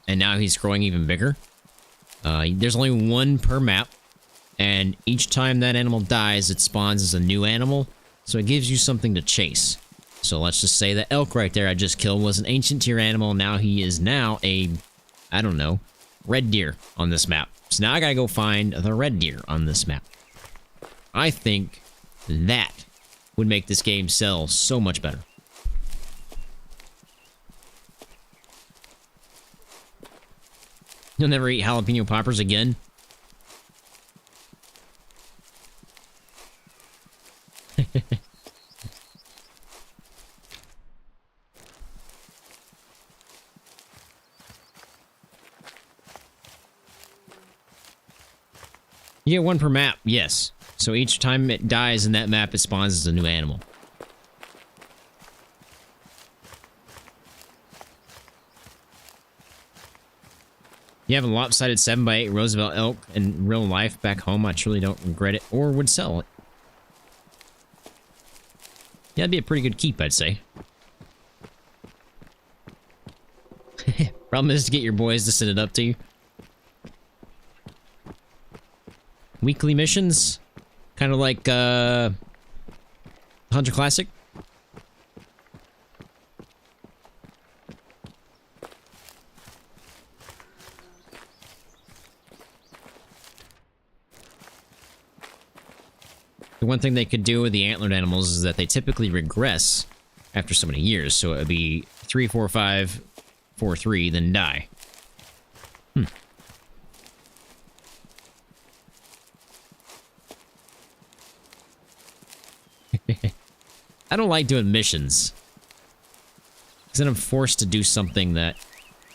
S1: And now he's growing even bigger. There's only one per map. And each time that animal dies, it spawns as a new animal. So it gives you something to chase. So let's just say that elk right there I just killed was an ancient tier animal. Now he is now a, I don't know, red deer on this map. So now I gotta go find the red deer on this map. I think that would make this game sell so much better. You'll never eat jalapeno poppers again? You get one per map, yes. So each time it dies in that map, it spawns as a new animal. You have a lopsided 7x8 Roosevelt elk in real life back home. I truly don't regret it or would sell it. Yeah, that'd be a pretty good keep, I'd say. Problem is to get your boys to send it up to you. Weekly missions? Kind of like, Hunter Classic? The one thing they could do with the antlered animals is that they typically regress after so many years. So it would be 3, 4, 5, 4, 3, then die. I don't like doing missions. Because then I'm forced to do something that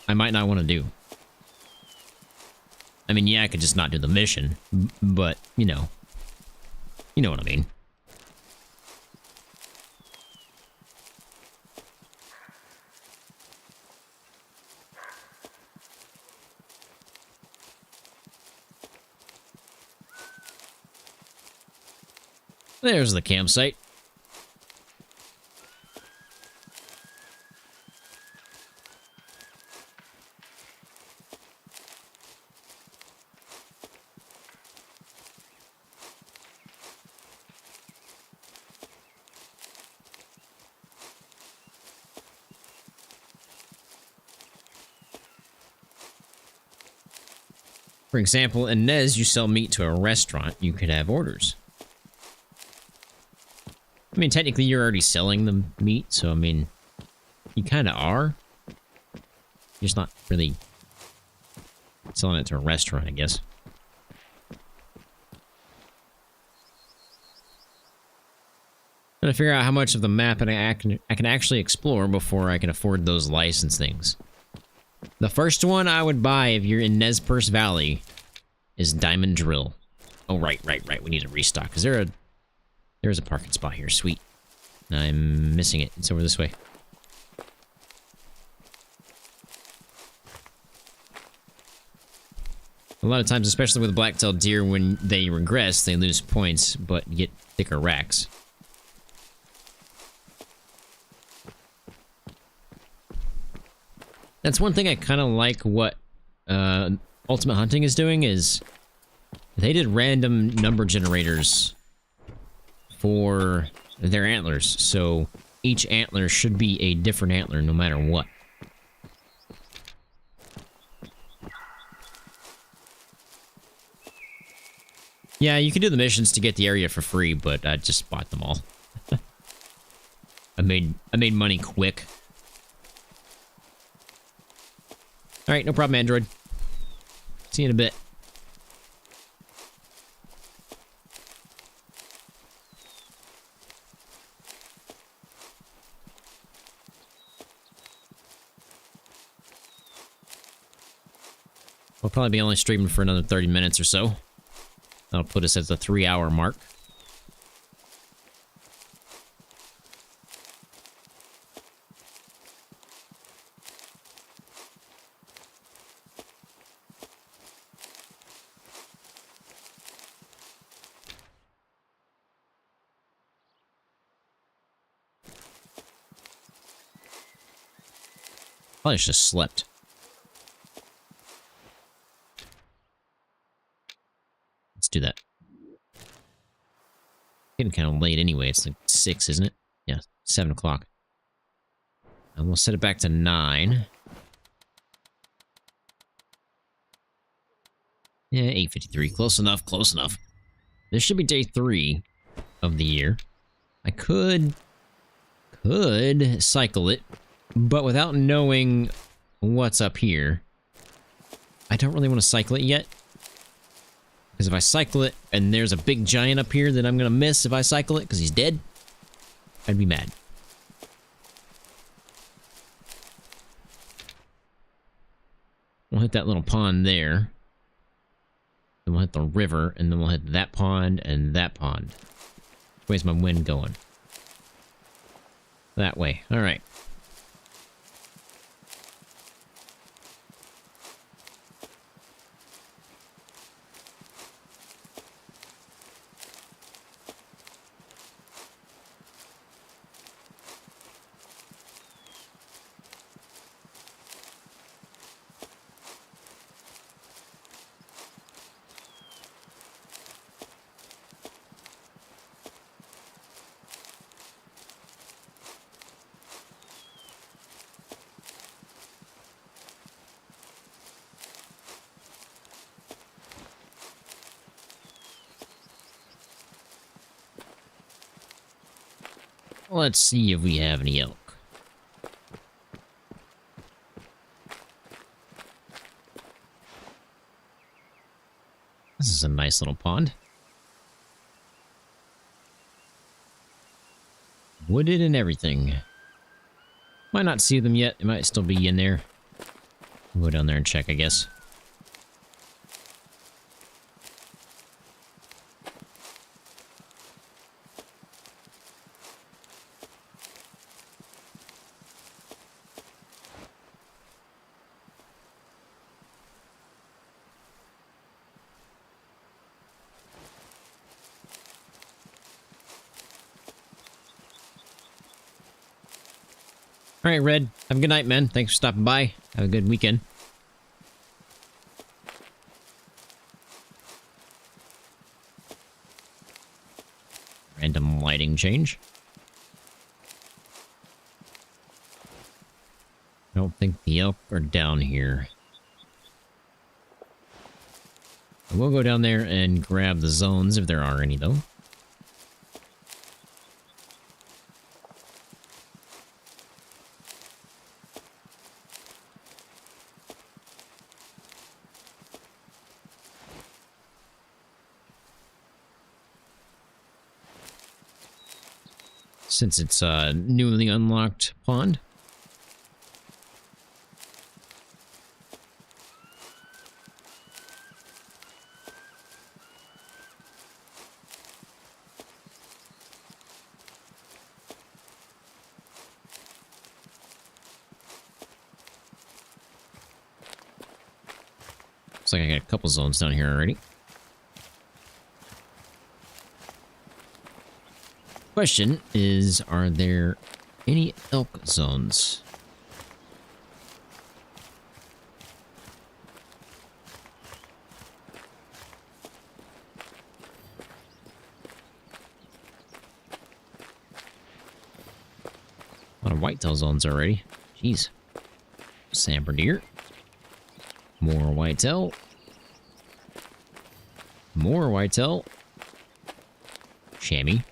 S1: I might not want to do. I mean, yeah, I could just not do the mission. But, you know. You know what I mean. There's the campsite. For example, in Nez, you sell meat to a restaurant, you could have orders. I mean, technically, you're already selling the meat, so, I mean, you kind of are. You're just not really selling it to a restaurant, I guess. I'm gonna figure out how much of the map I can actually explore before I can afford those license things. The first one I would buy if you're in Nez Perce Valley is Diamond Drill. Oh, right. We need to restock. Is there a... There's a parking spot here. Sweet. I'm missing it. It's over this way. A lot of times, especially with black-tailed deer, when they regress, they lose points, but get thicker racks. That's one thing I kind of like what Ultimate Hunting is doing is they did random number generators for their antlers, so each antler should be a different antler no matter what. Yeah, you can do the missions to get the area for free, but I just bought them all. I made money quick. Alright, no problem, Android. See you in a bit. We'll probably be only streaming for another 30 minutes or so. That'll put us at the 3-hour mark. Probably should have slept. Let's do that. Getting kind of late anyway. It's like 6, isn't it? Yeah, 7 o'clock. And we'll set it back to 9. Yeah, 8:53. Close enough, close enough. This should be day 3 of the year. I could cycle it, but without knowing what's up here, I don't really want to cycle it yet. Because if I cycle it and there's a big giant up here that I'm going to miss if I cycle it because he's dead, I'd be mad. We'll hit that little pond there. Then we'll hit the river, and then we'll hit that pond and that pond. Which way's my wind going? That way. All right. Let's see if we have any elk. This is a nice little pond. Wooded and everything. Might not see them yet. It might still be in there. We'll go down there and check, I guess. All right, Red. Have a good night, man. Thanks for stopping by. Have a good weekend. Random lighting change. I don't think the elk are down here. I will go down there and grab the zones if there are any, though. Since it's a newly unlocked pond. Looks like I got a couple zones down here already. Question is, are there any elk zones? A lot of whitetail zones already. Jeez. Samber deer. More whitetail. More whitetail. Chamois.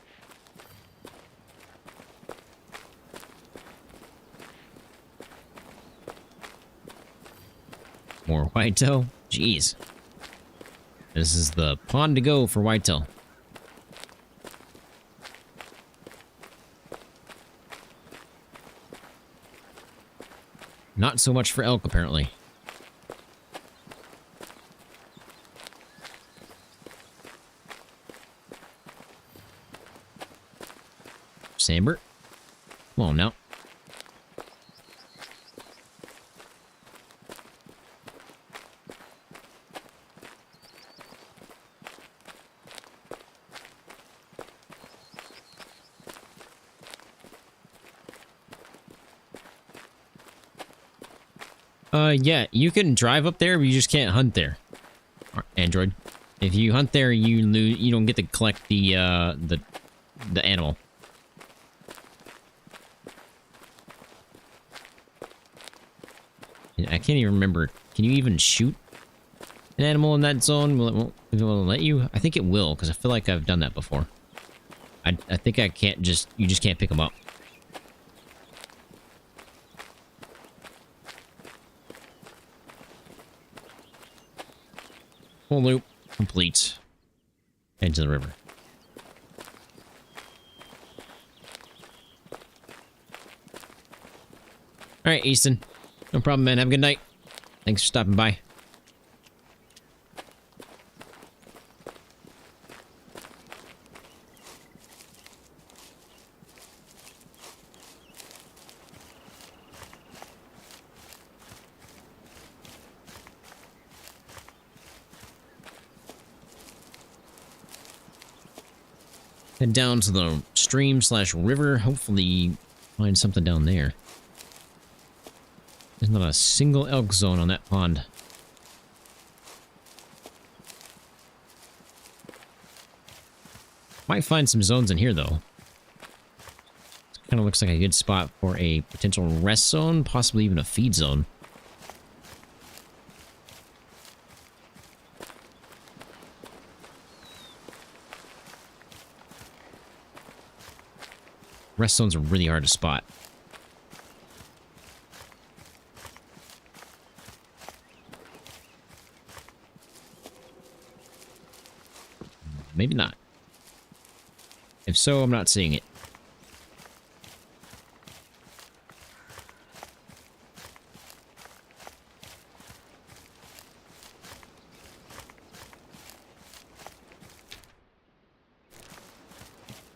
S1: More whitetail? Jeez. This is the pond to go for whitetail. Not so much for elk, apparently. Samber. Come on now. Yeah, you can drive up there, but you just can't hunt there. Android. If you hunt there, you lose. You don't get to collect the animal. I can't even remember. Can you even shoot an animal in that zone? Will it let you? I think it will, because I feel like I've done that before. I think I can't just... You just can't pick them up. Full loop. Complete. Into the river. Alright, Easton. No problem, man. Have a good night. Thanks for stopping by. Head down to the stream/river. Hopefully find something down there. There's not a single elk zone on that pond. Might find some zones in here, though. It kind of looks like a good spot for a potential rest zone, possibly even a feed zone. Rest zones are really hard to spot. Maybe not. If so, I'm not seeing it.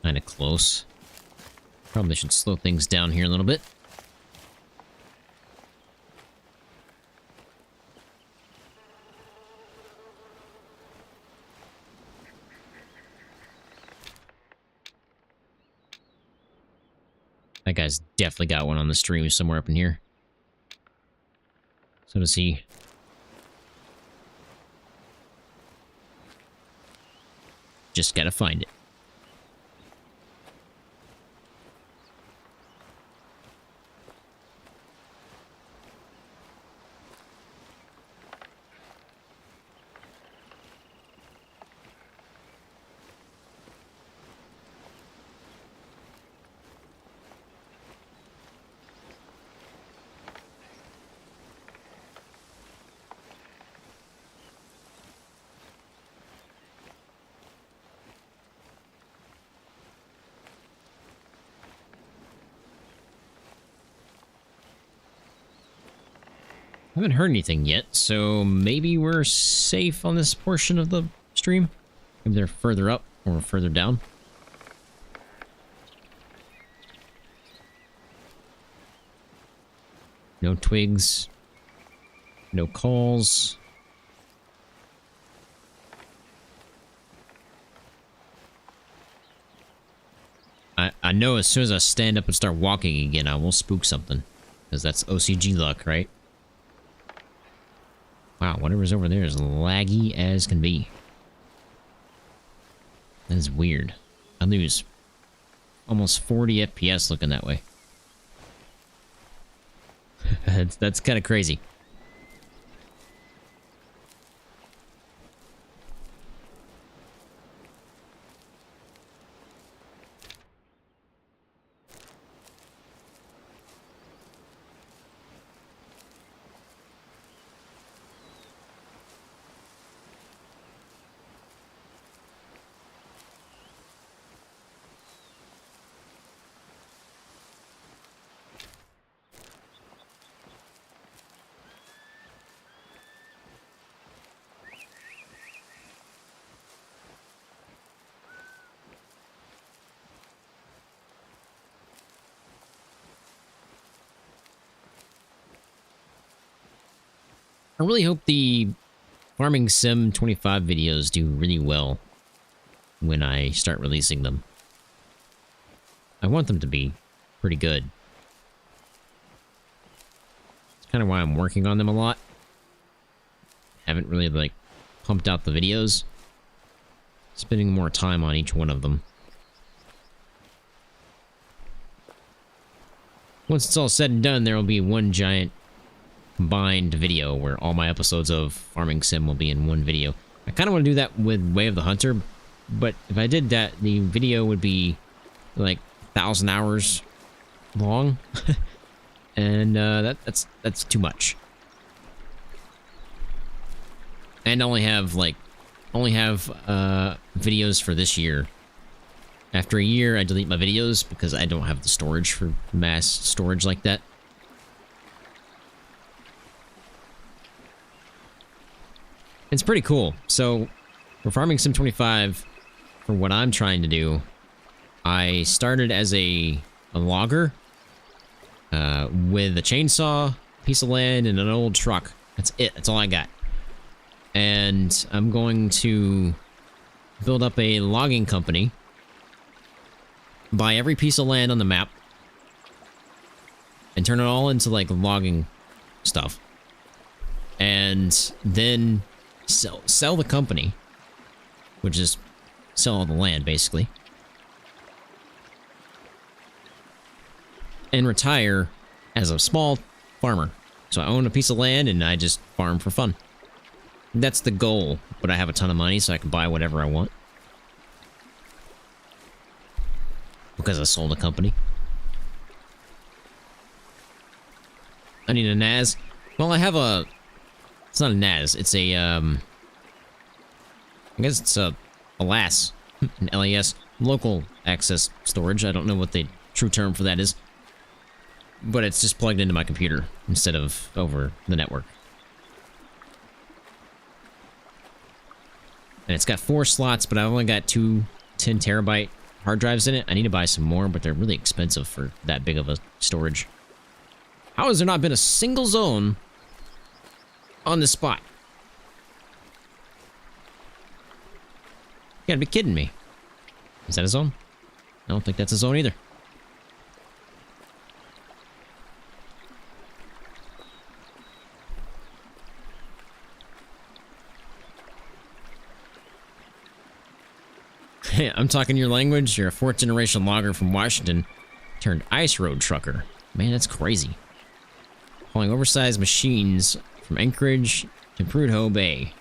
S1: Kind of close. Probably should slow things down here a little bit. That guy's definitely got one on the stream somewhere up in here. So does he. Just gotta find it. I haven't heard anything yet, so maybe we're safe on this portion of the stream. Maybe they're further up or further down. No twigs. No calls. I know as soon as I stand up and start walking again, I will spook something. Because that's OCG luck, right? Wow, whatever's over there is laggy as can be. That is weird. I lose almost 40 FPS looking that way. That's kind of crazy. I really hope the Farming Sim 25 videos do really well when I start releasing them. I want them to be pretty good. It's Kind of why I'm working on them a lot. Haven't really, like, pumped out the videos. Spending more time on each one of them. Once it's all said and done, there will be one giant combined video where all my episodes of Farming Sim will be in one video. I kind of want to do that with Way of the Hunter, but if I did that, the video would be like 1,000 hours long, and that's too much. And only have videos for this year. After a year, I delete my videos because I don't have the storage for mass storage like that. It's pretty cool. So, for Farming Sim 25, for what I'm trying to do, I started as a logger with a chainsaw, piece of land, and an old truck. That's it. That's all I got. And I'm going to build up a logging company, buy every piece of land on the map, and turn it all into, like, logging stuff. And then sell the company, which is sell all the land, basically. And retire as a small farmer. So I own a piece of land and I just farm for fun. That's the goal, but I have a ton of money so I can buy whatever I want. Because I sold a company. I need a NAS. Well, I have a... It's not a NAS, it's a, I guess it's a LAS. An LAS. Local access storage. I don't know what the true term for that is. But it's just plugged into my computer instead of over the network. And it's got 4 slots, but I've only got 2 10 terabyte hard drives in it. I need to buy some more, but they're really expensive for that big of a storage. How has there not been a single zone on this spot? You gotta be kidding me. Is that a zone? I don't think that's a zone either. I'm talking your language. You're a 4th generation logger from Washington turned ice road trucker. Man, that's crazy. Hauling oversized machines from Anchorage to Prudhoe Bay.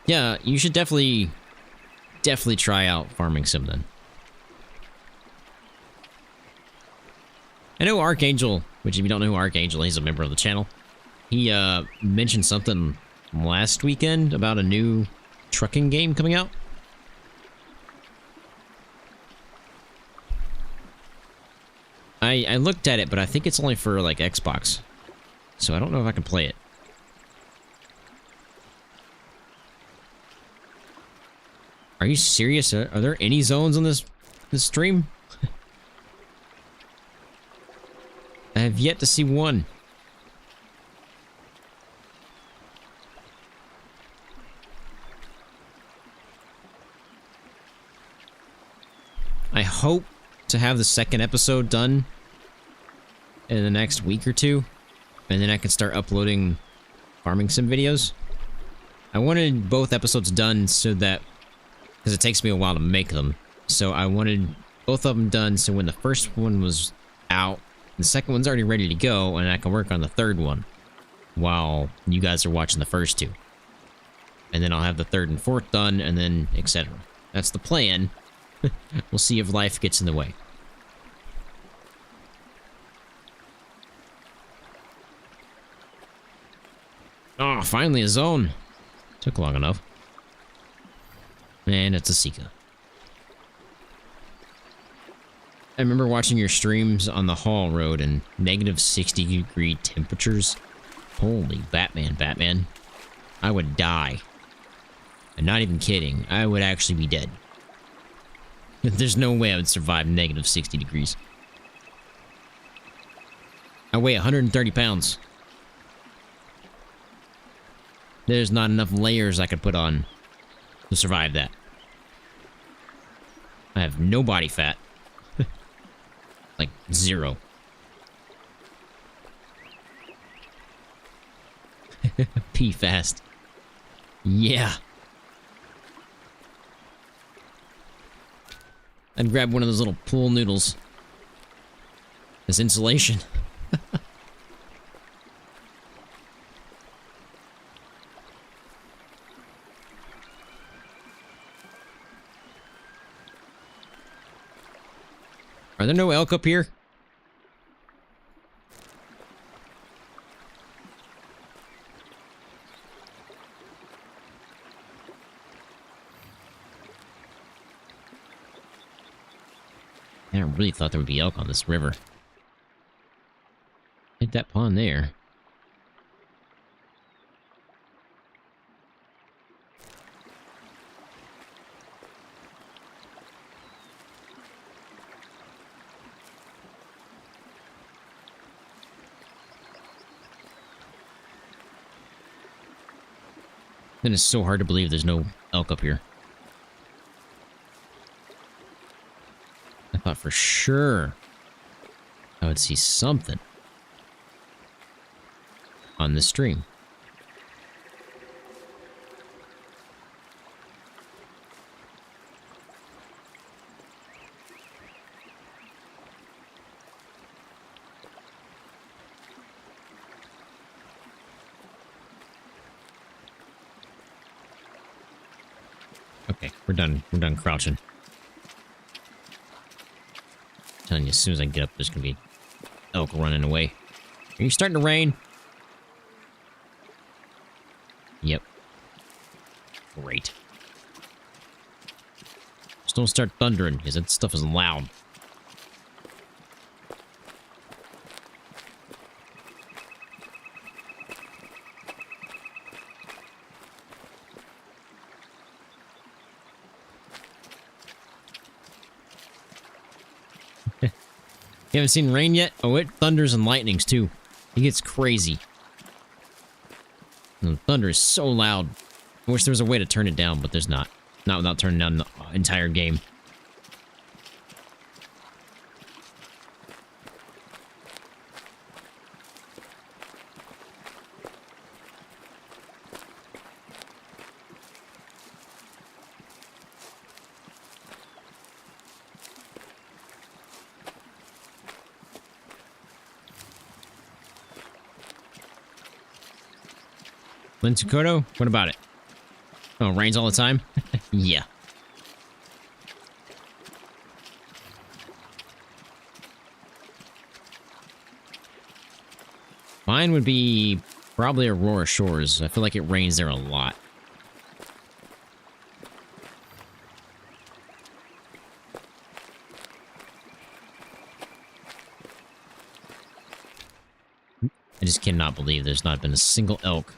S1: Yeah, you should definitely try out Farming Sim then. I know Archangel, which if you don't know who Archangel, he's a member of the channel. He mentioned something last weekend about a new trucking game coming out. I looked at it, but I think it's only for, like, Xbox. So I don't know if I can play it. Are you serious? Are there any zones on this stream? I have yet to see one. I hope to have the 2nd episode done in the next week or 2, and then I can start uploading Farming Sim videos. I wanted both episodes done so that, because it takes me a while to make them, so I wanted both of them done so when the first one was out, the second one's already ready to go, and I can work on the 3rd one while you guys are watching the first 2. And then I'll have the 3rd and 4th done, and then etc. That's the plan. We'll see if life gets in the way. Oh, finally a zone. Took long enough. And it's a Sika. I remember watching your streams on the Hall Road and negative 60-degree temperatures. Holy Batman. I would die. I'm not even kidding. I would actually be dead. There's no way I would survive negative 60 degrees. I weigh 130 pounds. There's not enough layers I could put on to survive that. I have no body fat. Like, 0. Pee fast. Yeah. I'd grab one of those little pool noodles. As insulation. Are there no elk up here? I really thought there would be elk on this river. Hit that pond there. Then it's so hard to believe there's no elk up here. I thought for sure I would see something on the stream. Okay, we're done. We're done crouching. I'm telling you, as soon as I get up, there's gonna be elk running away. Are you starting to rain? Yep. Great. Just don't start thundering, because that stuff is loud. You haven't seen rain yet? Oh, it thunders and lightnings, too. It gets crazy. And the thunder is so loud. I wish there was a way to turn it down, but there's not. Not without turning down the entire game. Linsukoto? What about it? Oh, it rains all the time? Yeah. Mine would be probably Aurora Shores. I feel like it rains there a lot. I just cannot believe there's not been a single elk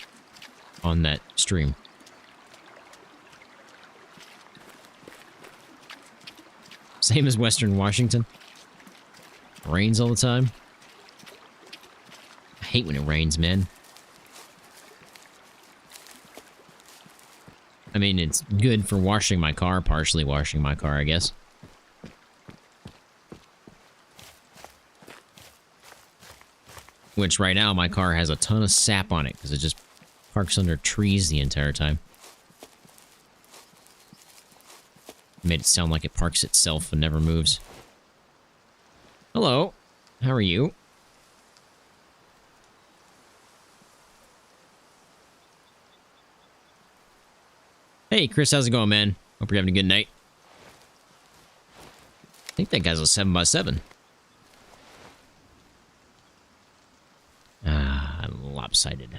S1: on that stream. Same as Western Washington. Rains all the time. I hate when it rains, man. I mean, it's good for washing my car, partially washing my car, I guess. Which right now, my car has a ton of sap on it, because it just parks under trees the entire time. Made it sound like it parks itself and never moves. Hello. How are you? Hey, Chris, how's it going, man? Hope you're having a good night. I think that guy's a 7x7. Ah, lopsided.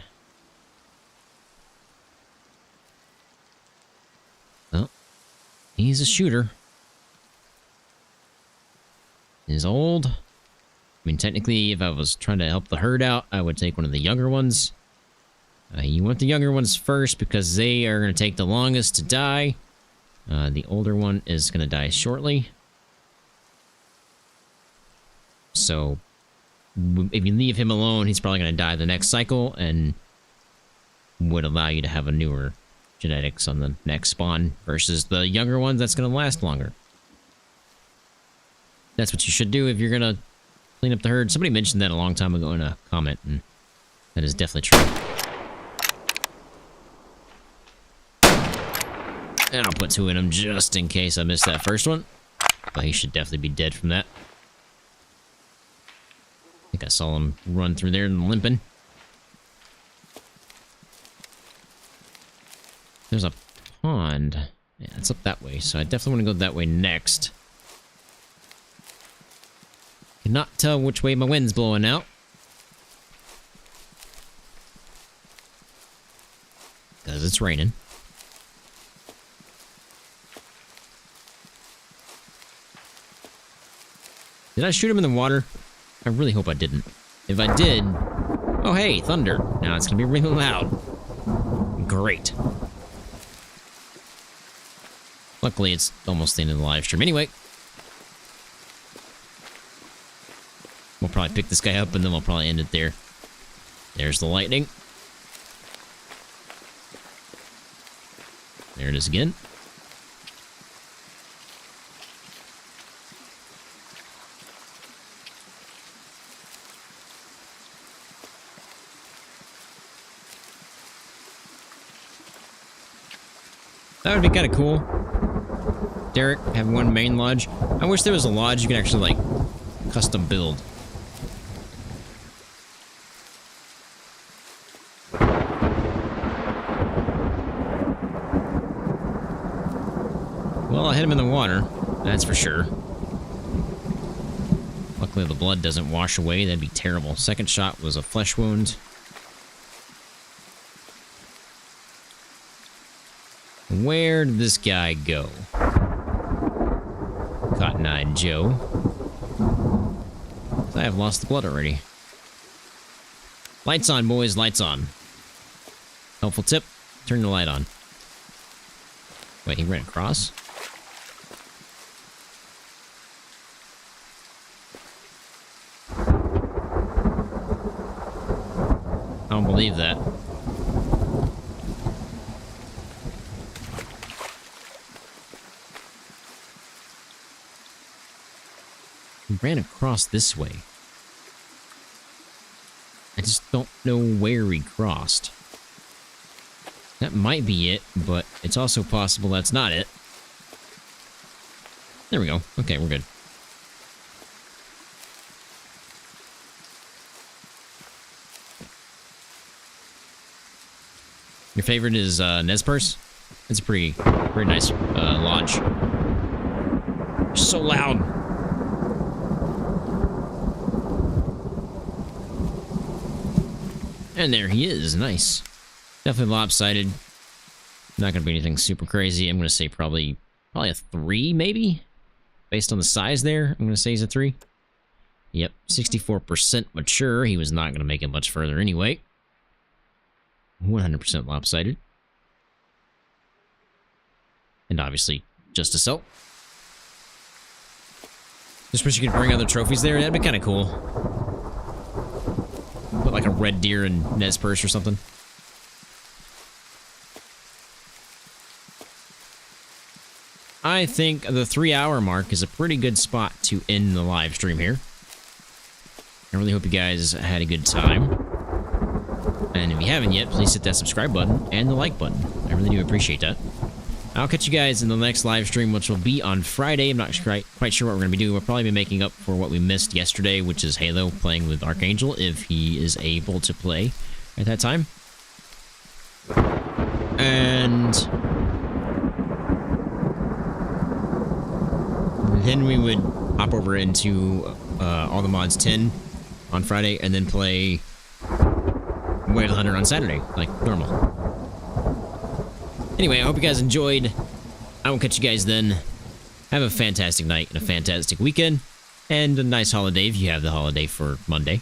S1: Well, he's a shooter. He's old. I mean, technically, if I was trying to help the herd out, I would take one of the younger ones. You want the younger ones first because they are going to take the longest to die. The older one is going to die shortly. So, if you leave him alone, he's probably going to die the next cycle and would allow you to have a newer genetics on the next spawn versus the younger ones that's going to last longer. That's what you should do if you're going to Clean up the herd. Somebody mentioned that a long time ago in a comment, and that is definitely true. And I'll put 2 in him just in case I missed that first one. But he should definitely be dead from that. I think I saw him run through there and limping. There's a pond. Yeah, it's up that way, so I definitely want to go that way next. Cannot tell which way my wind's blowing out. Because it's raining. Did I shoot him in the water? I really hope I didn't. If I did... Oh, hey, thunder. Now it's going to be really loud. Great. Luckily, it's almost the end of the live stream. Anyway. We'll probably pick this guy up, and then we'll probably end it there. There's the lightning. There it is again. That would be kind of cool. Derek, have one main lodge. I wish there was a lodge you could actually, like, custom build. Well, I hit him in the water. That's for sure. Luckily, the blood doesn't wash away. That'd be terrible. Second shot was a flesh wound. Where did this guy go? Cotton-eyed Joe. I have lost the blood already. Lights on, boys. Lights on. Helpful tip. Turn the light on. Wait, he ran across? I don't believe that. He ran across this way. I just don't know where he crossed. That might be it, but it's also possible that's not it. There we go. Okay, we're good. Your favorite is Nez Perce? It's a pretty nice lodge. So loud. And there he is. Nice. Definitely lopsided. Not going to be anything super crazy. I'm going to say probably a 3, maybe? Based on the size there, I'm going to say he's a 3. Yep, 64% mature. He was not going to make it much further anyway. 100% lopsided. And obviously, just a sell. Just wish you could bring other trophies there. That'd be kind of cool. Put like a red deer in Nez Perce or something. I think the 3-hour mark is a pretty good spot to end the live stream here. I really hope you guys had a good time. And if you haven't yet, please hit that subscribe button and the like button. I really do appreciate that. I'll catch you guys in the next live stream, which will be on Friday. I'm not quite sure what we're going to be doing. We'll probably be making up for what we missed yesterday, which is Halo, playing with Archangel, if he is able to play at that time. And then we would hop over into All the Mods 10 on Friday, and then play Way the Hunter on Saturday, like normal. Anyway, I hope you guys enjoyed. I will catch you guys then. Have a fantastic night and a fantastic weekend. And a nice holiday if you have the holiday for Monday.